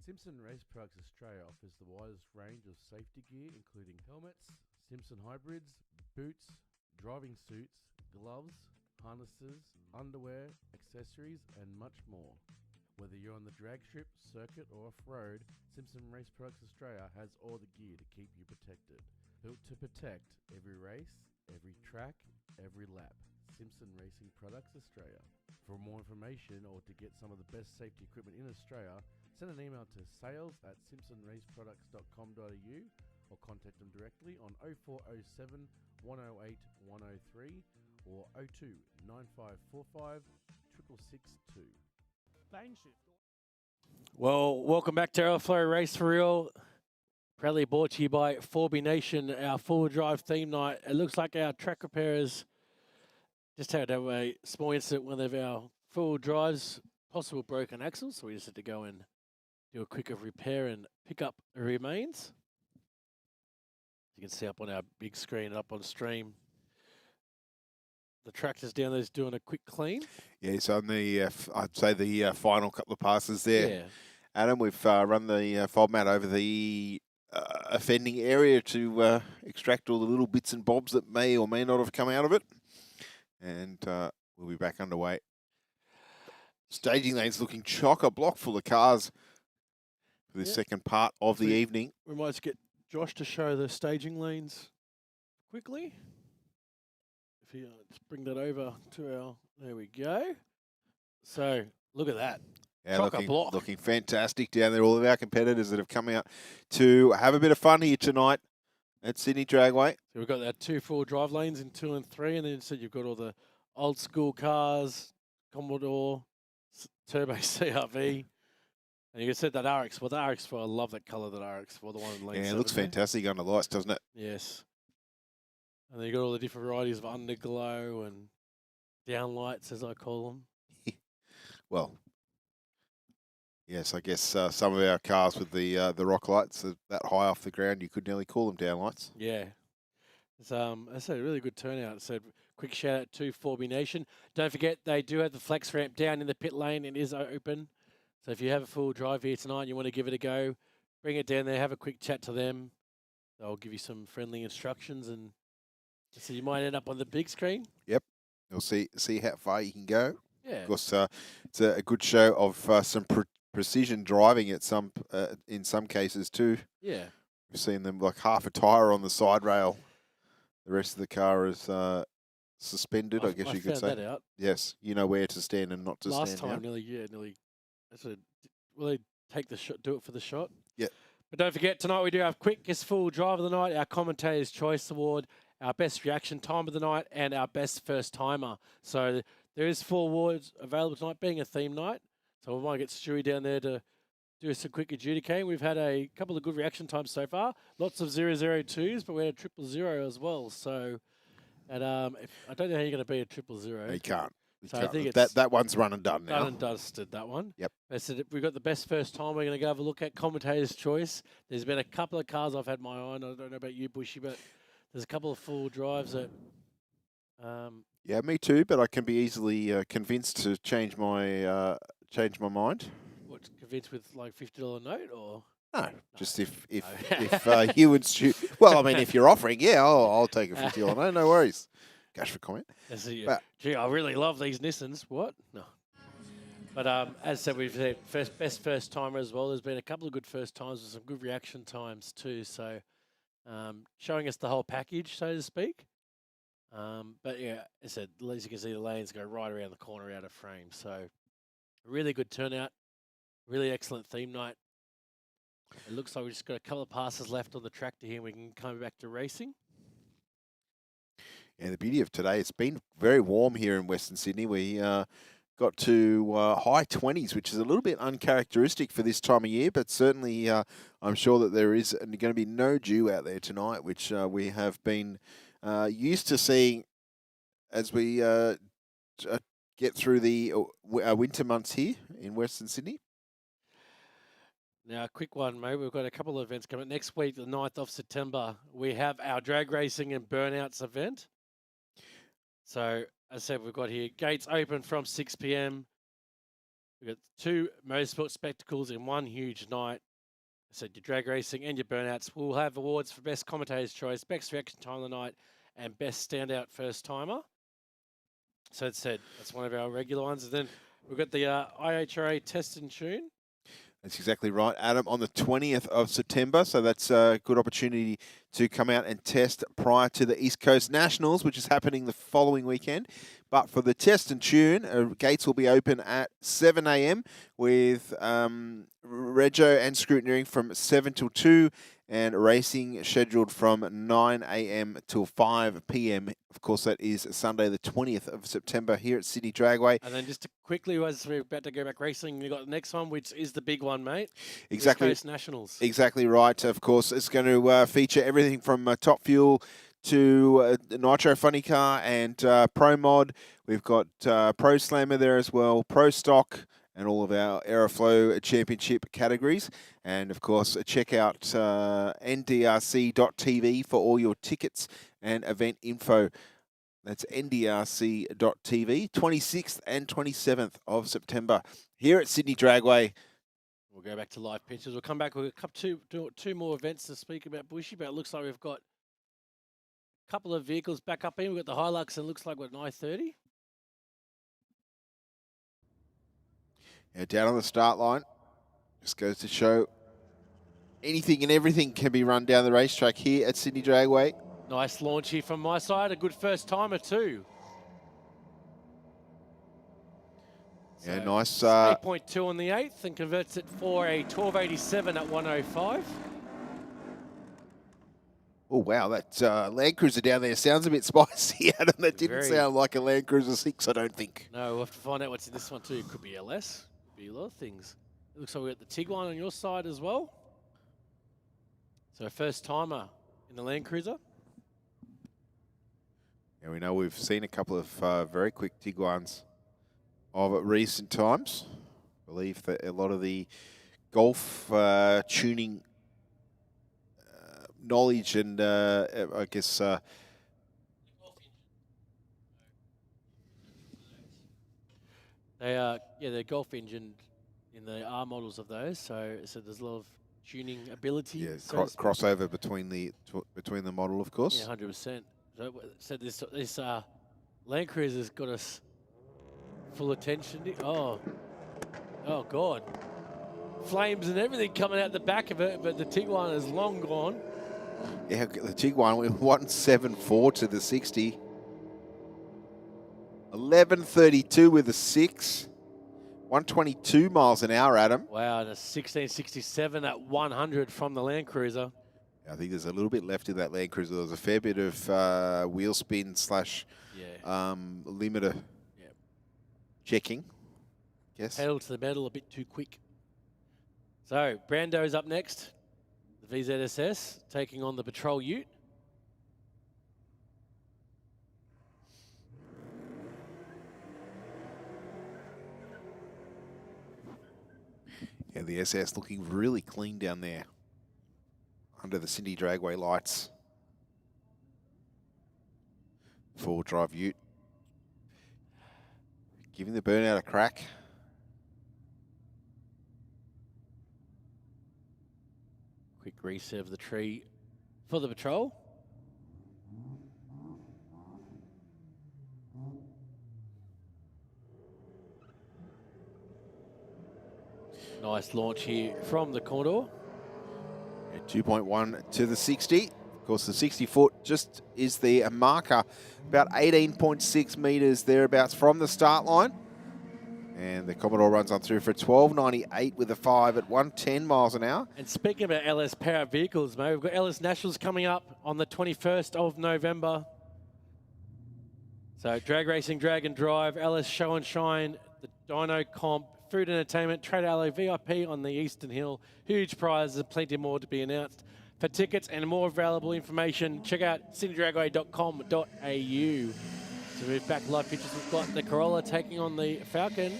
Simpson Race Products Australia offers the widest range of safety gear, including helmets, Simpson hybrids, boots, driving suits, gloves, harnesses, underwear, accessories, and much more. Whether you're on the drag strip, circuit, or off-road, Simpson Race Products Australia has all the gear to keep you protected. Built to protect every race, every track, every lap. Simpson Racing Products Australia. For more information or to get some of the best safety equipment in Australia, send an email to sales@simpsonraceproducts.com.au or contact them directly on 0407 108 103 or 02 9545 6662. Bang shift. Well, welcome back to Aeroflow Race for Real. Proudly brought to you by Forby Nation, our four-wheel drive theme night. It looks like our track repairers just had a small incident with one of our four-wheel drives, possible broken axles, so we just had to go and do a quick repair and pick up the remains. You can see up on our big screen, up on stream. The tractor's down there's doing a quick clean. Yeah, so on the, I'd say the final couple of passes there. Yeah. Adam, we've run the fob mat over the offending area to extract all the little bits and bobs that may or may not have come out of it. And we'll be back underway. Staging lane's looking chock-a-block full of cars for this second part of the evening. We might just get Josh to show the staging lanes quickly. If you just bring that over to our, there we go. So look at that. Yeah, Chock-a-block. looking fantastic down there. All of our competitors that have come out to have a bit of fun here tonight at Sydney Dragway. So we've got our 2 full drive lanes in 2 and 3, and then so you've got all the old school cars, Commodore, Turbo CRV. And you can see that RX4. The RX4, I love that colour, that RX4, the one in lane 7. Yeah, it looks fantastic under lights, doesn't it? Yes. And then you've got all the different varieties of underglow and downlights, as I call them. Well, yes, I guess some of our cars with the rock lights are that high off the ground, you could nearly call them downlights. Yeah. It's I said a really good turnout. So quick shout out to Forby Nation. Don't forget, they do have the flex ramp down in the pit lane. It is open. So if you have a full drive here tonight and you want to give it a go, bring it down there, have a quick chat to them. They'll give you some friendly instructions, and so you might end up on the big screen. Yep. You'll see how far you can go. Yeah. Of course, it's a good show of some precision driving at in some cases too. Yeah. We've seen them like half a tyre on the side rail. The rest of the car is suspended, I guess you could say. I found that out. Yes, you know where to stand and not to Last stand. time, nearly. That's a, will they take the shot? Do it for the shot. Yeah. But don't forget, tonight we do our quickest full drive of the night, our Commentator's Choice Award, our best reaction time of the night, and our best first timer. So there is 4 awards available tonight, being a theme night. So we might get Stewie down there to do some quick adjudicating. We've had a couple of good reaction times so far. Lots of 002s, but we had a 000 as well. So, and I don't know how you're going to be a 000. You can't. So I think that one's run and done now. Done and dusted, that one. Yep. They said we've got the best first time. We're going to go have a look at Commentator's Choice. There's been a couple of cars I've had my eye on. I don't know about you, Bushy, but there's a couple of full drives that. Yeah, me too. But I can be easily convinced to change my mind. What, convinced with like $50 note or? No, just if you would well, I mean, if you're offering, yeah, I'll take a $50 no worries. Cash for comment. Gee, I really love these Nissans. What? No. But as I said, we've had best first timer as well. There's been a couple of good first times with some good reaction times too. So showing us the whole package, so to speak. But yeah, as I said, as you can see, the lanes go right around the corner out of frame. So really good turnout. Really excellent theme night. It looks like we've just got a couple of passes left on the tractor here. We can come back to racing. Yeah, the beauty of today, it's been very warm here in Western Sydney. We got to high 20s, which is a little bit uncharacteristic for this time of year, but certainly I'm sure that there is going to be no dew out there tonight, which we have been used to seeing as we get through the winter months here in Western Sydney. Now, a quick one, mate. We've got a couple of events coming. Next week, the 9th of September, we have our drag racing and burnouts event. So, as I said, we've got here gates open from 6 p.m. We've got 2 motorsport spectacles in one huge night. So, your drag racing and your burnouts. We'll have awards for best commentator's choice, best reaction time of the night, and best standout first timer. So, as I said, that's one of our regular ones. And then we've got the IHRA test and tune. That's exactly right, Adam, on the 20th of September. So that's a good opportunity to come out and test prior to the East Coast Nationals, which is happening the following weekend. But for the test and tune, gates will be open at 7 a.m. with Rego and Scrutineering from 7 till 2 and racing scheduled from 9 a.m. till 5 p.m. Of course, that is Sunday, the 20th of September here at Sydney Dragway. And then just to quickly, as we're about to go back racing, you got the next one, which is the big one, mate. Exactly. East Coast Nationals. Exactly right. Of course, it's going to feature everything from Top Fuel to Nitro Funny Car and Pro Mod. We've got Pro Slammer there as well, Pro Stock, and all of our Aeroflow Championship categories. And of course, check out ndrc.tv for all your tickets and event info. That's ndrc.tv, 26th and 27th of September here at Sydney Dragway. We'll go back to live pictures. We'll come back with two more events to speak about, Bushy, but it looks like we've got a couple of vehicles back up in. We've got the Hilux, and it looks like we're at 9:30. Yeah, down on the start line. Just goes to show anything and everything can be run down the racetrack here at Sydney Dragway. Nice launch here from my side. A good first timer too. Yeah, nice. 8.2 on the 8th and converts it for a 1287 at 105. Oh, wow. That Land Cruiser down there sounds a bit spicy, Adam. That didn't sound like a Land Cruiser 6, I don't think. No, we'll have to find out what's in this one too. It could be LS. Could be a lot of things. It looks like we've got the Tiguan on your side as well. So first timer in the Land Cruiser. Yeah, we know we've seen a couple of very quick Tiguans of recent times. I believe that a lot of the golf tuning knowledge and I guess They are, yeah, they're Golf engine in the R models of those, so there's a lot of tuning ability. Yeah, so to speak. crossover between the model, of course. Yeah, 100%. So this Land Cruiser's got us full attention. Oh God. Flames and everything coming out the back of it, but the Tiguan is long gone. Yeah, the Tiguan went 174 to the 60. 11:32 with a 6. 122 miles an hour, Adam. Wow, and a 1667 at 100 from the Land Cruiser. I think there's a little bit left in that Land Cruiser. There was a fair bit of wheel spin / limiter checking. Yes. Pedal to the metal a bit too quick. So, Brando's up next. The VZSS taking on the Patrol Ute. Yeah, the SS looking really clean down there under the Cindy Dragway lights. Four-wheel drive Ute. Giving the burnout a crack. Quick reset of the tree for the Patrol. Nice launch here from the Condor. Yeah, 2.1 to the 60. Of course, the 60 foot just is the marker, about 18.6 meters thereabouts from the start line. And the Commodore runs on through for 12.98 with a 5 at 110 miles an hour. And speaking about LS powered vehicles, mate, we've got LS Nationals coming up on the 21st of November. So drag racing, drag and drive, LS show and shine, the dyno comp, food entertainment, Trade Allo VIP on the Eastern Hill. Huge prizes and plenty more to be announced. For tickets and more available information, check out citydragway.com.au. To move back live pictures, we've got the Corolla taking on the Falcon.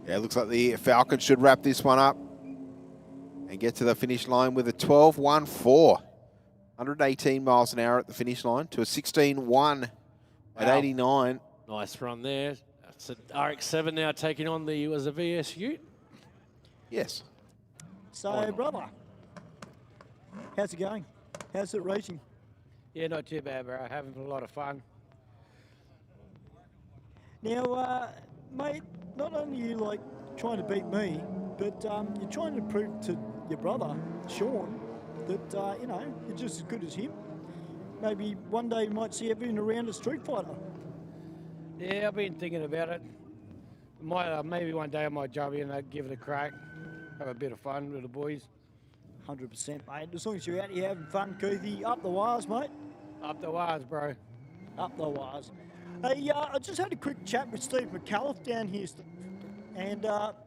Yeah, it looks like the Falcon should wrap this one up and get to the finish line with a 12.14. 118 miles an hour at the finish line to a 16.1 at 89. Nice run there. That's an RX-7 now taking on the, was a VS Ute? Yes. So, brother, how's it going? How's it racing? Yeah, not too bad, bro. Having a lot of fun. Now, mate, not only are you like trying to beat me, but you're trying to prove to your brother, Sean, that, you know, you're just as good as him. Maybe one day you might see you in around a Street Fighter. Yeah, I've been thinking about it. Maybe one day I might jump in and give it a crack. Have a bit of fun with the boys. 100%, mate. As long as you're out here having fun, Keithy. Up the wires, mate. Up the wires, bro. Up the wires. Hey, I just had a quick chat with Steve McAuliffe down here, and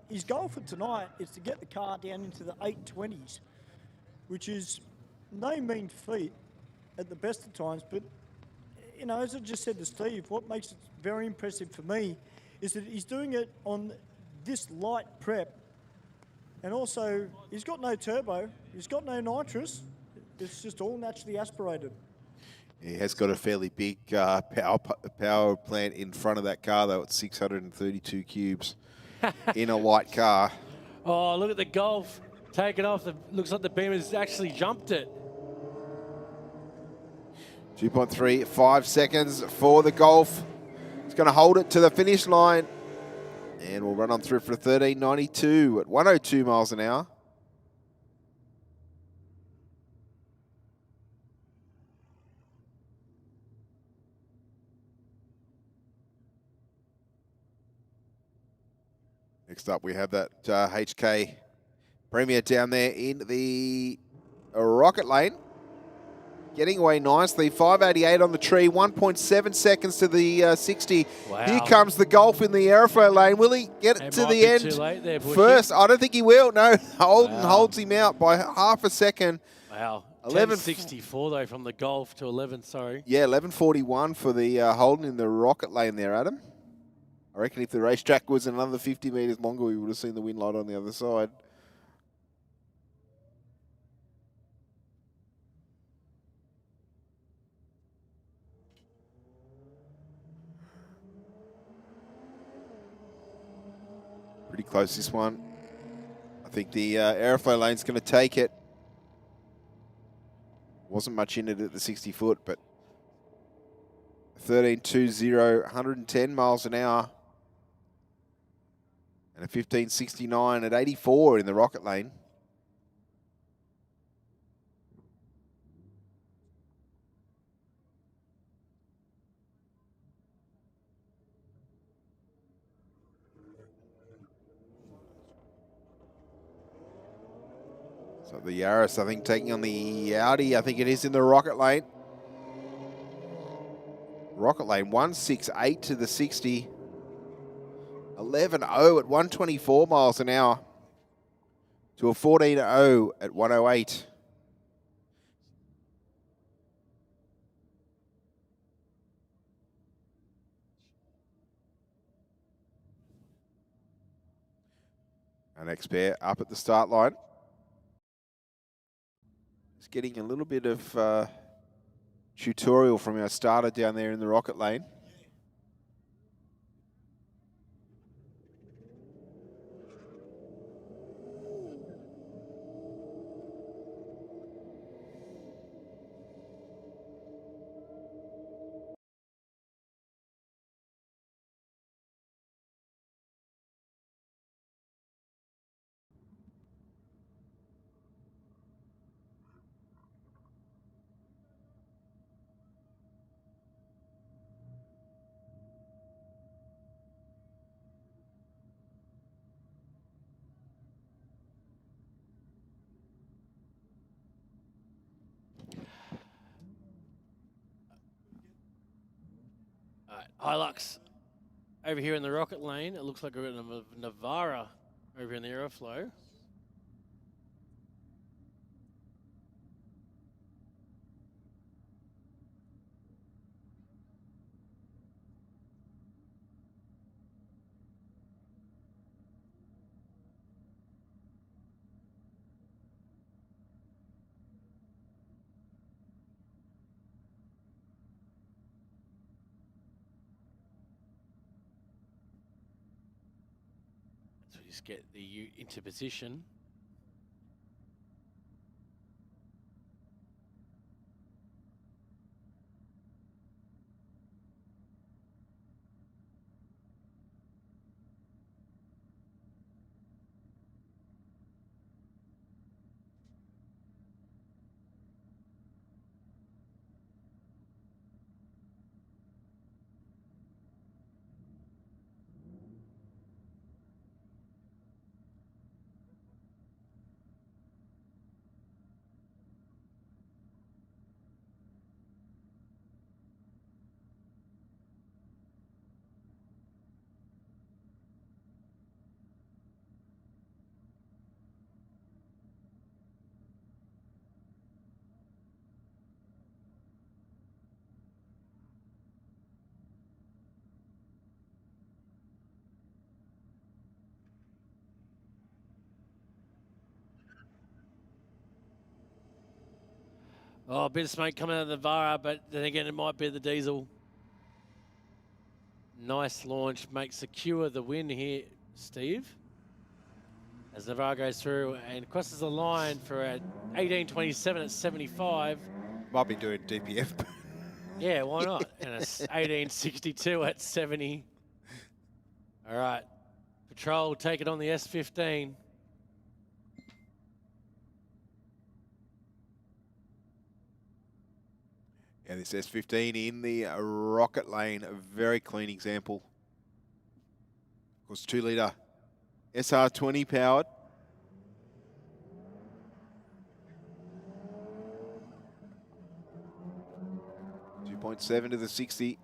his goal for tonight is to get the car down into the 820s, which is no mean feat at the best of times. But, you know, as I just said to Steve, what makes it very impressive for me is that he's doing it on this light prep. And also, he's got no turbo, he's got no nitrous, it's just all naturally aspirated. He has got a fairly big power plant in front of that car, though. It's 632 cubes in a light car. Oh, look at the Golf taking off. Looks like the Beamer's actually jumped it. 2.35 seconds for the Golf. It's going to hold it to the finish line. And we'll run on through for 13.92 at 102 miles an hour. Next up, we have that HK Premier down there in the rocket lane. Getting away nicely, 588 on the tree, 1.7 seconds to the 60. Wow. Here comes the Golf in the Aeroflow lane. Will he get it to the end too late there, first? I don't think he will. No, Holden holds him out by half a second. Wow. 11.64 though from the Golf to 11, sorry. Yeah, 11.41 for the Holden in the rocket lane there, Adam. I reckon if the racetrack was another 50 metres longer, we would have seen the win light on the other side. close, this one. I think the Aeroflow lane's going to take it. Wasn't much in it at the 60 foot, but 13.20, 110 miles an hour. And a 15.69 at 84 in the rocket lane. So the Yaris, I think, taking on the Audi. I think it is in the rocket lane. Rocket lane, 168 to the 60. 11.0 at 124 miles an hour. To a 14.0 at 108. Our next pair up at the start line. Just getting a little bit of tutorial from our starter down there in the rocket lane. Hilux over here in the rocket lane. It looks like we've got a Navara over in the Aeroflow. So we just get the U into position. Oh, a bit of smoke coming out of the Vara, but then again, it might be the diesel. Nice launch, makes secure the win here, Steve. As Navarro goes through and crosses the line for a 18.27 at 75. Might be doing DPF. Yeah, why not? And it's 18.62 at 70. All right, Patrol take it on the S15. And this S15 in the rocket lane, a very clean example. Of course, 2 litre SR20 powered. .7 to the 60.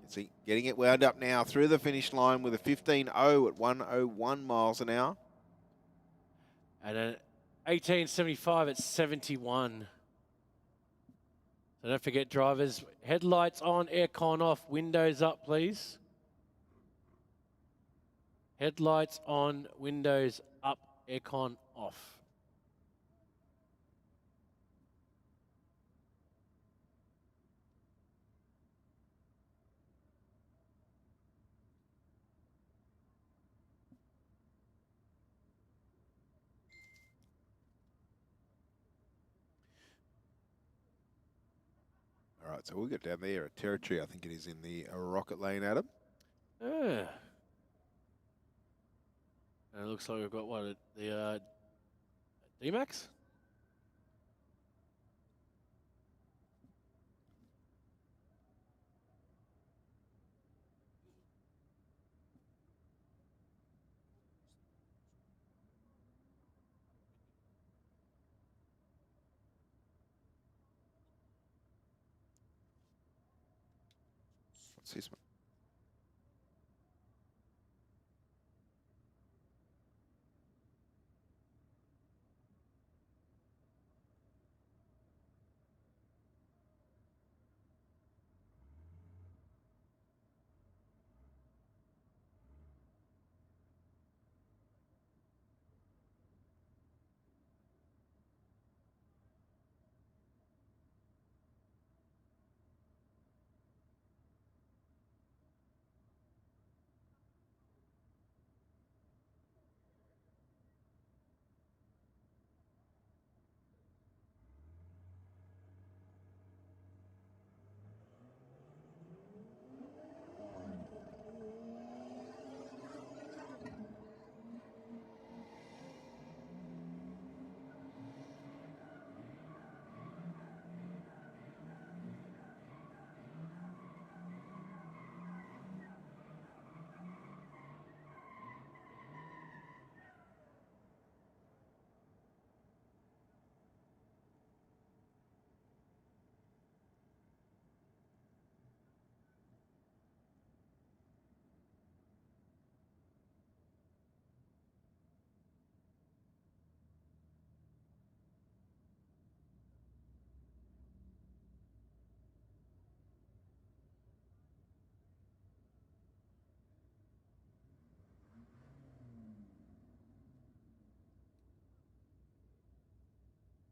See, getting it wound up now through the finish line with a 15.0 at 101 miles an hour. And an 18.75 at 71. So don't forget, drivers, headlights on, aircon off, windows up, please. Headlights on, windows up, aircon off. Right, so we'll get down there at territory. I think it is in the rocket lane, Adam. Yeah. And it looks like we've got what, the D-Max? What's this one?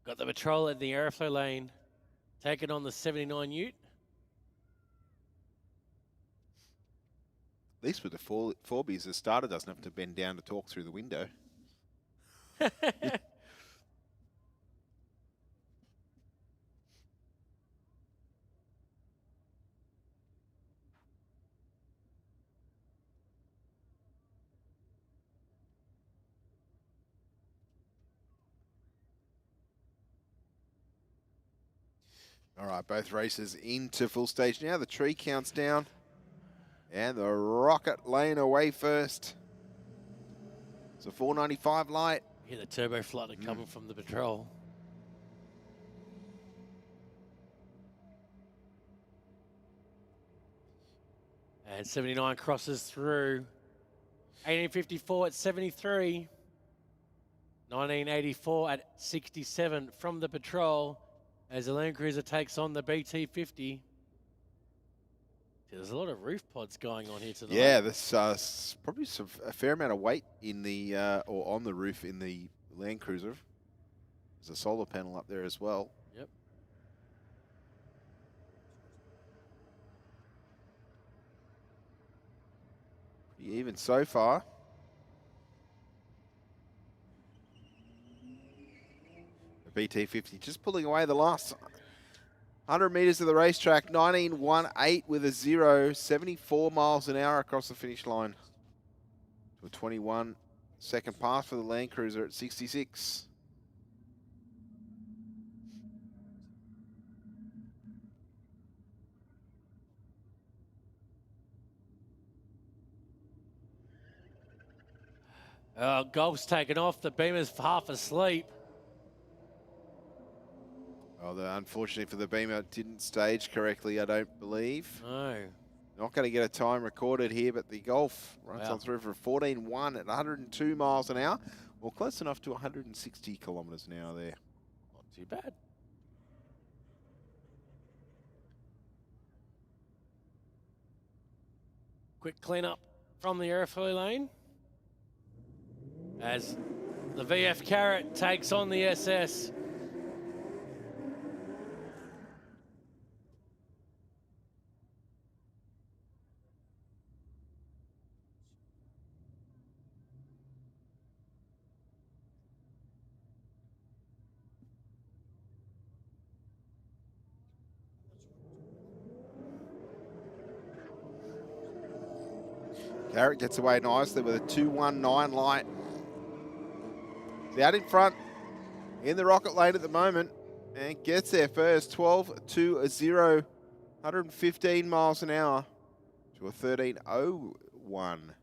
Got the patrol in the Aeroflow lane, taking on the 79 Ute. At least with the Forbies, the starter doesn't have to bend down to talk through the window. All right, both races into full stage now. The tree counts down. And the rocket lane away first. It's a 495 light. Hear the turbo flutter coming from the patrol. And 79 crosses through. 1854 at 73. 1984 at 67 from the patrol as the Land Cruiser takes on the BT50. There's a lot of roof pods going on here tonight. Yeah, there's probably a fair amount of weight in the or on the roof in the Land Cruiser. There's a solar panel up there as well. Yep. Pretty even so far. The BT50 just pulling away the last 100 metres of the racetrack, 19.18 with a 0, 74 miles an hour across the finish line. To a 21-second pass for the Land Cruiser at 66. Golf's taken off. The Beamer's half asleep. Oh, unfortunately for the Beamer, it didn't stage correctly, I don't believe. No. Not going to get a time recorded here, but the Golf runs on through for 14.1 at 102 miles an hour. Well, close enough to 160 kilometres an hour there. Not too bad. Quick cleanup from the Aeroflow lane as the VF Carrot takes on the SS. Garrett gets away nicely with a 2:19 light. He's out in front in the rocket lane at the moment and gets there first. 12:20, 115 miles an hour to a 13:01.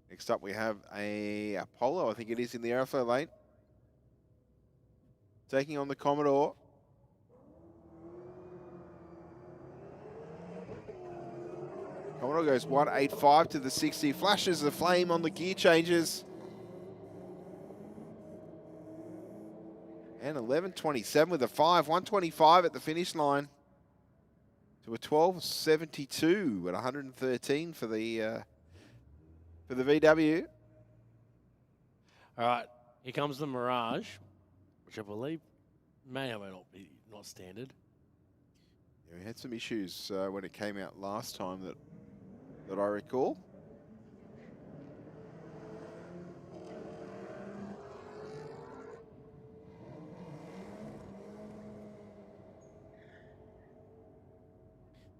Next up, we have a Apollo, I think it is, in the Aeroflow lane. Taking on the Commodore. Commodore goes 185 to the 60. Flashes the flame on the gear changes. And 11:27 with a 5. 125 at the finish line. To a 12:72 at 113 for the VW. All right, here comes the Mirage, which I believe may or may not be not standard. Yeah, we had some issues when it came out last time that I recall.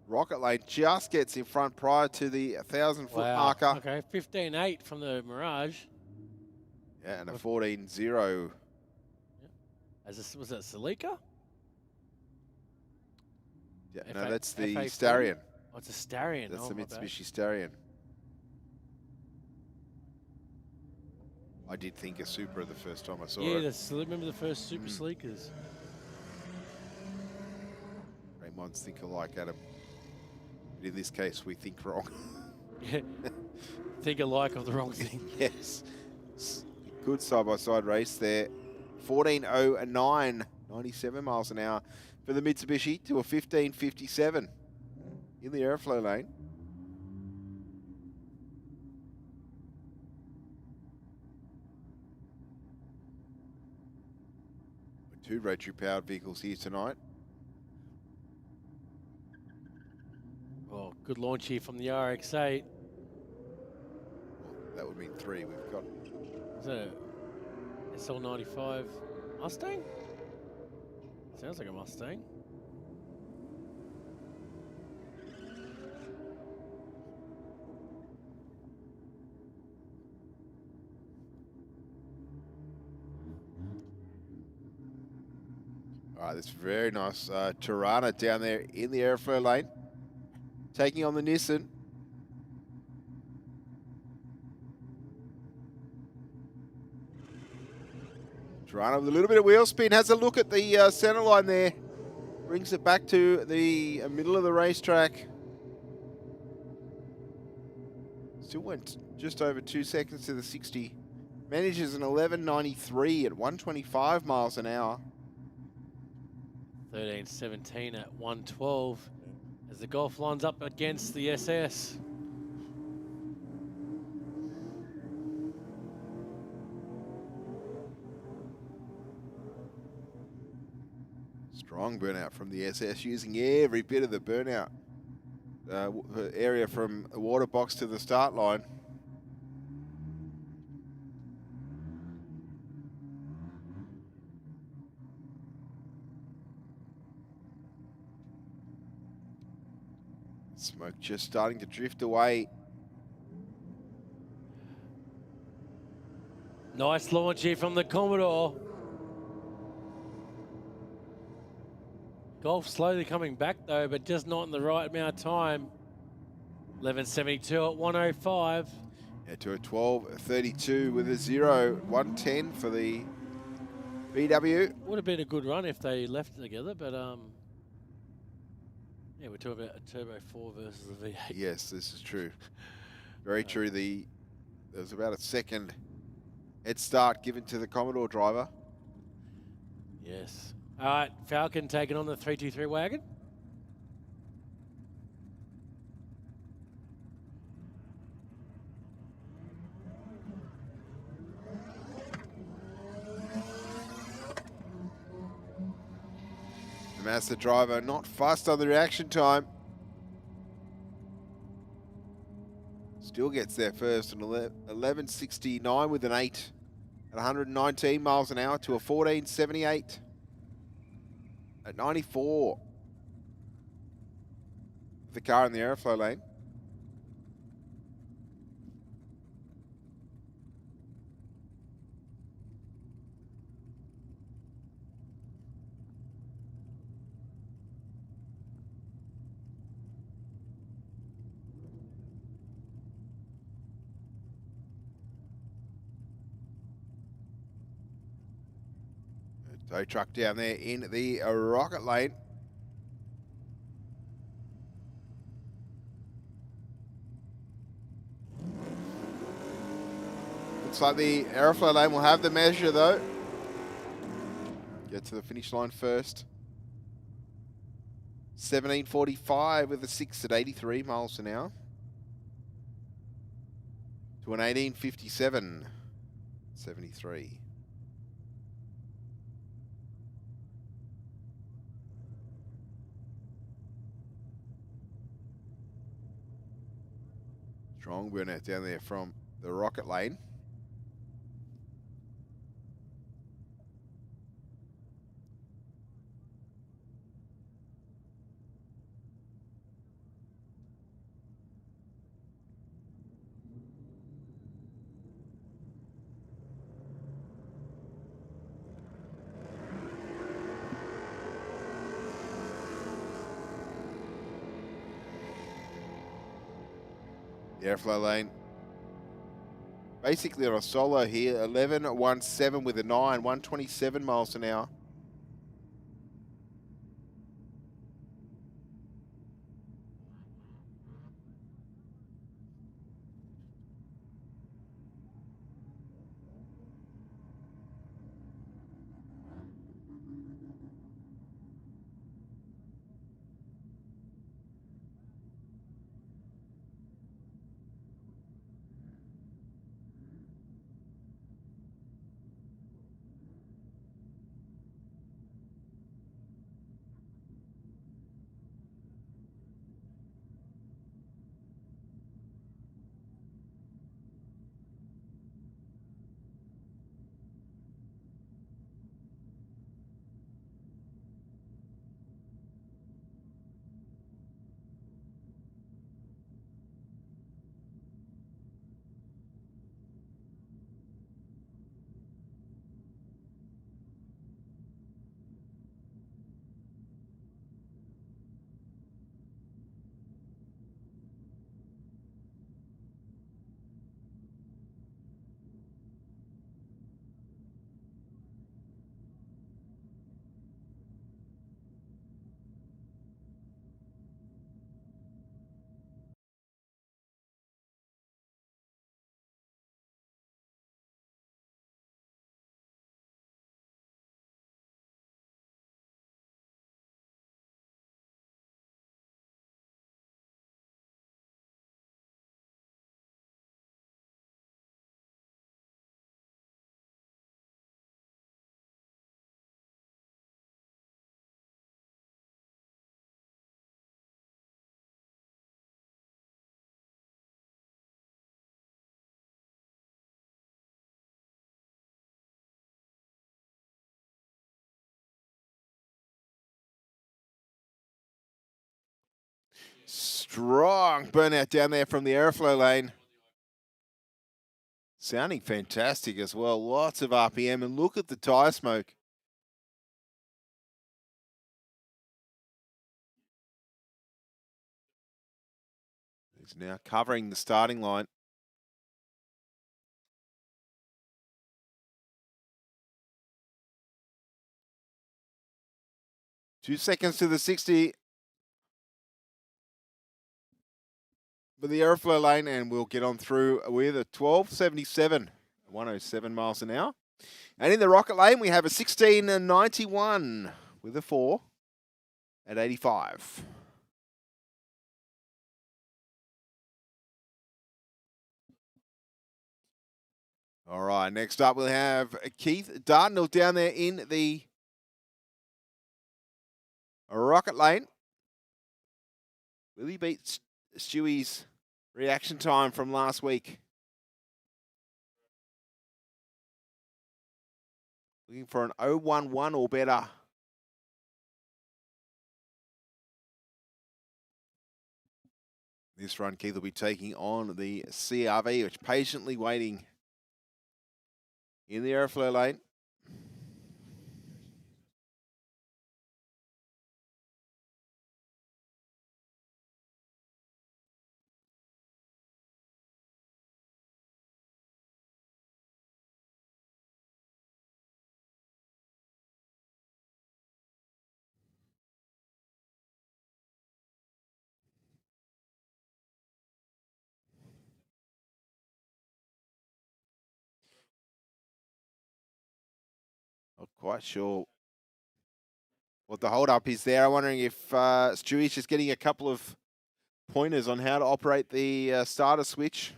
Rocket Lane just gets in front prior to the 1,000-foot marker. Okay, 15.8 from the Mirage. Yeah, and a 14.0. Was that Celica? Yeah, no, that's the Starion. Oh, it's a Starion. That's oh, the my bad. Mitsubishi Starion. I did think a Supra the first time I saw it. Yeah, remember the first Super Sleekers? Great minds think alike, Adam. But in this case, we think wrong. Yeah. Think alike of the wrong thing. Yes. Good side-by-side race there. 14:09, 97 miles an hour for the Mitsubishi to a 15:57 in the Aeroflow lane. Two rotary-powered vehicles here tonight. Oh, good launch here from the RX-8. Well, that would mean three. We've got... Is that a SL95 Mustang? Sounds like a Mustang. All right, this very nice Tirana down there in the Aeroflow lane. Taking on the Nissan. Tirana with a little bit of wheel spin. Has a look at the center line there. Brings it back to the middle of the racetrack. Still went just over 2 seconds to the 60. Manages an 11.93 at 125 miles an hour. 13.17 at 112 as the Golf lines up against the SS. Strong burnout from the SS, using every bit of the burnout area from the water box to the start line. Smoke just starting to drift away. Nice launch here from the Commodore. Golf slowly coming back though, but just not in the right amount of time. 11.72 at 105. Yeah, to a 12.32 with a 0. 110 for the VW. Would have been a good run if they left it together, but yeah, we're talking about a Turbo 4 versus a V8. Yes, this is true. Very true. There was about a second head start given to the Commodore driver. Yes. All right, Falcon taking on the 323 wagon. The Mazda driver not fast on the reaction time. Still gets there first, an 11.69 with an 8 at 119 miles an hour to a 14.78. at 94. The car in the Aeroflow lane. Tow truck down there in the rocket lane. Looks like the Aeroflow lane will have the measure though. Get to the finish line first. 17:45 with a 6 at 83 miles an hour. To an 18:57, 73. Strong burnout down there from the rocket lane. The Aeroflow lane. Basically on a solo here, 11:17 with a 9, 127 miles an hour. Strong burnout down there from the Aeroflow lane. Sounding fantastic as well. Lots of RPM, and look at the tyre smoke. He's now covering the starting line. Two seconds to the 60. For the Aeroflow lane, and we'll get on through with a 12:77, 107 miles an hour. And in the rocket lane, we have a 16:91 with a 4 at 85. All right, next up we'll have Keith Dartnell down there in the rocket lane. Will he beat Stewie's reaction time from last week? Looking for an 011 or better. This run, Keith will be taking on the CRV, which patiently waiting in the Aeroflow lane. Not quite sure what the hold-up is there. I'm wondering if Stewie's just getting a couple of pointers on how to operate the starter switch.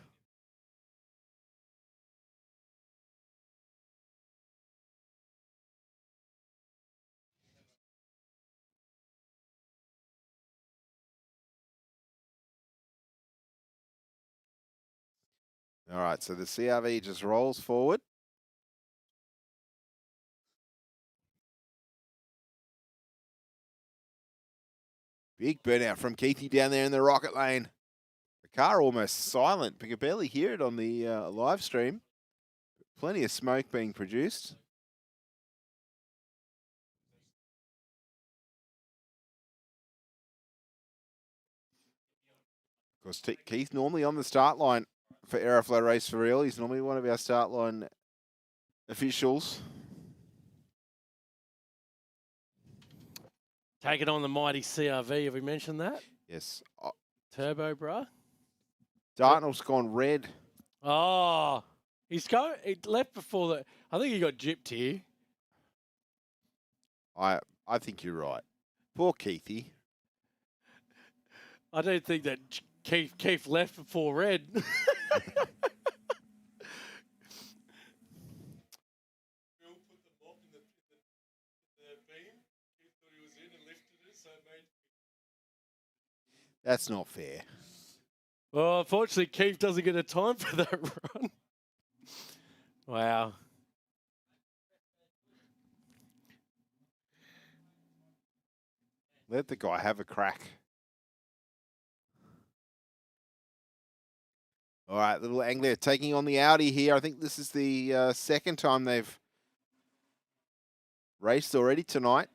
All right, so the CRV just rolls forward. Big burnout from Keithy down there in the rocket lane. The car almost silent. You can barely hear it on the live stream. Plenty of smoke being produced. Of course, Keith normally on the start line for Aeroflow Race for Real. He's normally one of our start line officials. Taking on the mighty CRV. Have we mentioned that? Yes. Turbo, bruh. Dartnell's gone red. Oh, he left before the. I think he got gypped here. I think you're right. Poor Keithy. I don't think that Keith left before red. That's not fair. Well, unfortunately, Keith doesn't get a time for that run. Wow. Let the guy have a crack. All right, little Anglia taking on the Audi here. I think this is the second time they've raced already tonight.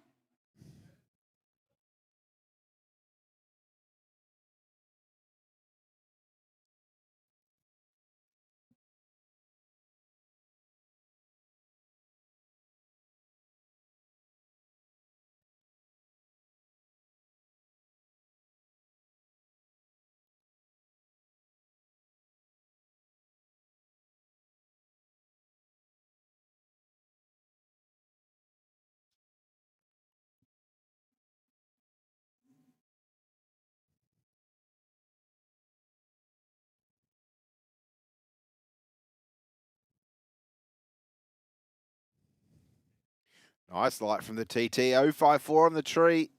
Nice light from the TT. 054 on the tree.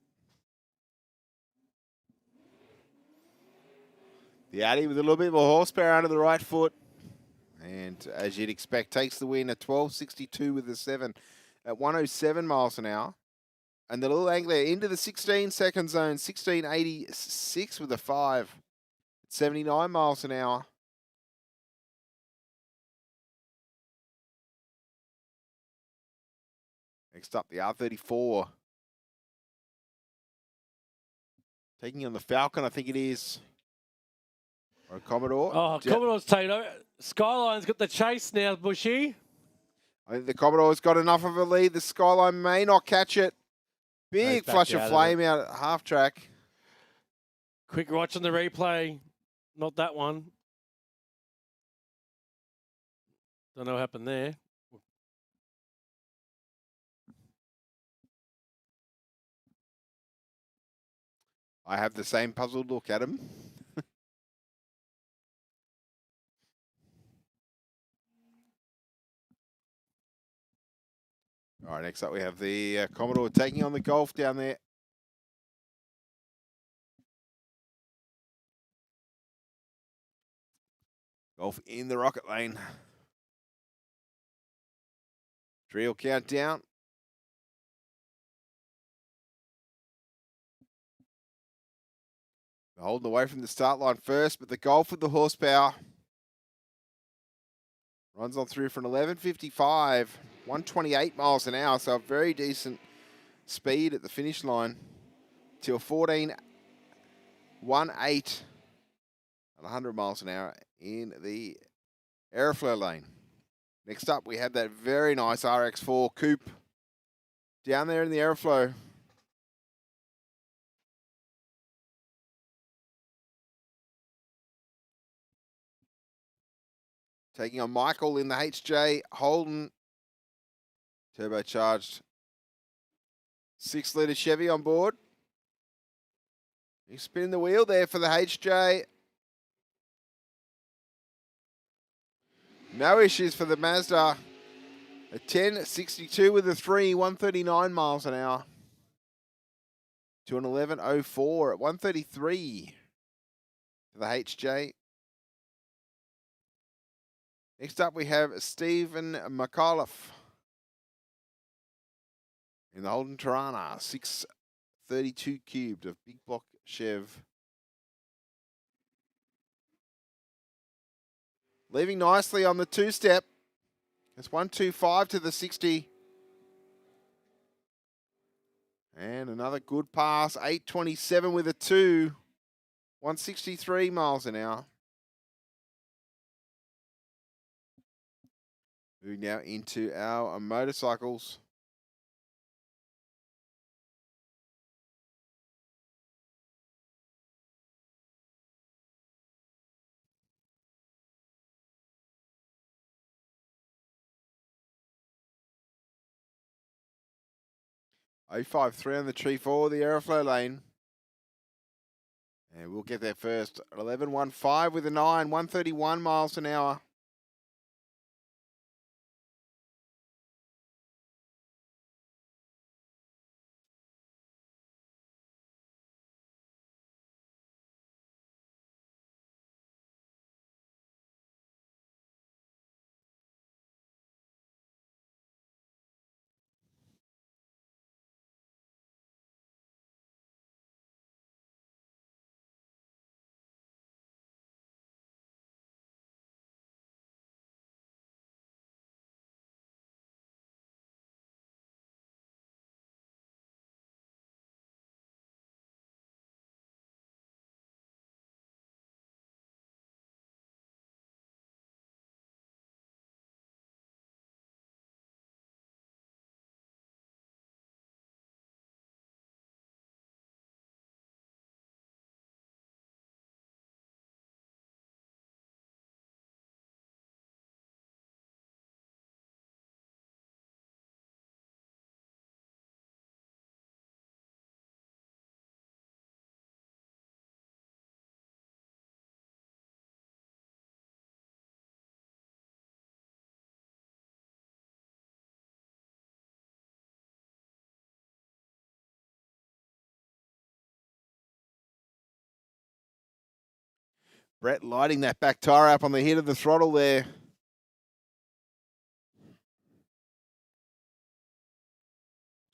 The Audi with a little bit more horsepower under the right foot. And as you'd expect, takes the win at 12.62 with the 7 at 107 miles an hour. And the little Anglia into the 16-second zone, 16.86 with a 5 at 79 miles an hour. Next up, the R34. Taking on the Falcon, I think it is. Or a Commodore. Oh, Commodore's taken over. Skyline's got the chase now, Bushy. I think the Commodore's got enough of a lead. The Skyline may not catch it. Big flush of flame out at half track. Quick watch on the replay. Not that one. Don't know what happened there. I have the same puzzled look at him. All right, next up we have the Commodore taking on the Golf down there. Golf in the rocket lane. Drill countdown. Holding away from the start line first, but the Golf with the horsepower runs on through for an 11.55, 128 miles an hour, so a very decent speed at the finish line till 14.18 at 100 miles an hour in the Aeroflow lane. Next up, we have that very nice RX-4 coupe down there in the Aeroflow. Taking on Michael in the HJ Holden turbocharged 6-litre Chevy on board. He's spinning the wheel there for the HJ. No issues for the Mazda. A 10.62 with a 3, 139 miles an hour. To an 11.04 at 133 for the HJ. Next up we have Stephen McAuliffe in the Holden Tirana, 632 cubed of big block Chev. Leaving nicely on the two-step. It's 125 to the 60. And another good pass, 827 with a 2, 163 miles an hour. Moving now into our motorcycles. .053 on the tree for the Aeroflow lane. And we'll get there first. 11.15 with a 9, 131 miles an hour. Brett lighting that back tyre up on the head of the throttle there.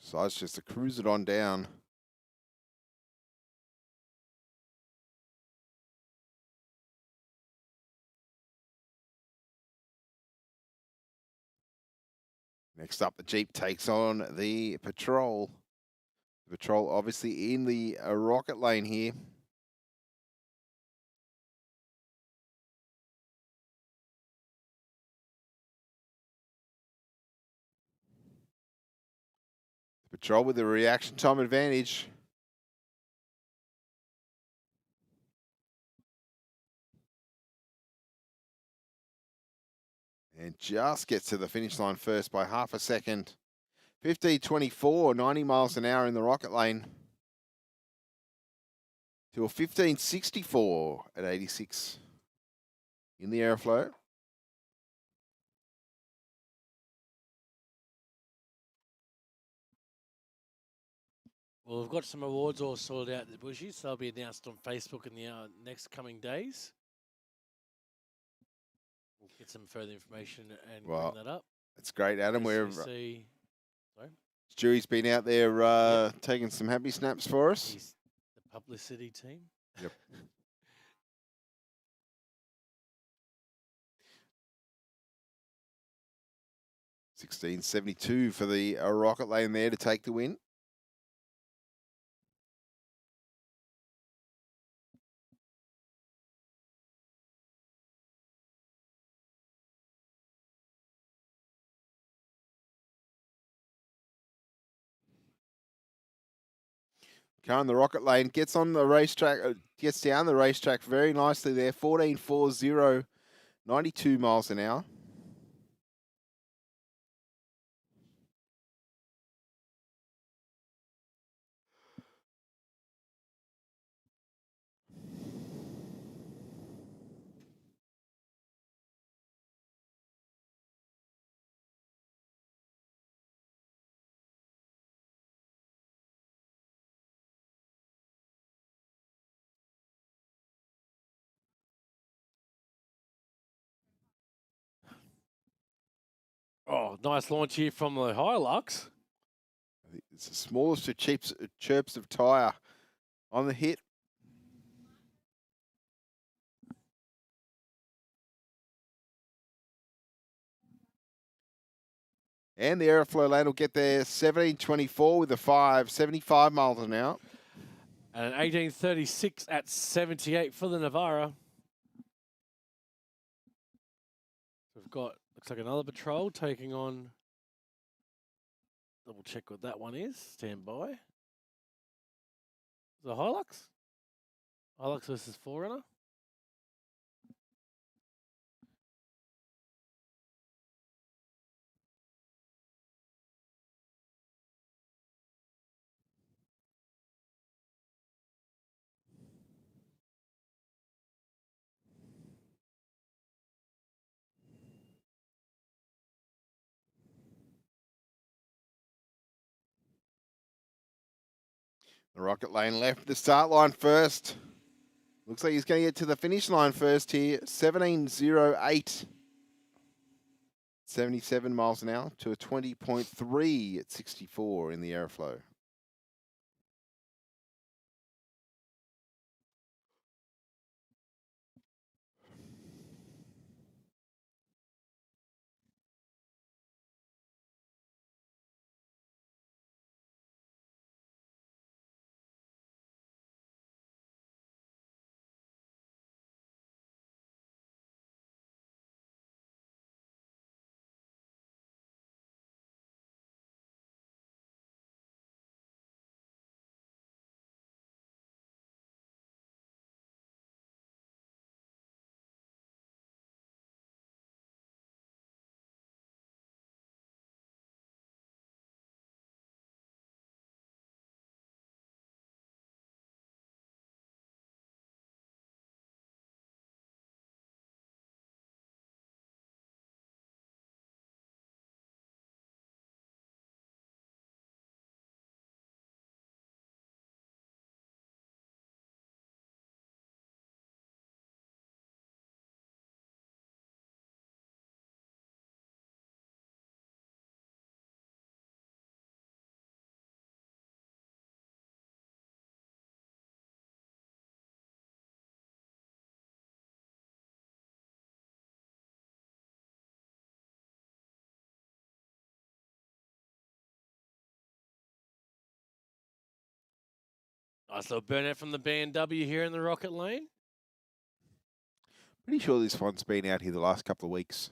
Decides just to cruise it on down. Next up, the Jeep takes on the Patrol. The Patrol obviously in the rocket lane here. Patrol with the reaction time advantage. And just gets to the finish line first by half a second. 15.24, 90 miles an hour in the rocket lane. To a 15.64 at 86 in the Aeroflow. Well, we've got some awards all sorted out at the bushies. They'll be announced on Facebook in the next coming days. We'll get some further information and bring that up. That's great, Adam. Sorry? Stewie's been out there taking some happy snaps for us. He's the publicity team. Yep. $16.72 for the Rocket Lane there to take the win. Car in the Rocket Lane gets on the racetrack, gets down the racetrack very nicely there. 14.40, 92 miles an hour. Oh, nice launch here from the Hilux. It's the smallest of chirps of tyre on the hit. And the Aeroflow lane will get there 17.24 with a 5, 75 miles an hour. And an 18.36 at 78 for the Navara. We've got, looks like another patrol taking on, double check what that one is, stand by. The Hilux? Hilux versus Forerunner. The Rocket Lane left the start line first. Looks like he's going to get to the finish line first here. 17.08. 77 miles an hour to a 20.3 at 64 in the Aeroflow. Nice little burnout from the BMW here in the Rocket Lane. Pretty sure this one's been out here the last couple of weeks.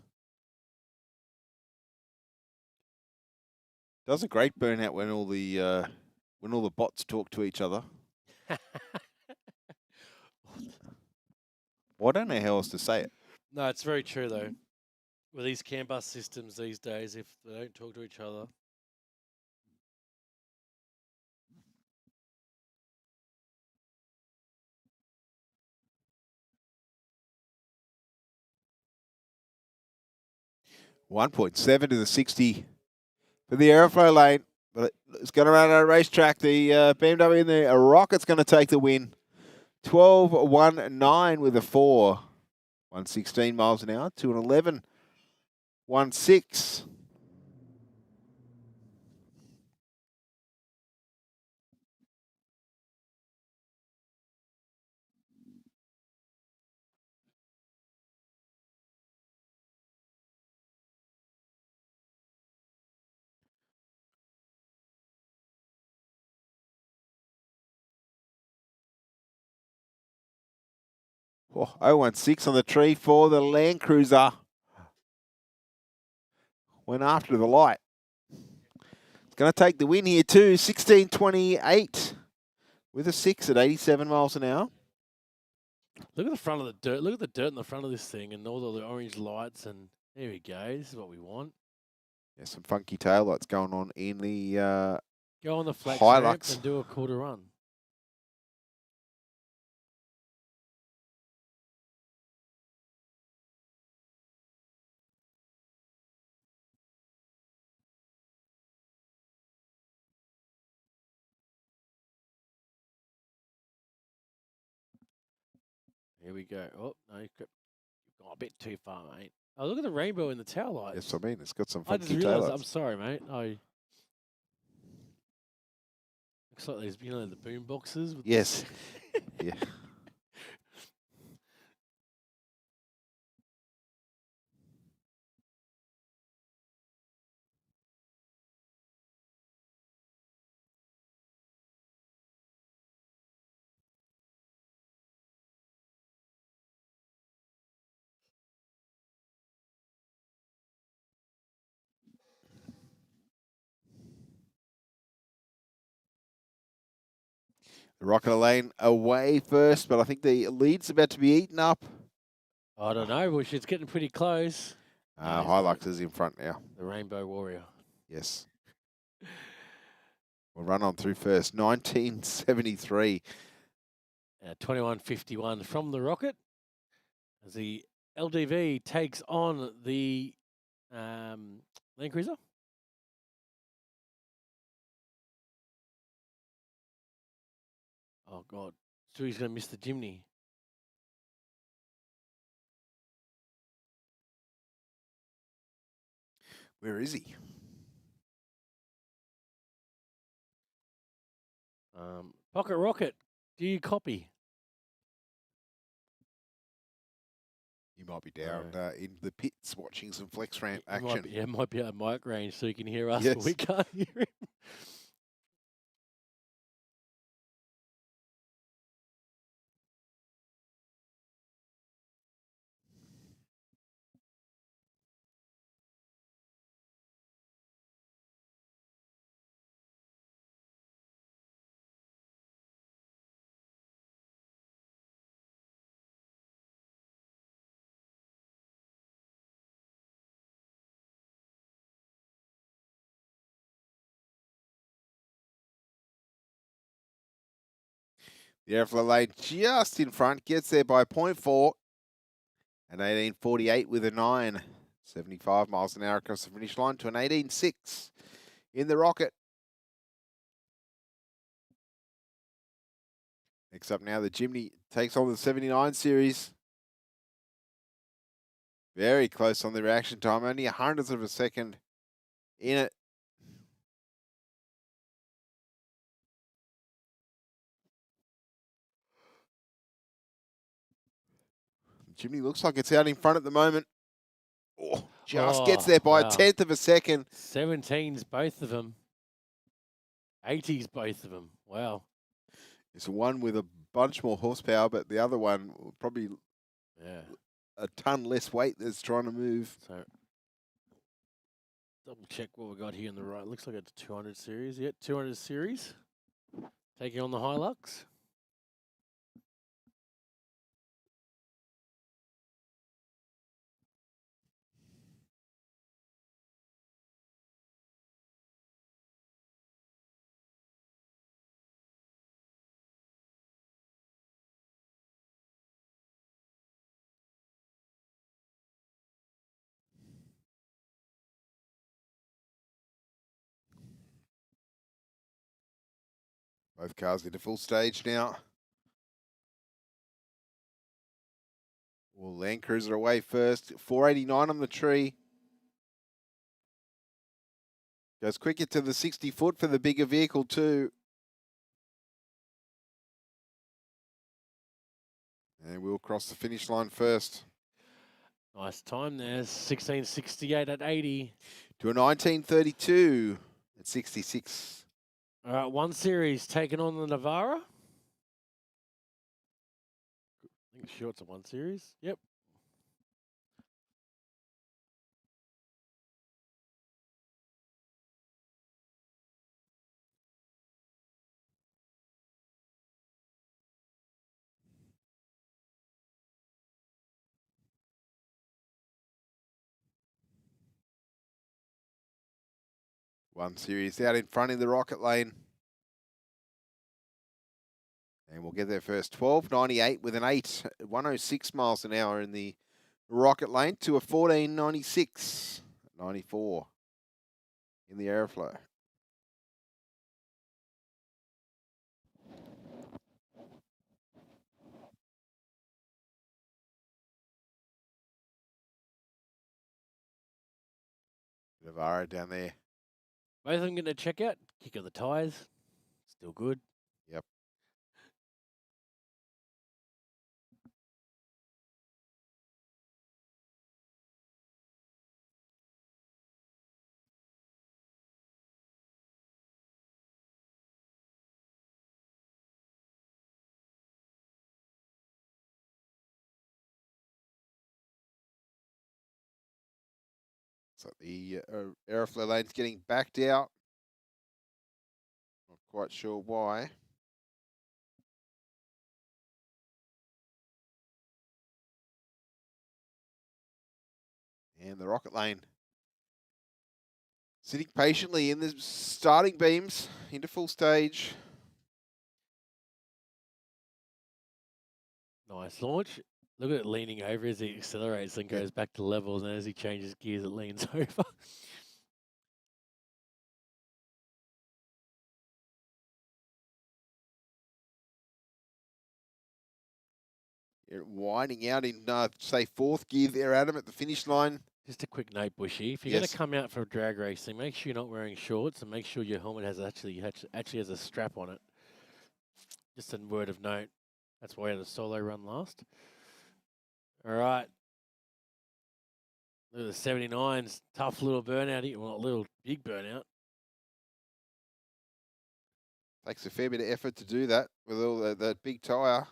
Does a great burnout when all the bots talk to each other. Well, I don't know how else to say it. No, it's very true though. With these CAN bus systems these days, if they don't talk to each other. $1.7 to the 60 for the Aeroflow lane. But it's going to run on a racetrack. The BMW in the Rocket's going to take the win. 12.19 with a 4. 116 miles an hour to an 11.16. Oh, 016 on the tree for the Land Cruiser. Went after the light. It's going to take the win here too. 16.28 with a 6 at 87 miles an hour. Look at the front of the dirt. Look at the dirt in the front of this thing and all the orange lights. And there we go. This is what we want. Yeah, some funky taillights going on in the Go on the flex ramp Hilux. and do a quarter run. Here we go. Oh, no, you've gone a bit too far, mate. Oh, look at the rainbow in the tail lights. Yes, I mean, it's got some I just funky realised. taillights. I'm sorry, mate. Looks like these, the boom boxes. With Yes. Yeah. The Rocket Lane away first, but I think the lead's about to be eaten up. I don't know, Bush. It's getting pretty close. Hilux is in front now. The Rainbow Warrior. Yes. We'll run on through first. 1973. 21.51 from the Rocket as the LDV takes on the Land Cruiser. Oh, God. Stewie's going to miss the Jimny. Where is he? Pocket Rocket, do you copy? You might be down in the pits watching some flex ramp It action. might be at mic range so you can hear us, Yes. but we can't hear him. The Aeroflow lane just in front, gets there by 0.4. An 18.48 with a 9. 75 miles an hour across the finish line to an 18.6 in the Rocket. Next up now, the Jimny takes on the 79 series. Very close on the reaction time, only a hundredth of a second in it. Jimny looks like it's out in front at the moment. Oh, just gets there by a tenth of a second. 17s, both of them. 80s, both of them. Wow. It's one with a bunch more horsepower, but the other one probably a ton less weight that's trying to move. So double check what we got here on the right. Looks like it's 200 series. Yeah, 200 series. Taking on the Hilux. Both cars into full stage now. Well, Land Cruiser away first. 489 on the tree. Goes quicker to the 60 foot for the bigger vehicle too. And we'll cross the finish line first. Nice time there. 16.68 at 80. To a 19.32 at 66. All right, one series taking on the Navara. Shorts of 1 Series. Yep. One Series out in front in the rocket lane. And we'll get there first. 12.98 with an 8. 106 miles an hour in the rocket lane to a 14.96. 94 in the Aeroflow. Navarro down there. Both of them getting a check out. Kick of the tyres. Still good. Yep. So the Aeroflow lane's getting backed out. Not quite sure why. And the rocket lane sitting patiently in the starting beams into full stage. Nice launch. Look at it leaning over as he accelerates and goes back to levels, and as he changes gears, it leans over. Winding out in, say, 4th gear there, Adam, at the finish line. Just a quick note, Bushy. If you're going to come out for a drag racing, make sure you're not wearing shorts and make sure your helmet has actually has a strap on it. Just a word of note. That's why I had a solo run last. All right. Look at the 79s. Tough little burnout here. Well, a little big burnout. Takes a fair bit of effort to do that with all that big tyre.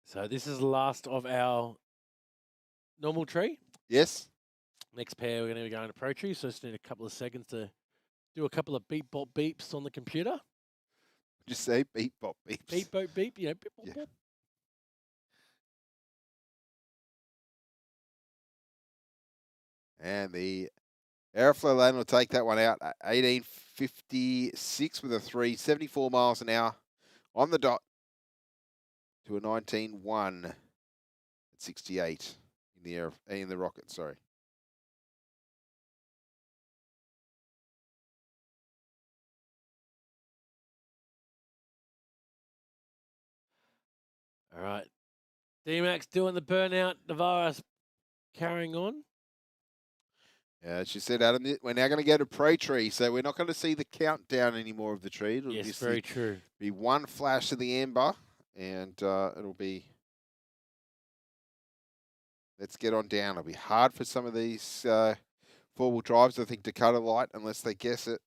So this is the last of our normal tree. Yes. Next pair, we're going to be going to Pro Tree, so just need a couple of seconds to do a couple of beep bop beeps on the computer. Just say beep bop beeps. Beep bop beep, yeah, beep bop bop. And the Aeroflow lane will take that one out. 18.56 with a 3, 74 miles an hour on the dot to a 19.1 at 68 in the rocket. Sorry. All right. D-Max doing the burnout. Navarro's carrying on. Yeah, as you said, Adam, we're now going to go to pre-tree, so we're not going to see the countdown anymore of the tree. It'll Yes, just very true. Be one flash of the amber, and it'll be. Let's get on down. It'll be hard for some of these four-wheel drives, I think, to cut a light unless they guess it.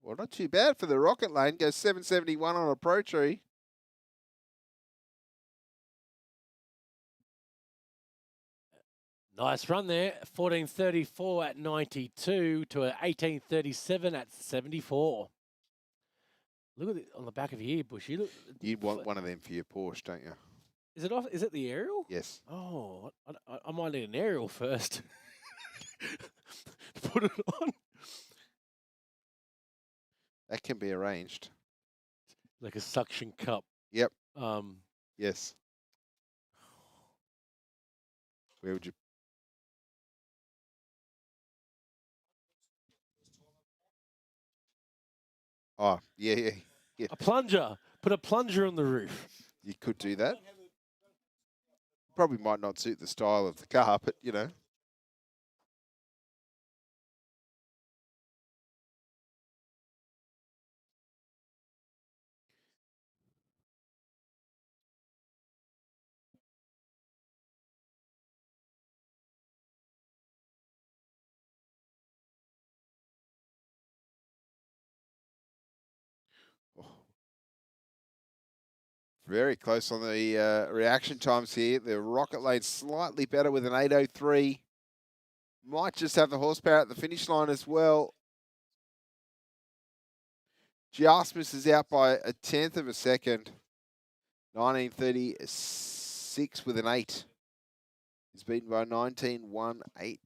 Well, not too bad for the rocket lane. Goes 771 on a pro tree. Nice run there. 14.34 at 92 to a 18.37 at 74. Look at it on the back of your ear, Bushy. Look. You'd want one of them for your Porsche, don't you? Is it off? Is it the aerial? Yes. Oh, I might need an aerial first. Put it on. That can be arranged. Like a suction cup. Yep. Yes. Where would you? Oh, yeah. A plunger. Put a plunger on the roof. You could do that. Probably might not suit the style of the car, but, you know. Very close on the reaction times here. The Rocket Lane slightly better with an 8:03. Might just have the horsepower at the finish line as well. Just misses out by a tenth of a second. 1936 with an 8. He's beaten by 1918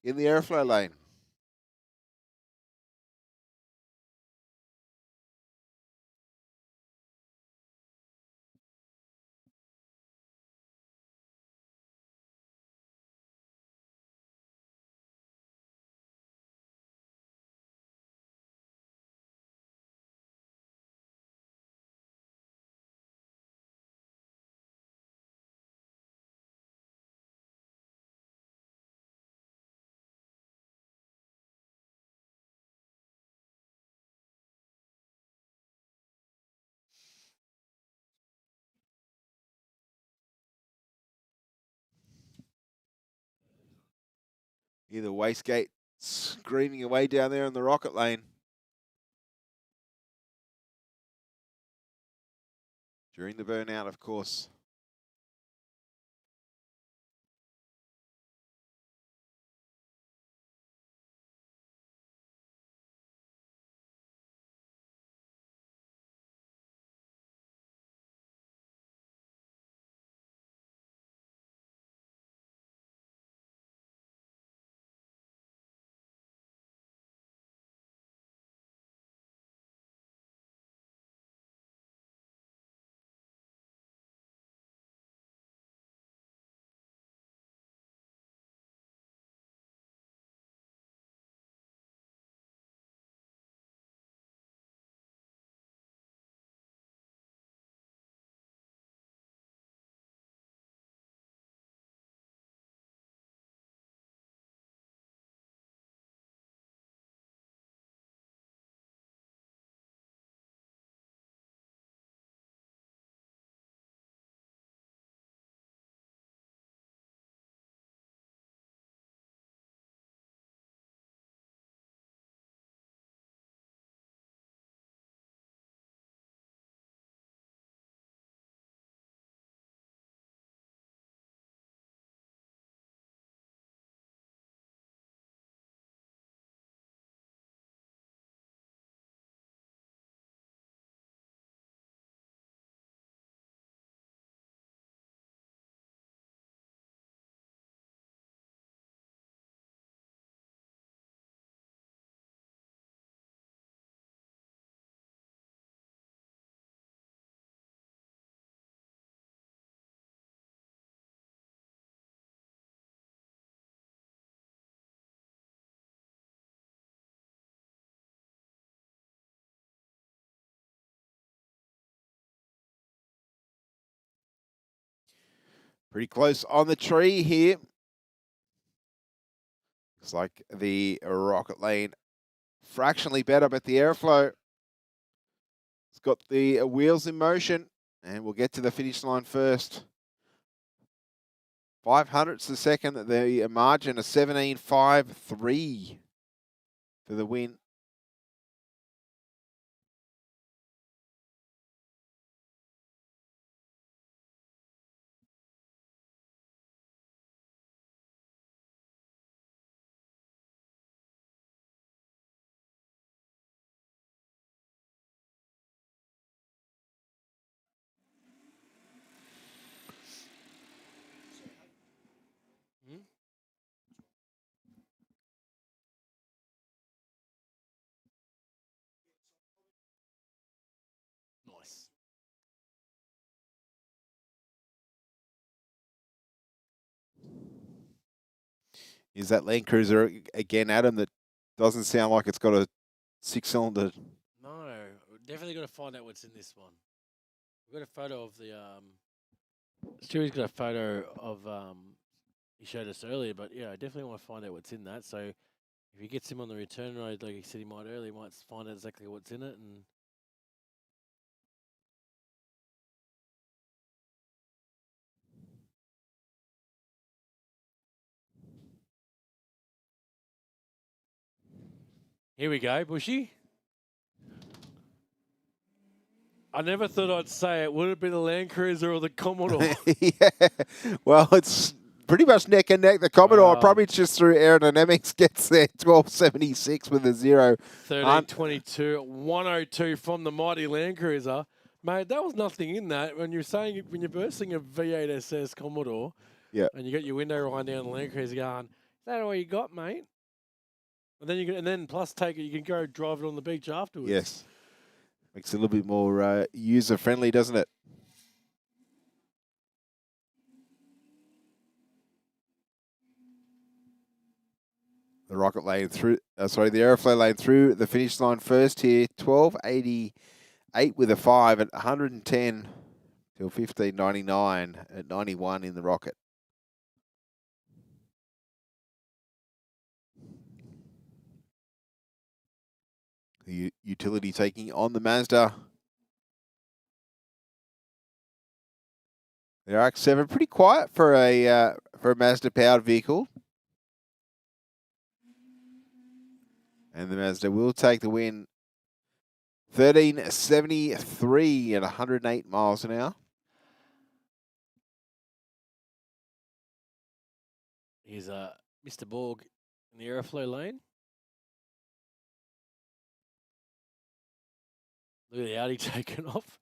in the Aeroflow lane. Either Wastegate screaming away down there in the Rocket Lane. During the burnout, of course. Pretty close on the tree here. Looks like the Rocket Lane fractionally better, but the Aeroflow, it's got the wheels in motion, and we'll get to the finish line first. 500ths a second, the margin of 17.53 for the win. Nice. Is that Land Cruiser again, Adam, that doesn't sound like it's got a 6-cylinder No, Definitely got to find out what's in this one. We've got a photo of the Stewie's got a photo of he showed us earlier, but yeah, I definitely want to find out what's in that. So if he gets him on the return road, like he said he might earlier, he might find out exactly what's in it. And here we go, Bushy. I never thought I'd say it. Would it be the Land Cruiser or the Commodore? Yeah. Well, it's pretty much neck and neck. The Commodore probably just through aerodynamics gets there 1276 with a 0. 1322, 102 from the mighty Land Cruiser. Mate, that was nothing in that. When you're saying, when you're bursting a V8 SS Commodore, and you got your window right down the Land Cruiser going, is that all you got, mate? And then you can, and then plus take it, you can go drive it on the beach afterwards. Yes. Makes it a little bit more user-friendly, doesn't it? The rocket lane through, the Aeroflow lane through the finish line first here. 1288 with a 5 at 110 till 1599 at 91 in the rocket. The utility taking on the Mazda. The RX-7 pretty quiet for a Mazda powered vehicle. And the Mazda will take the win. 1373 at 108 miles an hour. Here's Mr. Borg in the Aeroflow lane. Look at the Audi taking off.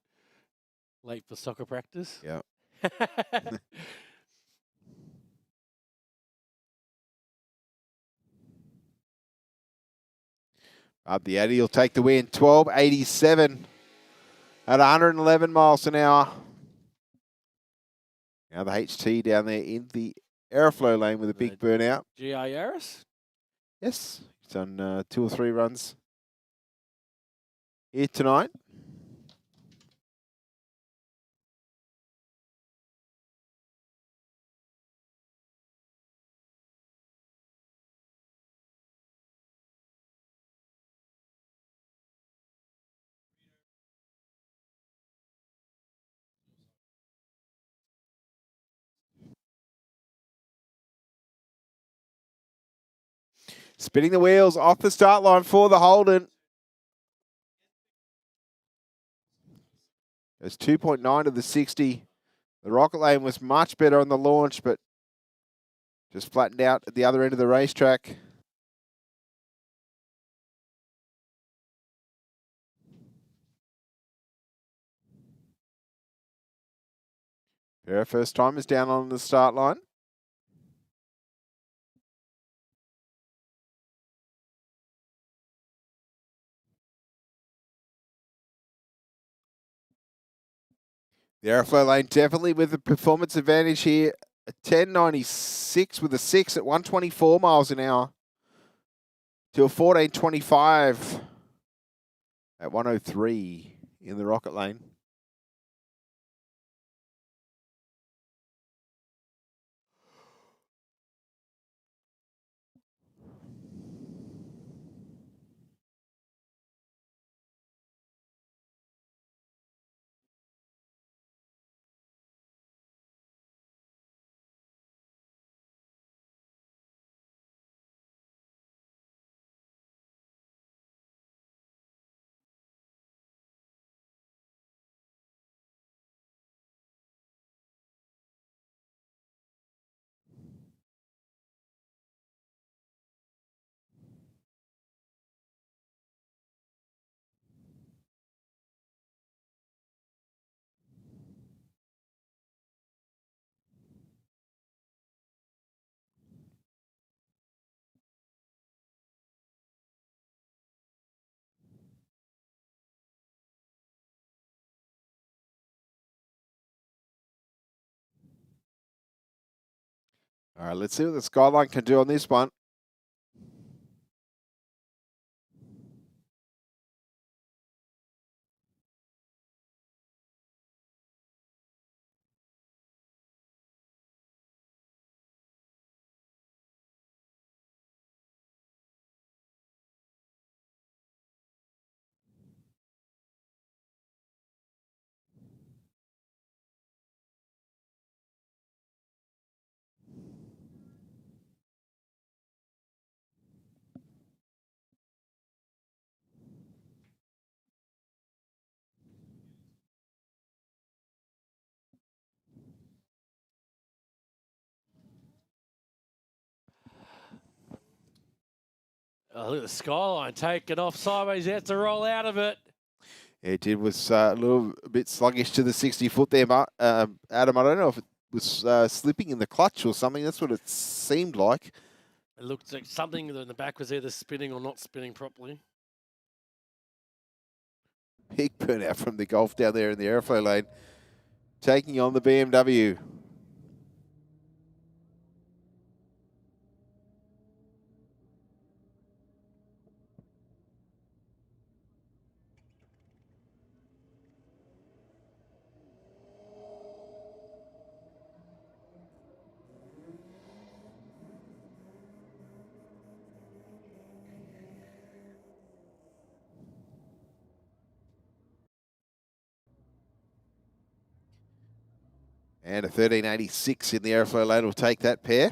Late for soccer practice. Yeah. The Audi will take the win. 1287 at 111 miles an hour. Now the HT down there in the Aeroflow lane with a big burnout. GR Yaris? Yes. He's done 2 or 3 runs here tonight. Spinning the wheels off the start line for the Holden. It's 2.9 to the 60. The rocket lane was much better on the launch, but just flattened out at the other end of the racetrack. Their first time is down on the start line. The Aeroflow lane definitely with the performance advantage here. A 1096 with a 6 at 124 miles an hour. Till 1425 at 103 in the rocket lane. All right, let's see what the Skyline can do on this one. Oh, look at the skyline taking off sideways. He had to roll out of it. Yeah, it did. Was a little bit sluggish to the 60 foot there, Adam. I don't know if it was slipping in the clutch or something. That's what it seemed like. It looked like something in the back was either spinning or not spinning properly. Big burnout from the Golf down there in the Aeroflow lane, taking on the BMW. And a 1386 in the Aeroflow lane will take that pair.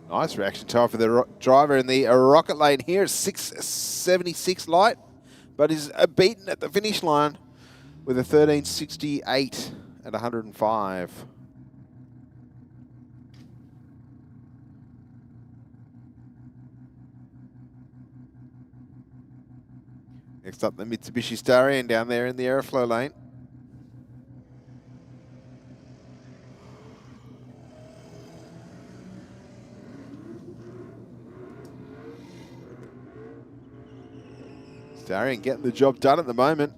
Nice reaction time for the driver in the rocket lane here. 676 light, but is beaten at the finish line with a 1368 at 105. Next up, the Mitsubishi Starion down there in the Aeroflow lane. Starion getting the job done at the moment.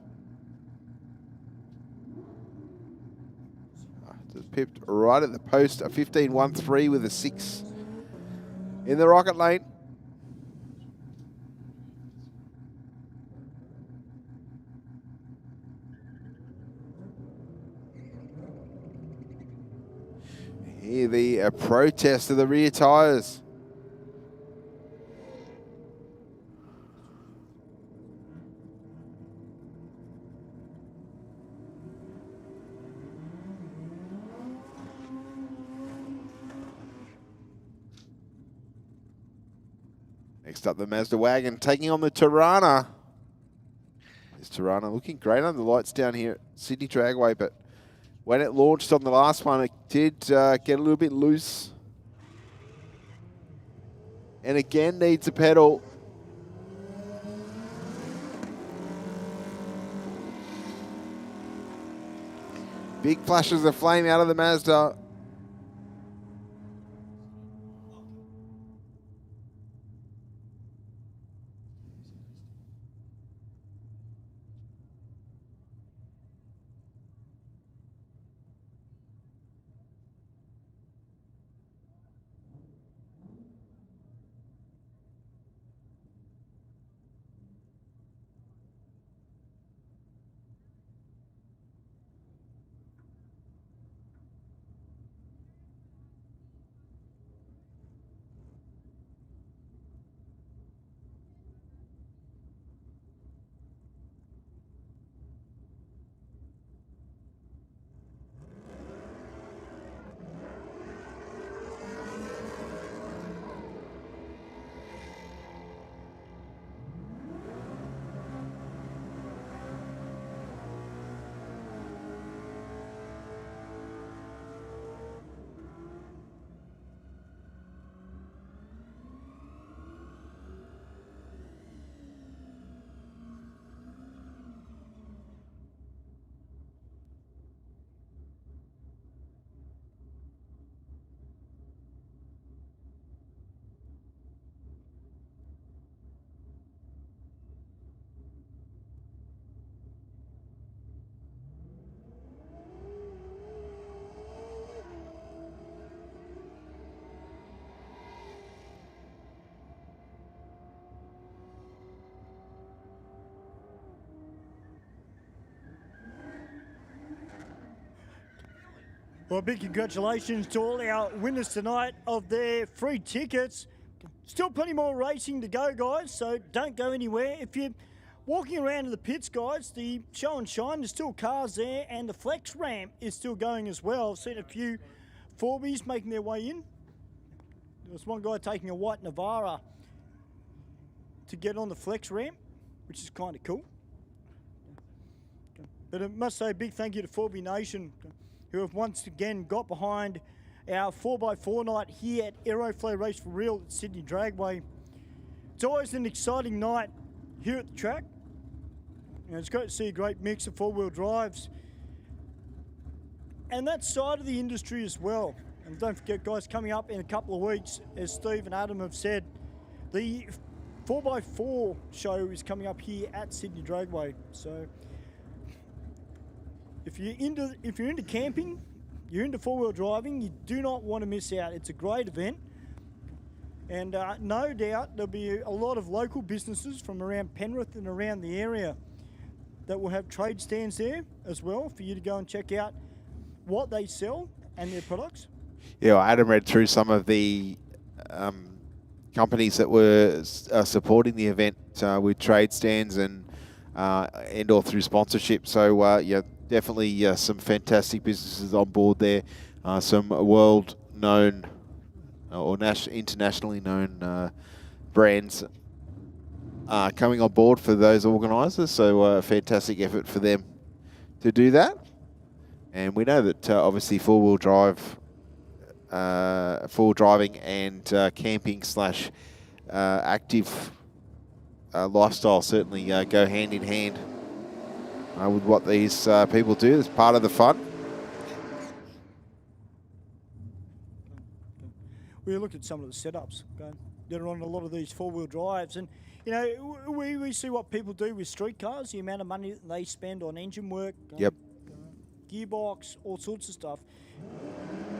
Just pipped right at the post, a 15.13 with a 6 in the rocket lane. Here the protest of the rear tyres. Next up, the Mazda wagon taking on the Tirana. This Tirana looking great under the lights down here at Sydney Dragway, but when it launched on the last one, it did get a little bit loose. And again needs a pedal. Big flashes of flame out of the Mazda. Well, big congratulations to all our winners tonight of their free tickets. Still plenty more racing to go, guys, so don't go anywhere. If you're walking around in the pits, guys, the show and shine, there's still cars there, and the flex ramp is still going as well. I've seen a few Forbys making their way in. There's one guy taking a white Navara to get on the flex ramp, which is kind of cool. But I must say a big thank you to Forby Nation, who have once again got behind our 4x4 night here at Aeroflow Race for Real at Sydney Dragway. It's always an exciting night here at the track. And it's great to see a great mix of four-wheel drives. And that side of the industry as well. And don't forget, guys, coming up in a couple of weeks, as Steve and Adam have said, the 4x4 show is coming up here at Sydney Dragway. So if you're into camping, you're into four-wheel driving, you do not want to miss out. It's a great event. And no doubt there'll be a lot of local businesses from around Penrith and around the area that will have trade stands there as well for you to go and check out what they sell and their products. Yeah, well, Adam read through some of the companies that were supporting the event with trade stands and or through sponsorship. So yeah, definitely some fantastic businesses on board there. Some world-known or internationally known brands coming on board for those organisers. So a fantastic effort for them to do that. And we know that obviously four-wheel driving and camping / active lifestyle certainly go hand in hand with what these people do. It's part of the fun. We look at some of the setups that are on a lot of these four-wheel drives, and you know we see what people do with street cars, the amount of money that they spend on engine work, yep, gearbox, all sorts of stuff.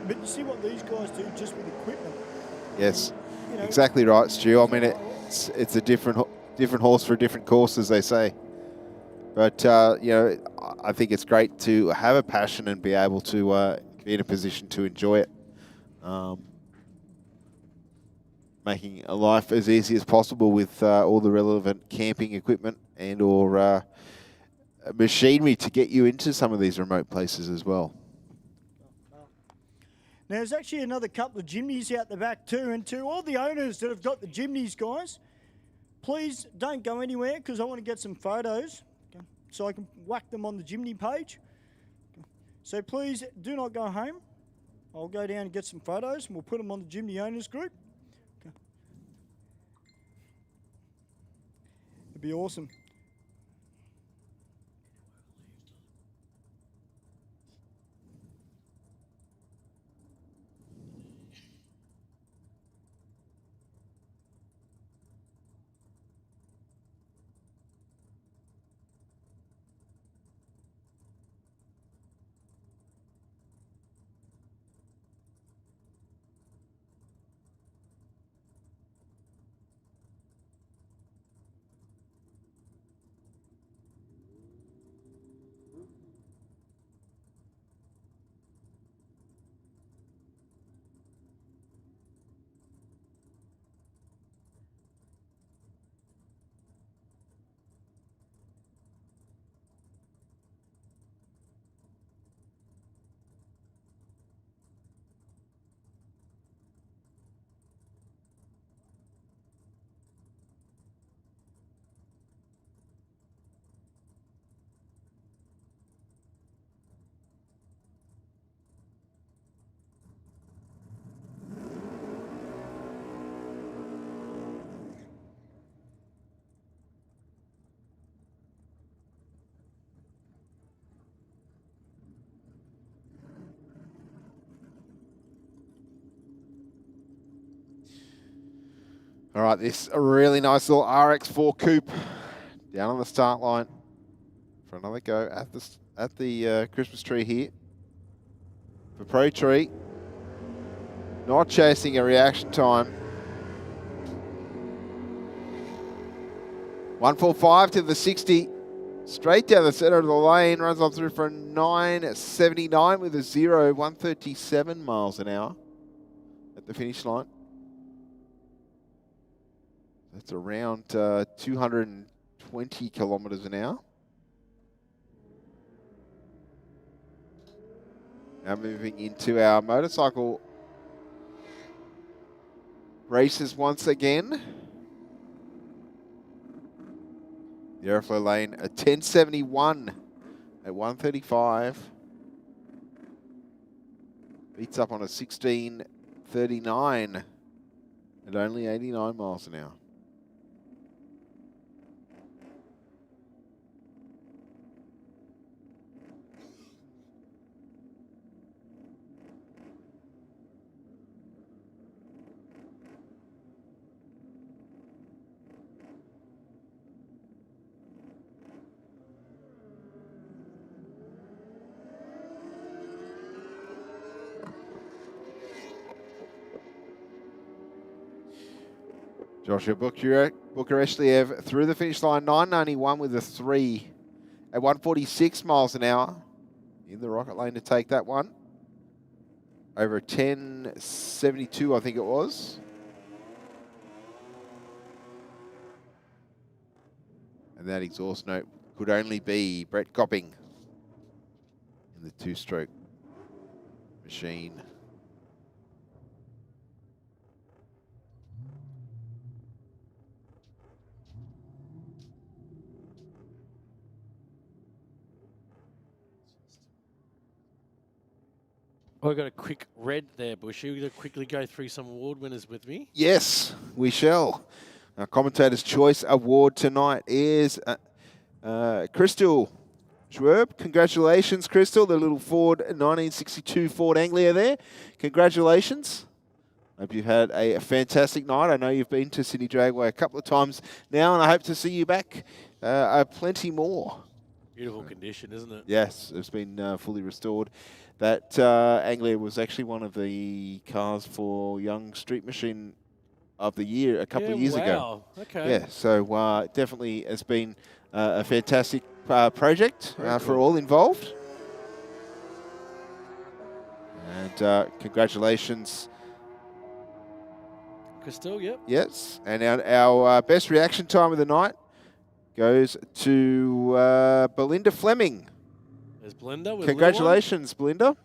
But you see what these guys do just with equipment. Yes, you know, exactly right, Stu. I mean, it's a different horse for a different course, as they say. But you know, I think it's great to have a passion and be able to be in a position to enjoy it. Making a life as easy as possible with all the relevant camping equipment and or machinery to get you into some of these remote places as well. Now, there's actually another couple of Jimneys out the back too, and to all the owners that have got the Jimneys, guys, please don't go anywhere because I want to get some photos so I can whack them on the Jimny page. So please do not go home. I'll go down and get some photos and we'll put them on the Jimny owners group. It'd be awesome. All right, this a really nice little RX4 coupe down on the start line for another go at the Christmas tree here for Pro Tree. Not chasing a reaction time. 145 to the 60. Straight down the center of the lane. Runs on through for a 9.79 with a 0. 137 miles an hour at the finish line. That's around 220 kilometers an hour. Now moving into our motorcycle races once again. The Aeroflow lane, a 1071 at 135. Beats up on a 1639 at only 89 miles an hour. Joshua Bukareshliev through the finish line, 991 with a 3 at 146 miles an hour. In the rocket lane to take that one. Over a 1072, I think it was. And that exhaust note could only be Brett Copping in the two-stroke machine. I've got a quick red there, Bushy. We're going to quickly go through some award winners with me. Yes, we shall. Our Commentator's Choice Award tonight is Crystal Schwerb. Congratulations, Crystal, the little Ford 1962 Ford Anglia there. Congratulations. Hope you've had a fantastic night. I know you've been to Sydney Dragway a couple of times now, and I hope to see you back plenty more. Beautiful condition, isn't it? Yes, it's been fully restored. That Anglia was actually one of the cars for Young Street Machine of the Year a couple of years ago. Okay. Yeah, so definitely has been a fantastic project for all involved. And congratulations. Crystal, yep. Yes, and our best reaction time of the night goes to Belinda Fleming. There's Belinda. With Congratulations, Belinda.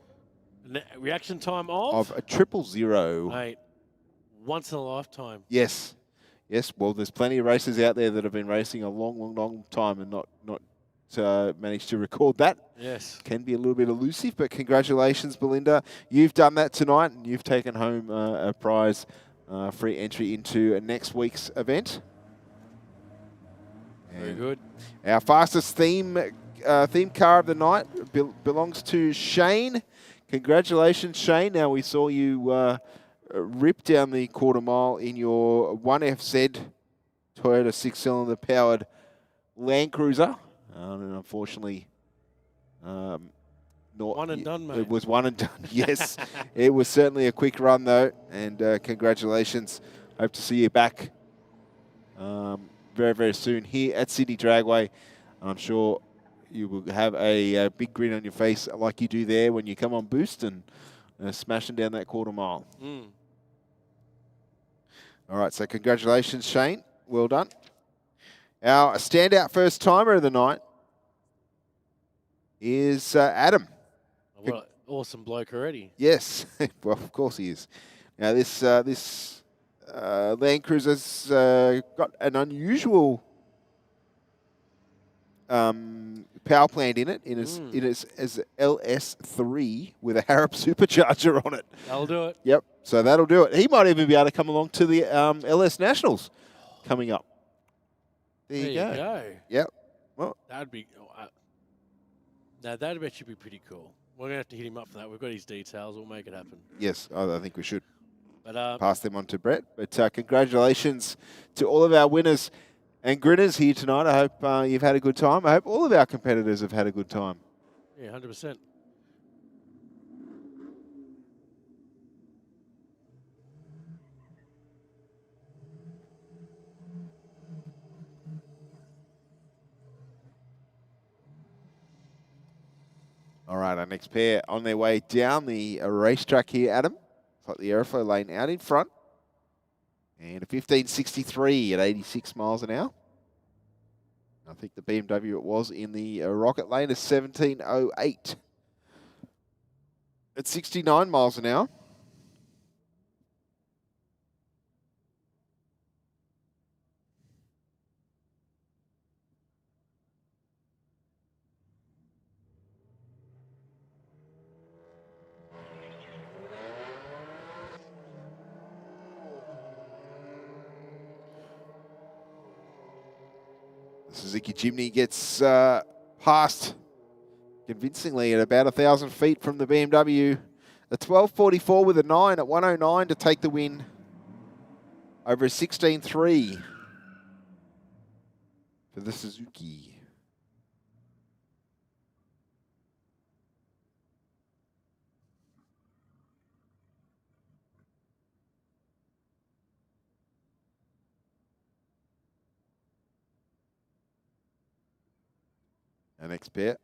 Reaction time of? Of a 000. Mate, once in a lifetime. Yes. Yes, well, there's plenty of racers out there that have been racing a long time and not managed to record that. Yes. Can be a little bit elusive, but congratulations, Belinda. You've done that tonight, and you've taken home a prize, free entry into next week's event. Very good. Our fastest theme car of the night belongs to Shane. Congratulations, Shane. Now, we saw you rip down the quarter mile in your 1FZ Toyota 6-cylinder powered Land Cruiser. And unfortunately, one and done, mate. It was one and done, yes. It was certainly a quick run, though. And congratulations. Hope to see you back very soon here at Sydney Dragway. I'm sure you will have a big grin on your face like you do there when you come on boost and smashing down that quarter mile. Mm. All right, so congratulations, Shane. Well done. Our standout first timer of the night is Adam. What an awesome bloke already. Yes, well, of course he is. Now, this Land Cruiser's got an unusual power plant in it, as LS3 with a Harrop supercharger on it. That'll do it. Yep, so that'll do it. He might even be able to come along to the LS Nationals coming up. There you go. Yep. Well, that'd be. Now that'd actually be pretty cool. We're gonna have to hit him up for that. We've got his details. We'll make it happen. yes, I think we should But pass them on to Brett. But congratulations to all of our winners and grinners here tonight. I hope you've had a good time. I hope all of our competitors have had a good time. yeah, 100%. All right, our next pair on their way down the racetrack here, Adam. It's like the Aeroflow lane out in front. And a 1563 at 86 miles an hour. I think the BMW it was in the rocket lane is 1708 at 69 miles an hour. Suzuki Jimny gets past convincingly at about 1,000 feet from the BMW. A 12.44 with a 9 at 109 to take the win over a 16.3 for the Suzuki. Our next pair.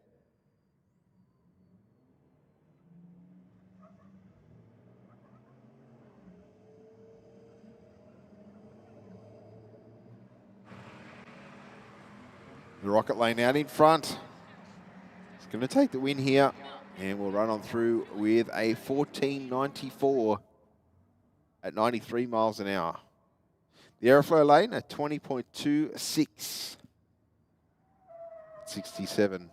The Rocket Lane out in front. It's going to take the win here, and we'll run on through with a 14.94 at 93 miles an hour. The Aeroflow Lane at 20.26 at 67.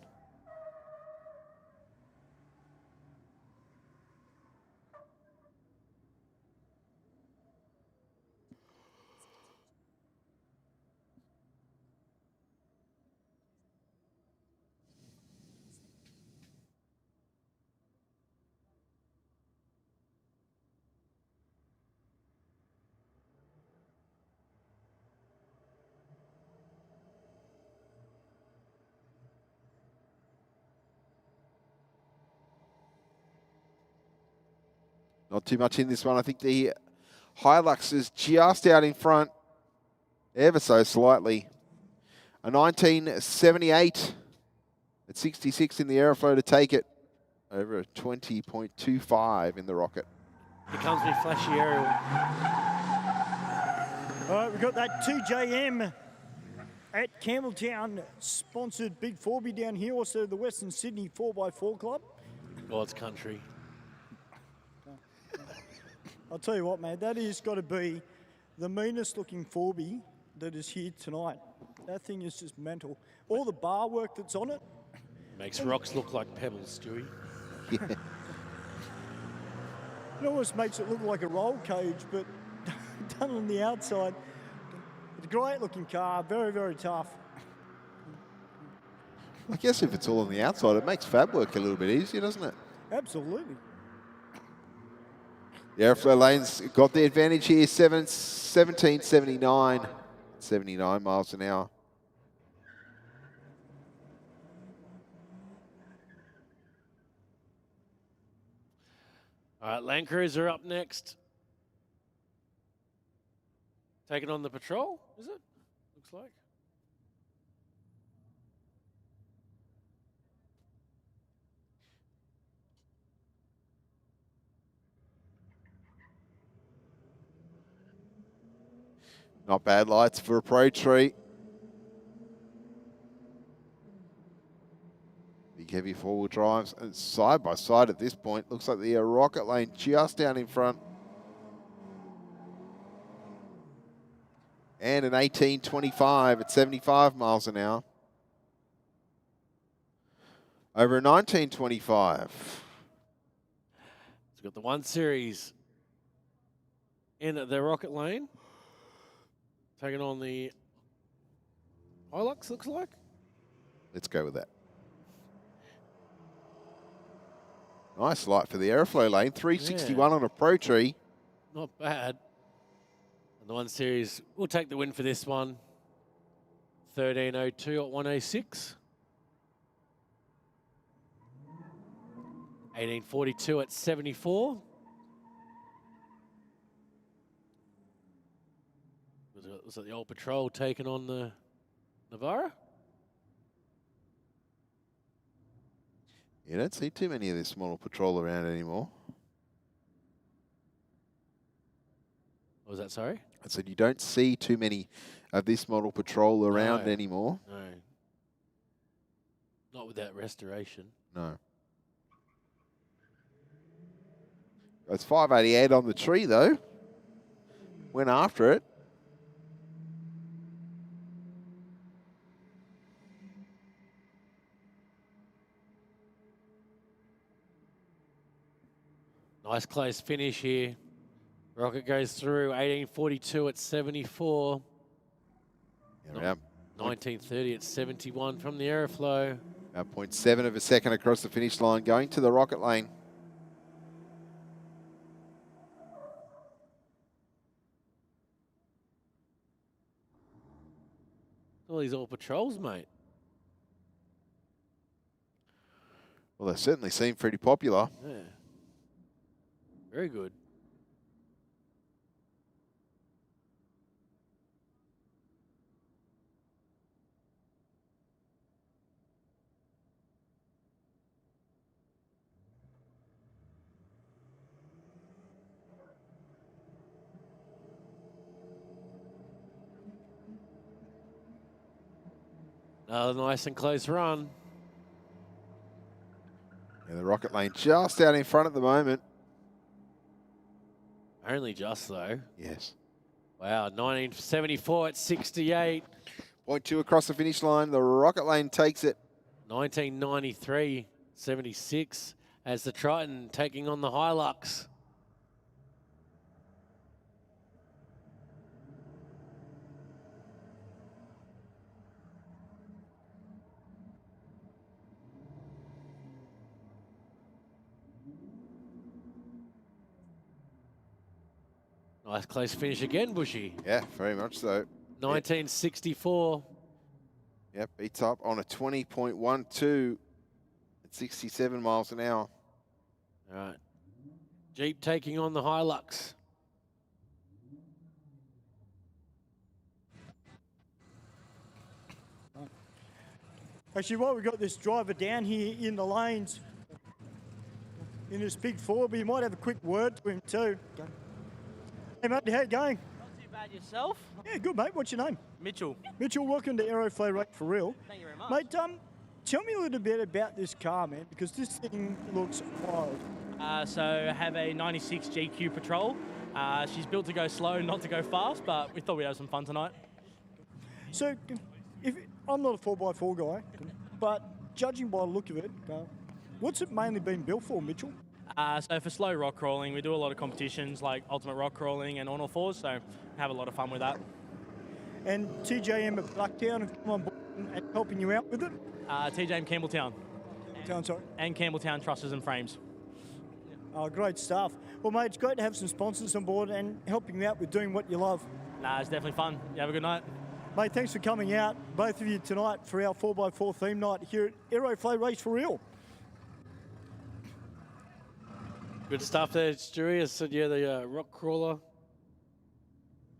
Not too much in this one. I think the Hilux is just out in front, ever so slightly. A 1978 at 66 in the Aeroflow to take it over a 20.25 in the Rocket. Here comes me flashy aerial. All right, we've got that 2JM at Campbelltown, sponsored Big Forby down here, also the Western Sydney 4x4 Club. God's country. I'll tell you what, mate, that has got to be the meanest looking Forby that is here tonight. That thing is just mental. All the bar work that's on it. Makes rocks look like pebbles, Stewie. Yeah. It almost makes it look like a roll cage, but done on the outside. It's a great looking car, very, very tough. I guess if it's all on the outside, it makes fab work a little bit easier, doesn't it? Absolutely. The Aeroflow Lane's got the advantage here, 17.79, 79 miles an hour. All right, Land Cruiser up next. Taking on the Patrol, is it? Looks like. Not bad lights for a Pro Tree. Big heavy four-wheel drives. And side by side at this point. Looks like the Rocket Lane just down in front. And an 18.25 at 75 miles an hour. Over a 19.25. It's got the 1 Series in the Rocket Lane. Taking on the Hilux, looks like. Let's go with that. Nice light for the Aeroflow Lane. 361 on a Pro Tree. Not bad. And the 1 Series will take the win for this one. 13.02 at 106. 18.42 at 74. Was it the old Patrol taking on the Navara? You don't see too many of this model Patrol around anymore. What was that, sorry? I said you don't see too many of this model Patrol around anymore. No. Not with that restoration. No. It's 588 on the tree, though. Went after it. Nice close finish here. Rocket goes through 18.42 at 74. Yeah, 1930 at 71 from the Aeroflow. About 0.7 of a second across the finish line, going to the rocket lane. All these all patrols, mate. Well, they certainly seem pretty popular. Yeah. Very good. Another nice and close run. Yeah, the rocket lane just out in front at the moment. Only just, though. Yes. Wow, 1974 at 68. 0.2 across the finish line. The rocket lane takes it. 1993, 76 as the Triton taking on the Hilux. Nice close finish again, Bushy. Yeah, very much so. 1964. Yep, beats up on a 20.12 at 67 miles an hour. All right. Jeep taking on the Hilux. Actually, while we've got this driver down here in the lanes, in this big Forby, you might have a quick word to him too. Hey mate, how you going? Not too bad yourself. Yeah, good mate. What's your name? Mitchell. Mitchell, welcome to Aeroflow Race for Real. Thank you very much. Mate, tell me a little bit about this car, man, because this thing looks wild. So I have a 96 GQ Patrol. She's built to go slow, not to go fast, but we thought we'd have some fun tonight. So, if I'm not a 4x4 guy, but judging by the look of it, what's it mainly been built for, Mitchell? So for slow rock crawling, we do a lot of competitions like ultimate rock crawling and on all fours, so have a lot of fun with that. And TJM at Blacktown have come on board and helping you out with it? TJM Campbelltown. Sorry? And Campbelltown Trusses and Frames. Oh, great stuff. Well, mate, it's great to have some sponsors on board and helping you out with doing what you love. Nah, it's definitely fun. You have a good night. Mate, thanks for coming out, both of you, tonight for our 4x4 theme night here at Aeroflow Race for Real. Good stuff there, Stewie. I said, yeah, the rock crawler.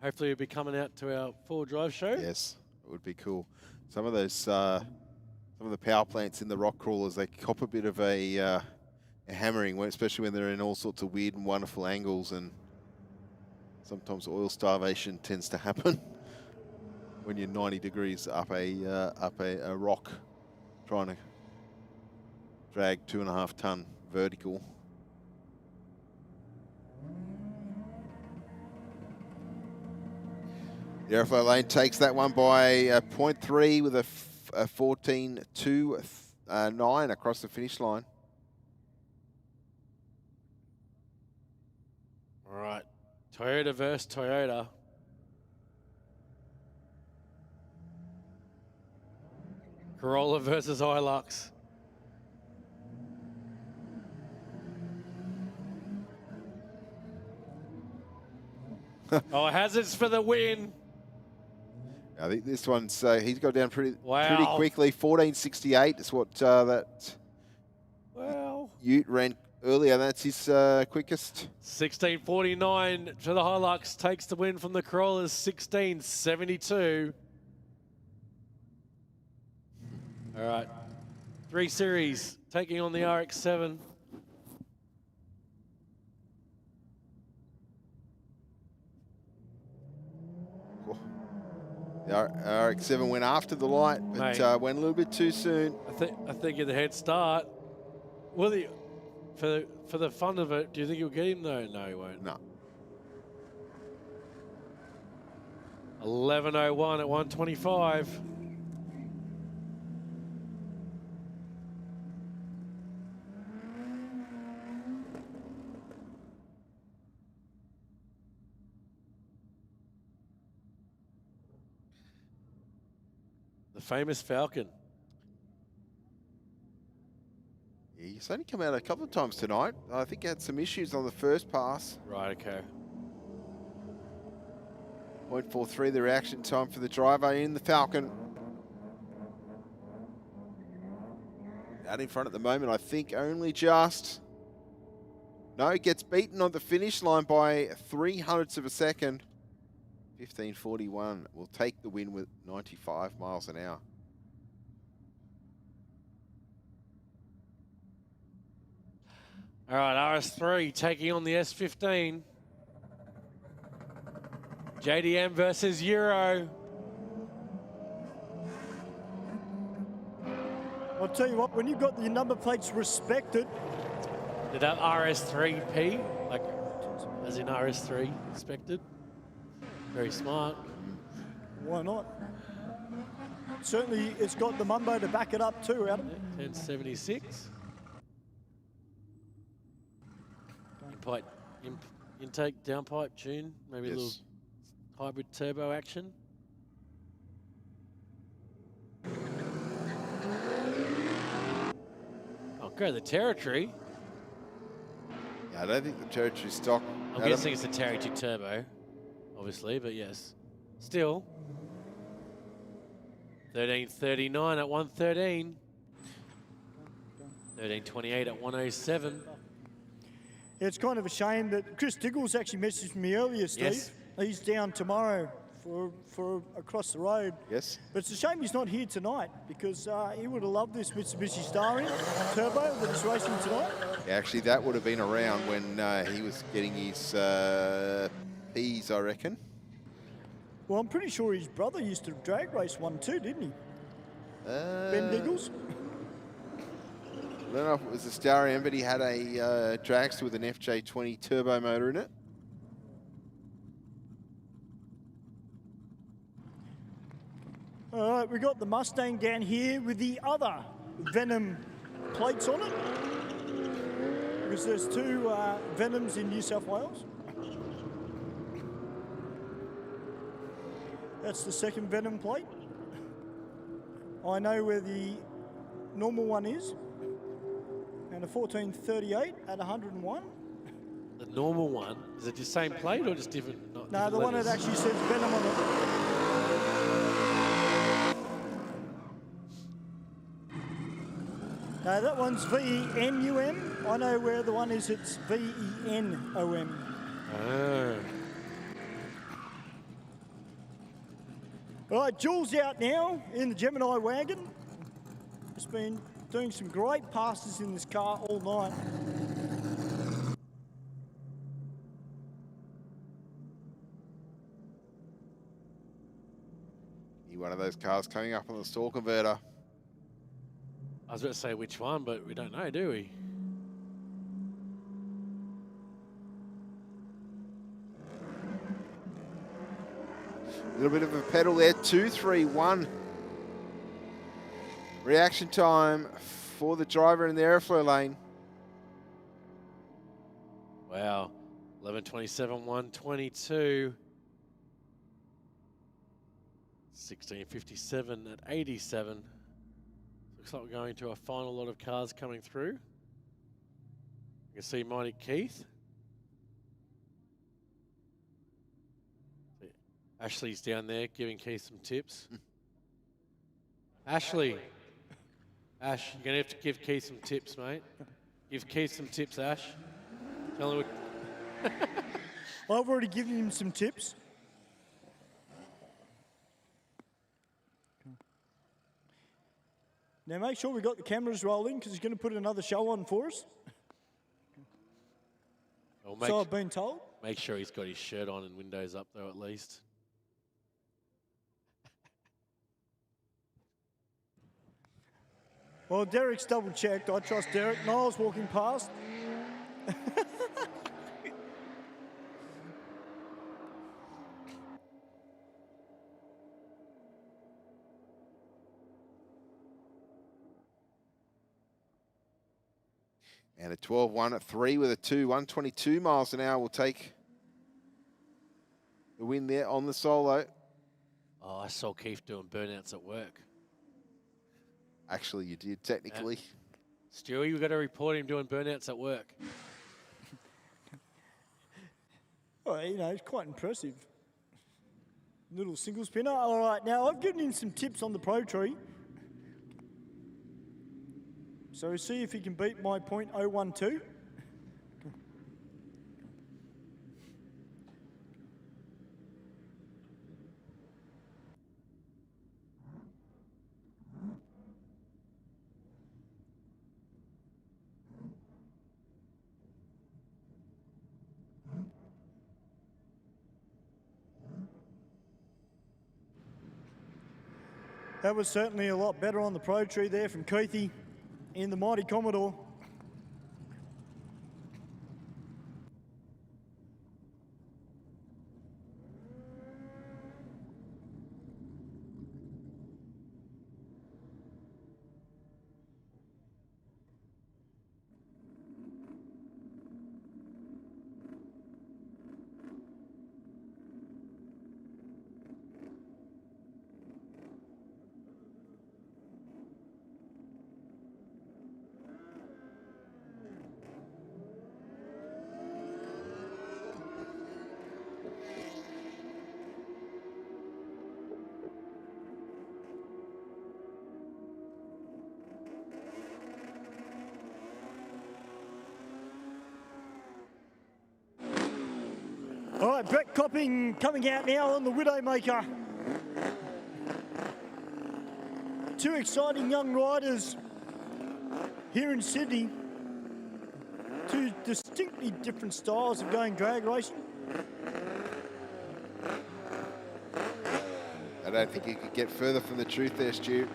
Hopefully, you'll be coming out to our four drive show. Yes, it would be cool. Some of those, some of the power plants in the rock crawlers, they cop a bit of a hammering, especially when they're in all sorts of weird and wonderful angles, and sometimes oil starvation tends to happen when you're 90 degrees up a rock, trying to drag 2.5 ton vertical. The Aeroflow lane takes that one by 0.3 with a 14.29 across the finish line. All right. Toyota versus Toyota. Corolla versus Hilux. Oh, Hazards for the win. I think this one's, he's got down pretty Wow. quickly. 14.68 is what that Ute ran earlier. That's his quickest. 16.49 for the Hilux takes the win from the Corollas. 16.72. All right. 3 Series taking on the RX-7. The RX-7 went after the light, but Mate. went a little bit too soon. I think in the head start. Will he, for the fun of it, do you think he'll get him though? No, he won't. No. 11.01 at 125. The famous Falcon. Yeah, he's only come out a couple of times tonight. I think he had some issues on the first pass. Right, okay. 0.43 the reaction time for the driver in the Falcon. Out in front at the moment, I think only just. No, gets beaten on the finish line by 0.03 of a second. 15:41 will take the win with 95 miles an hour. All right, RS3 taking on the S15. JDM versus Euro. I'll tell you what, when you've got the number plates respected. Did that RS3P, like as in RS3 expected? Very smart. Why not? Certainly, it's got the Mumbo to back it up too, Adam. 1076. Intake, downpipe, tune, maybe a little hybrid turbo action. Oh, go the territory. Yeah, I don't think the territory stock. I'm guessing it's the Terry 2 turbo, obviously, but yes. Still. 1339 at 113. 1328 at 107. It's kind of a shame that Chris Diggles actually messaged me earlier, Steve. Yes. He's down tomorrow for across the road. Yes. But it's a shame he's not here tonight because he would have loved this Mitsubishi Staring Turbo that he's racing tonight. Yeah, actually, that would have been around when he was getting his P's, I reckon. Well, I'm pretty sure his brother used to drag race one too, didn't he? Ben Diggles? I don't know if it was a Starion, but he had a dragster with an FJ20 turbo motor in it. All right, we got the Mustang down here with the other Venom plates on it. Because there's two Venoms in New South Wales. That's the second Venom plate. I know where the normal one is. And a 1438 at 101. The normal one, is it the same plate or just different? No, the one that actually says Venom on it. No, that one's VENUM. I know where the one is, it's VENOM. Oh. All right, Jules out now in the Gemini wagon. It's been doing some great passes in this car all night. One of those cars coming up on the stall converter. I was about to say which one, but we don't know, do we? A little bit of a pedal there, 2-3-1. Reaction time for the driver in the Aeroflow lane. Wow, 11:27, 1:22. 16:57 at 87. Looks like we're going to a final lot of cars coming through. You can see Mighty Keith. Ashley's down there giving Keith some tips. Ashley. Ash, you're going to have to give Keith some tips, mate. Give Keith some tips, Ash. Tell him what... I've already given him some tips. Now make sure we got the cameras rolling because he's going to put another show on for us. Well, So I've been told. Make sure he's got his shirt on and windows up, though, at least. Well, Derek's double checked. I trust Derek. Niles walking past. And a 12-1 at 3 with a 2, 122 miles an hour will take the win there on the solo. Oh, I saw Keith doing burnouts at work. Actually, you did, technically. Stewie, we've got to report him doing burnouts at work. Well, you know, it's quite impressive. Little single spinner. All right, now I've given him some tips on the Pro Tree. So see if he can beat my .012. That was certainly a lot better on the Pro Tree there from Keithy in the Mighty Commodore. All right, Brett Copping coming out now on the Widowmaker. Two exciting young riders here in Sydney. Two distinctly different styles of going drag racing. I don't think you could get further from the truth there, Stu.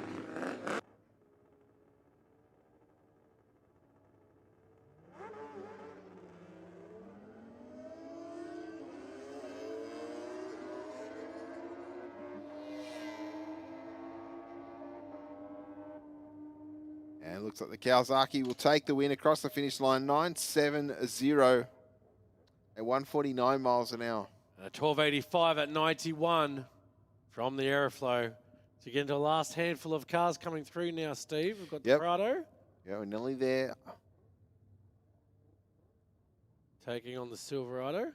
And it looks like the Kawasaki will take the win across the finish line, 9.70 at 149 miles an hour. 12.85 at 91 from the Aeroflow. To get into the last handful of cars coming through now, Steve. We've got the Prado. Yeah, we're nearly there. Taking on the Silverado.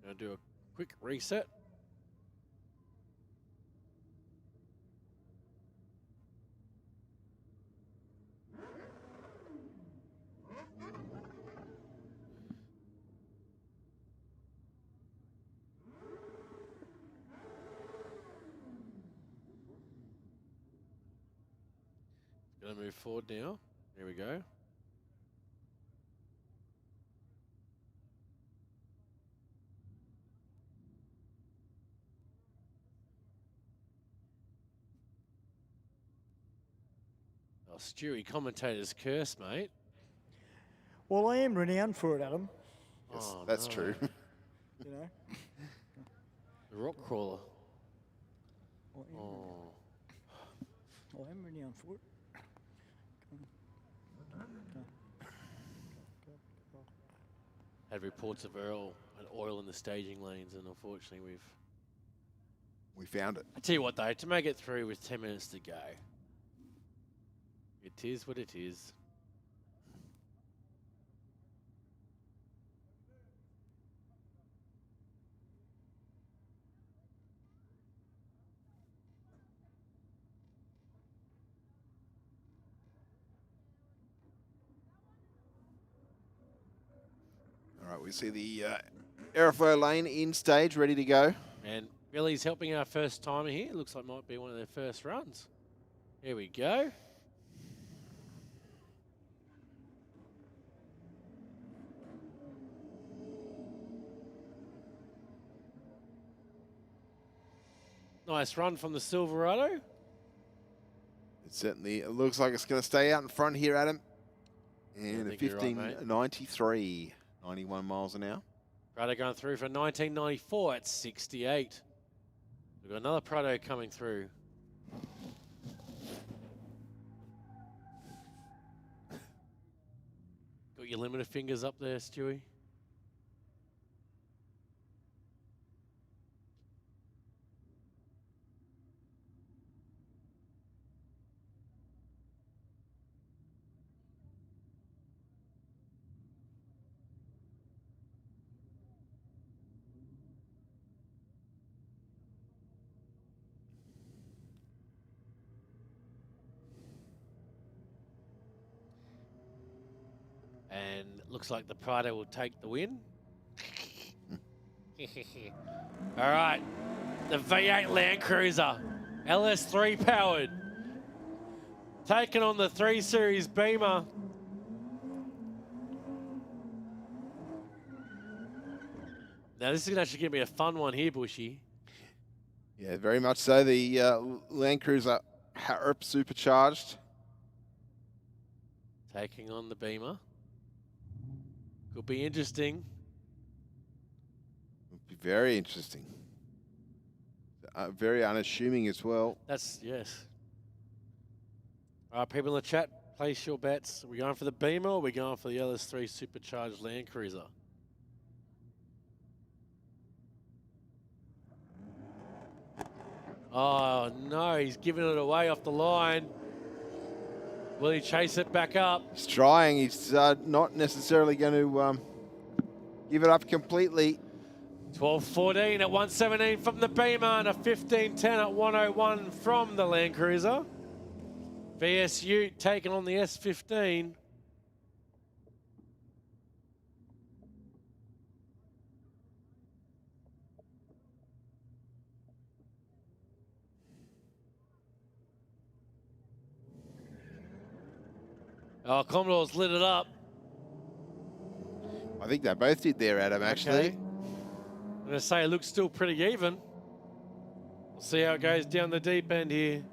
Gonna do a quick reset. Gonna move forward now. Here we go. Oh, Stewie, commentator's curse, mate. Well, I am renowned for it, Adam. Yes, Oh, that's no. true. You know. The rock crawler. Oh. I am renowned for it. Had reports of oil in the staging lanes, and unfortunately we found it. I tell you what, though, to make it through with 10 minutes to go, it is what it is. All right, we see the Aeroflow lane in stage, ready to go. And Billy's helping our first timer here. Looks like might be one of their first runs. Here we go. Nice run from the Silverado. It looks like it's going to stay out in front here, Adam. And think you're right, mate. 15.93, 91 miles an hour. Prado going through for 1994 at 68. We've got another Prado coming through. Got your limiter fingers up there, Stewie. And looks like the Prado will take the win. All right, the V8 Land Cruiser, LS3 powered, taking on the 3 Series Beamer. Now this is gonna actually give me a fun one here, Bushy. Yeah, very much so. The Land Cruiser Harrop supercharged. Taking on the Beamer. Could be interesting. Would be very interesting. Very unassuming as well. That's, yes. All right, people in the chat, place your bets. Are we going for the Beamer or are we going for the LS3 supercharged Land Cruiser? Oh, no, he's giving it away off the line. Will he chase it back up? He's trying. He's not necessarily going to give it up completely. 12.14 at 117 from the Beamer and a 15.10 at 101 from the Land Cruiser. VSU taking on the S15. Oh, Commodore's lit it up. I think they both did there, Adam, actually. Okay. I'm going to say it looks still pretty even. We'll see how it goes down the deep end here.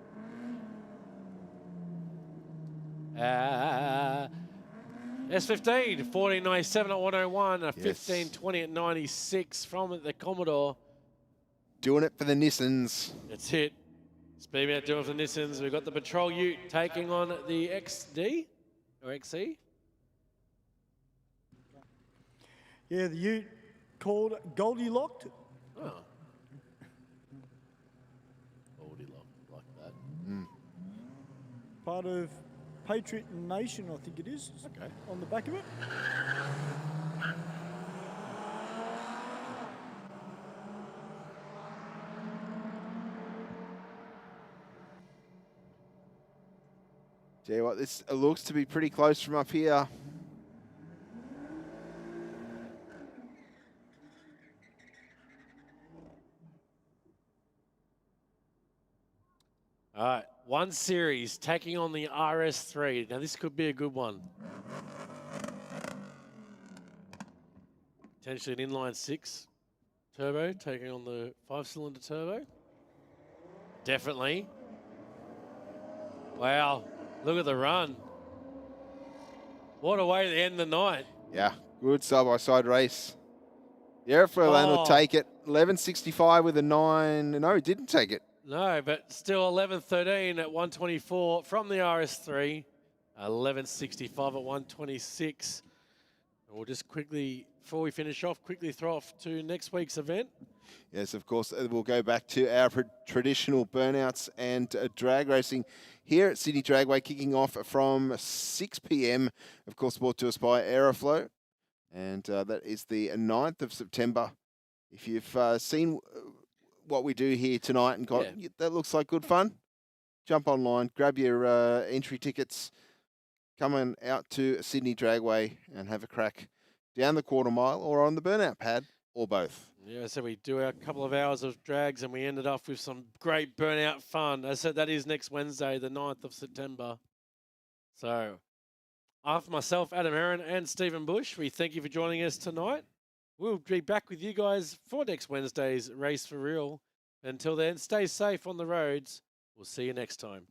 S15, 14.97 at 101, a 15.20 at 96 from the Commodore. Doing it for the Nissans. That's it. Speaking about doing it for the Nissans, we've got the Patrol Ute taking on the XD or XE. Yeah, the Ute called Goldilocks. Oh. Goldilocks, like that. Part of Patriot Nation, I think it is. Okay. On the back of it. Tell you what, this looks to be pretty close from up here. All right, 1 Series taking on the RS3. Now this could be a good one. Potentially an inline 6 turbo taking on the 5-cylinder turbo. Definitely. Wow, look at the run. What a way to end the night. Yeah, good side-by-side race. The Aeroflow lane will take it. 11.65 with a 9. No, he didn't take it. No, but still 11.13 at 124 from the RS3. 11.65 at 126. And we'll just quickly, before we finish off, quickly throw off to next week's event. Yes, of course, we'll go back to our traditional burnouts and drag racing here at Sydney Dragway, kicking off from 6 p.m. Of course, brought to us by Aeroflow. And that is the 9th of September. If you've seen what we do here tonight and got that looks like good fun, jump online, grab your entry tickets, come on out to Sydney Dragway and have a crack down the quarter mile or on the burnout pad or both. Yeah, so we do a couple of hours of drags and we ended off with some great burnout fun. As I said, that is next Wednesday, the 9th of September. So after myself, Adam Heron and Stephen Bush, we thank you for joining us tonight. We'll be back with you guys for next Wednesday's Race for Real. Until then, stay safe on the roads. We'll see you next time.